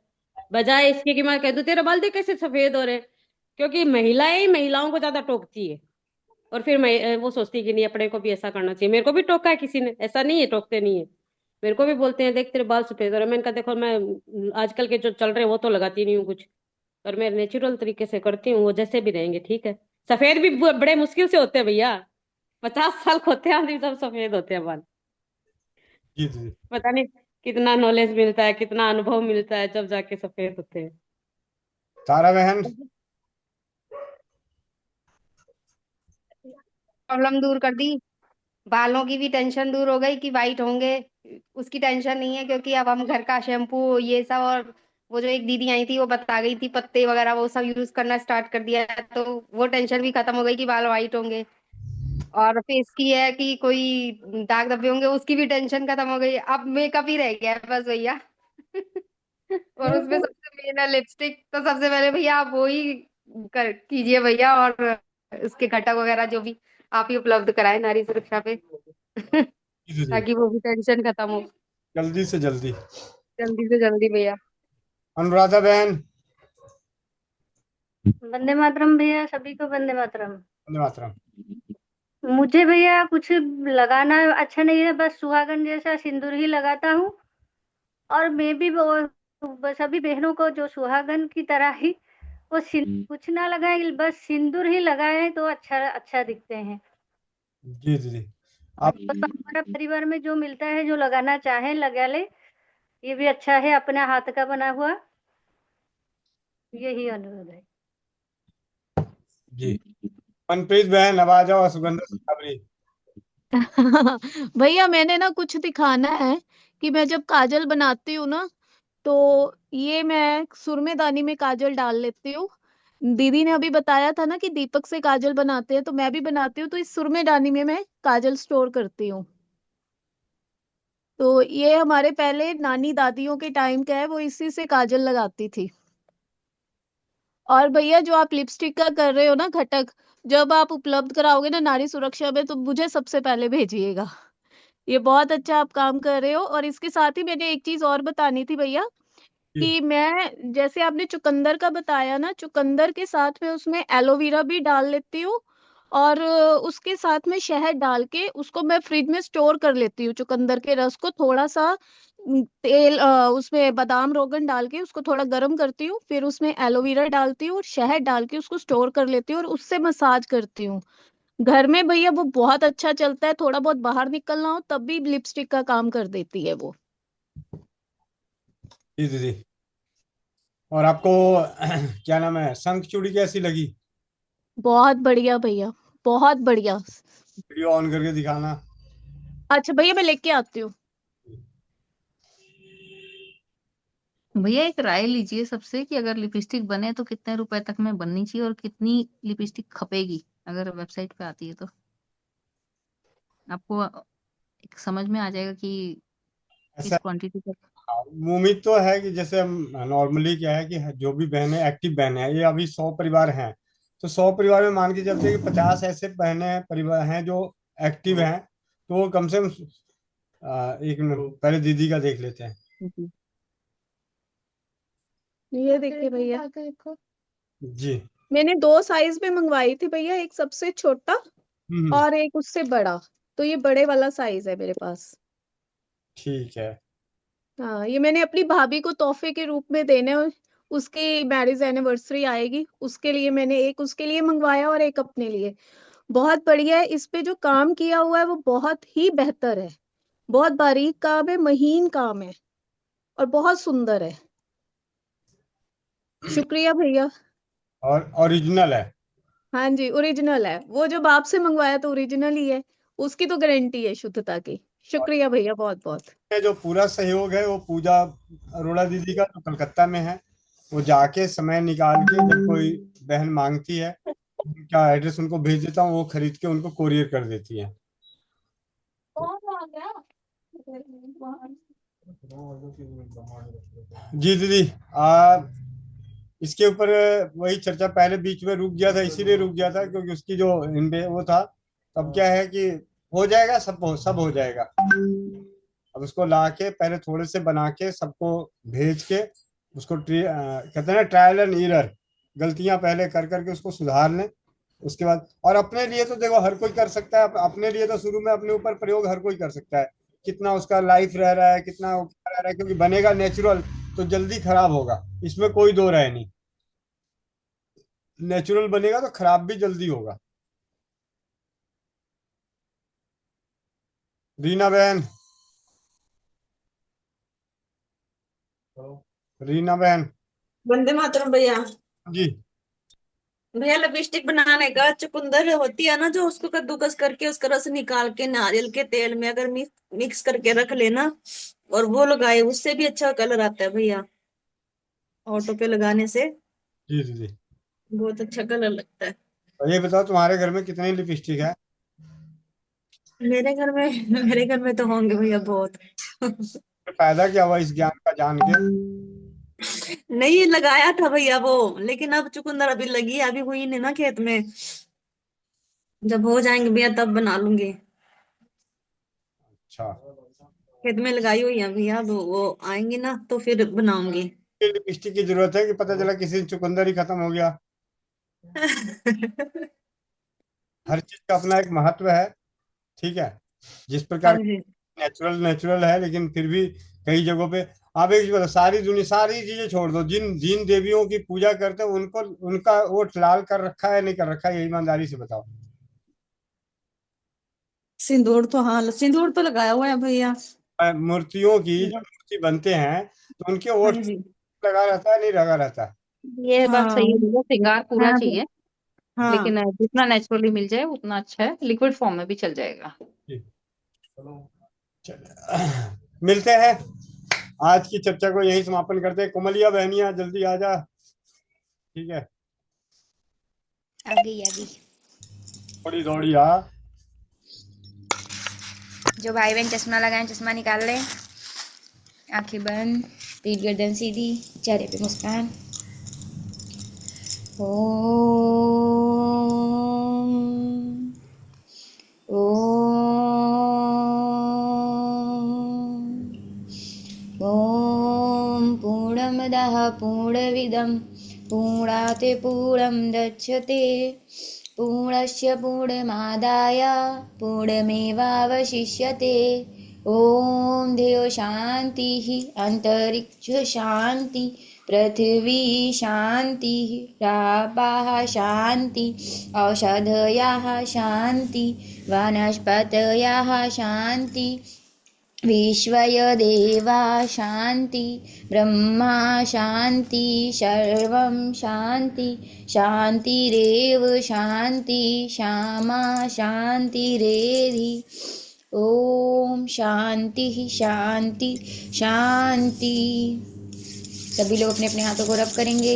बजाय इसके कि मैं कह दूं तेरे बाल देख कैसे सफेद हो रहे हैं। क्योंकि महिलाएं ही महिलाओं को ज्यादा टोकती है, और फिर मैं वो सोचती है कि नहीं अपने को भी ऐसा करना चाहिए। मेरे को भी टोका है किसी ने, ऐसा नहीं है टोकते नहीं है, मेरे को भी बोलते हैं देख तेरे बाल सफेद हो रहे हैं। मैंने कहा देखो मैं आजकल के जो चल रहे हैं वो तो लगाती नहीं हूँ कुछ, पर मैं नेचुरल तरीके से करती हूँ, वो जैसे भी रहेंगे ठीक है। सफेद भी बड़े मुश्किल से होते हैं भैया, 50 साल के होते हैं आदमी सब सफेद होते हैं बाल। जी जी। पता नहीं कितना नॉलेज मिलता है, कितना अनुभव मिलता है जब जाके सफेद होते हैं। तारा बहन। प्रॉब्लम दूर कर दी, बालों की भी टेंशन दूर हो गई कि वाइट होंगे, उसकी टेंशन नहीं है, क्योंकि अब हम घर का शैम्पू ये सब, और वो जो एक दीदी आई थी वो बता गई थी पत्ते वगैरह वो सब यूज करना स्टार्ट कर दिया है, तो वो टेंशन भी खत्म हो गई कि बाल वाइट होंगे। और फेस की है कि कोई दाग धब्बे होंगे, उसकी भी टेंशन खत्म हो गई, अब मेकअप ही रह गया है बस भैया। और उसमें सबसे मेन है लिपस्टिक, तो सबसे पहले भैया आप वो ही कर कीजिए भैया, और उसके घटक वगैरह जो भी आप ही उपलब्ध कराए नारी सुरक्षा पे। जी जी, ताकि वो भी टेंशन खत्म हो जल्दी से जल्दी। जल्दी से जल्दी भैया। अनुराधा बहन। वंदे मातरम भैया, सभी को वंदे मातरम। वंदे मातरम। मुझे भैया कुछ लगाना अच्छा नहीं है, बस सुहागन जैसा सिंदूर ही लगाता हूँ। और मैं भी सभी बहनों को जो सुहागन की तरह ही वो कुछ ना लगाए, बस सिंदूर ही लगाए तो अच्छा अच्छा दिखते हैं। जी दीदी। और जो हमारा परिवार में जो मिलता है, जो लगाना चाहे लगा ले, ये भी अच्छा है, अपना हाथ का बना हुआ। यही अनुरोध है। जी मनप्रीत बहन, अब आ जाओ सुगंधा सावरी। भैया मैंने ना कुछ दिखाना है कि मैं जब काजल बनाती हूँ ना, तो ये मैं सुरमेदानी में काजल डाल लेती हूँ। दीदी ने अभी बताया था ना कि दीपक से काजल बनाते हैं, तो मैं भी बनाती हूँ, तो इस सुरमेदानी में मैं काजल स्टोर करती हूँ। तो ये हमारे पहले नानी दादियों के टाइम का है, वो इसी से काजल लगाती थी। और भैया जो आप लिपस्टिक का कर रहे हो ना घटक, जब आप उपलब्ध कराओगे ना नारी सुरक्षा में, तो मुझे सबसे पहले भेजिएगा। ये बहुत अच्छा आप काम कर रहे हो। और इसके साथ ही मैंने एक चीज और बतानी थी भैया, कि मैं जैसे आपने चुकंदर का बताया ना, चुकंदर के साथ में उसमें एलोवेरा भी डाल लेती हूँ। और उसके साथ में शहद डाल के उसको मैं फ्रिज में स्टोर कर लेती हूँ। चुकंदर के रस को थोड़ा सा तेल उसमें बादाम रोगन डाल के उसको थोड़ा गर्म करती हूँ, फिर उसमें एलोवेरा डालती हूँ और शहद डाल के उसको स्टोर कर लेती हूँ और उससे मसाज करती हूँ घर में। भैया वो बहुत अच्छा चलता है, थोड़ा बहुत बाहर निकलना हो तब भी लिपस्टिक का काम कर देती है वो। जी दीदी। और आपको क्या नाम है, शंख चूड़ी कैसी लगी? बहुत बढ़िया भैया, बहुत बढ़िया। वीडियो ऑन करके दिखाना। अच्छा भैया मैं लेके आती हूँ। भैया एक राय लीजिए सबसे कि अगर लिपस्टिक बने तो कितने रुपए तक में बननी चाहिए और कितनी लिपस्टिक खपेगी अगर वेबसाइट पे आती है तो आपको एक समझ में आ जाएगा कि किस ऐसा क्वांटिटी तक। उम्मीद तो है कि जैसे हम नॉर्मली क्या है कि जो भी बहनें एक्टिव बहनें हैं, ये अभी 100 परिवार हैं, तो 100 परिवार में मान के चलते हैं कि 50 ऐसे बहनें परिवार हैं जो एक्टिव हैं। तो वो कम से कम एक मिनट पहले दीदी का देख लेते हैं। ये देखिए भैया, जी। मैंने दो साइज में मंगवाई थी भैया, एक सबसे छोटा हम्म। और एक उससे बड़ा। तो ये बड़े वाला साइज है मेरे पास। ठीक है। हाँ, ये मैंने अपनी भाभी को तोहफे के रूप में देने, उसकी मैरिज एनिवर्सरी आएगी उसके लिए मैंने एक उसके लिए मंगवाया और एक अपने लिए। बहुत बढ़िया है, इस पे जो काम किया हुआ है वो बहुत ही बेहतर है। बहुत बारीक काम है, महीन काम है और बहुत सुंदर है। शुक्रिया भैया। और ओरिजिनल है। हाँ जी, ओरिजिनल है, वो जो बाप से मंगवाया तो ओरिजिनल ही है, उसकी तो गारंटी है शुद्धता की। और शुक्रिया भैया, बहुत बहुत। ये जो पूरा सहयोग है वो पूजा अरोड़ा दीदी का, जो कलकत्ता में है। वो जाके समय निकाल के जब कोई बहन मांगती है, क्या एड्रेस उनको भेज देता हूँ, वो खरीद के उनको कोरियर कर देती है। कौन आ गया? जी दीदी। इसके ऊपर वही चर्चा पहले बीच में रुक गया था, इसीलिए रुक गया था क्योंकि उसकी जो वो था। अब क्या है कि हो जाएगा, सब हो जाएगा। अब उसको ला के पहले थोड़े से बना के सबको भेज के उसको कहते हैं ना, ट्रायल एंड एरर, गलतियां पहले कर करके उसको सुधार लें। उसके बाद और अपने लिए तो देखो हर कोई कर सकता है, अपने लिए तो शुरू में अपने ऊपर प्रयोग हर कोई कर सकता है। कितना उसका लाइफ रह रहा है, कितना वो क्या रह रहा है, क्योंकि बनेगा नेचुरल तो जल्दी खराब होगा, इसमें कोई दो राय नहीं। नेचुरल बनेगा तो खराब भी जल्दी होगा। रीना बहन, रीना बहन। वंदे मातरम भैया। जी। भैया लिपस्टिक बनाने का चुकंदर होती है ना, जो उसको कद्दूकस करके उसका रस निकाल के नारियल के तेल में अगर मिक्स करके रख लेना और वो लगाए, उससे भी अच्छा कलर आता है भैया। ऑटो पे लगाने से जी दीदी। बहुत अच्छा कलर लगता है। और ये बताओ तुम्हारे घर में कितनी लिपस्टिक है? मेरे घर में मेरे घर में तो होंगे भैया बहुत। फायदा क्या हुआ इस ज्ञान का जान के? नहीं लगाया था भैया वो, लेकिन अब चुकंदर अभी लगी है, अभी हुई नहीं ना खेत में। जब हो जाएंगे भैया तब बना लूंगी। अच्छा। खेत में लगाई हुई है भैया, अब वो आएंगे ना तो फिर बनाऊंगी। लिपस्टिक की जरूरत है कि पता चला किसी दिन चुकंदर ही खत्म हो गया? हर चीज का अपना एक महत्व है, ठीक है। जिस प्रकार हाँ जी। नेचुरल नेचुरल है, लेकिन फिर भी कई जगहों पे आप एक चीज बताओ, सारी दुनिया सारी चीजें छोड़ दो, जिन जिन देवियों की पूजा करते हैं उनको उनका वो लाल कर रखा है नहीं कर रखा है, यही ईमानदारी से बताओ। सिंदूर तो, हाँ सिंदूर तो लगाया हुआ है भैया। मूर्तियों की जो मूर्ति बनते हैं तो उनके हाँ ओठ जी। लगा रहता है नहीं लगा रहता है? ये बात हाँ सही है भैया, श्रृंगार पूरा हाँ चाहिए, हाँ। लेकिन जितना नेचुरली मिल जाए उतना अच्छा है, लिक्विड फॉर्म में भी चल जाएगा। चलिए मिलते हैं, आज की चर्चा को यही समापन करते हैं। कोमलिया बहनिया जल्दी आ जा, ठीक है, आ गई। थोड़ी दौड़ी आ। जो भाई बहन चश्मा लगाए चश्मा निकाल ले, आंखें बंद, पीठ गर्दन सीधी, चेहरे पे मुस्कान। ओम ओम ओम पूर्णमदः पूर्णमिदं पूर्णात् पूर्णमुदच्यते पूर्णस्य पूर्णमादाय पूर्णमेवावशिष्यते। ओम देव शांति, अंतरिक्ष शांति, पृथ्वी शांति, रापाः शांति, औषधयः शांति, वनस्पतयः शांति, विश्वय देवा शांति, ब्रह्मा शांति, सर्वं शांति, शांतिरेव शांति, श्यामा शांतिरेधि। ओम शांति शांति शांति। सभी लोग अपने अपने हाथों को रब करेंगे,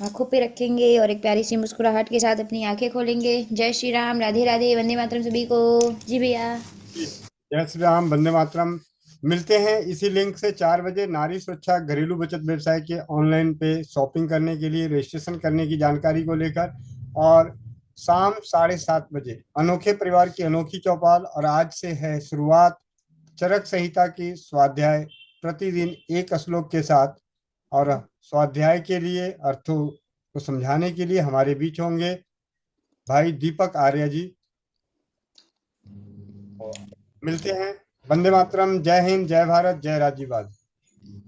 आंखों पे रखेंगे और एक प्यारी सी मुस्कुराहट के साथ अपनी आंखें खोलेंगे। जय श्री राम, राधे राधे, वंदे मातरम सभी को। जी भैया, जय श्री राम, वंदे मातरम। मिलते हैं इसी लिंक से 4 बजे नारी सुरक्षा घरेलू बचत व्यवसाय के ऑनलाइन पे शॉपिंग करने के लिए, रजिस्ट्रेशन करने की जानकारी को लेकर, और शाम 7:30 बजे अनोखे परिवार की अनोखी चौपाल। और आज से है शुरुआत चरक संहिता की स्वाध्याय, प्रतिदिन एक श्लोक के साथ। और स्वाध्याय के लिए, अर्थों को समझाने के लिए हमारे बीच होंगे भाई दीपक आर्य जी। मिलते हैं। वंदे मातरम, जय हिंद, जय भारत, जय राज्यवाद।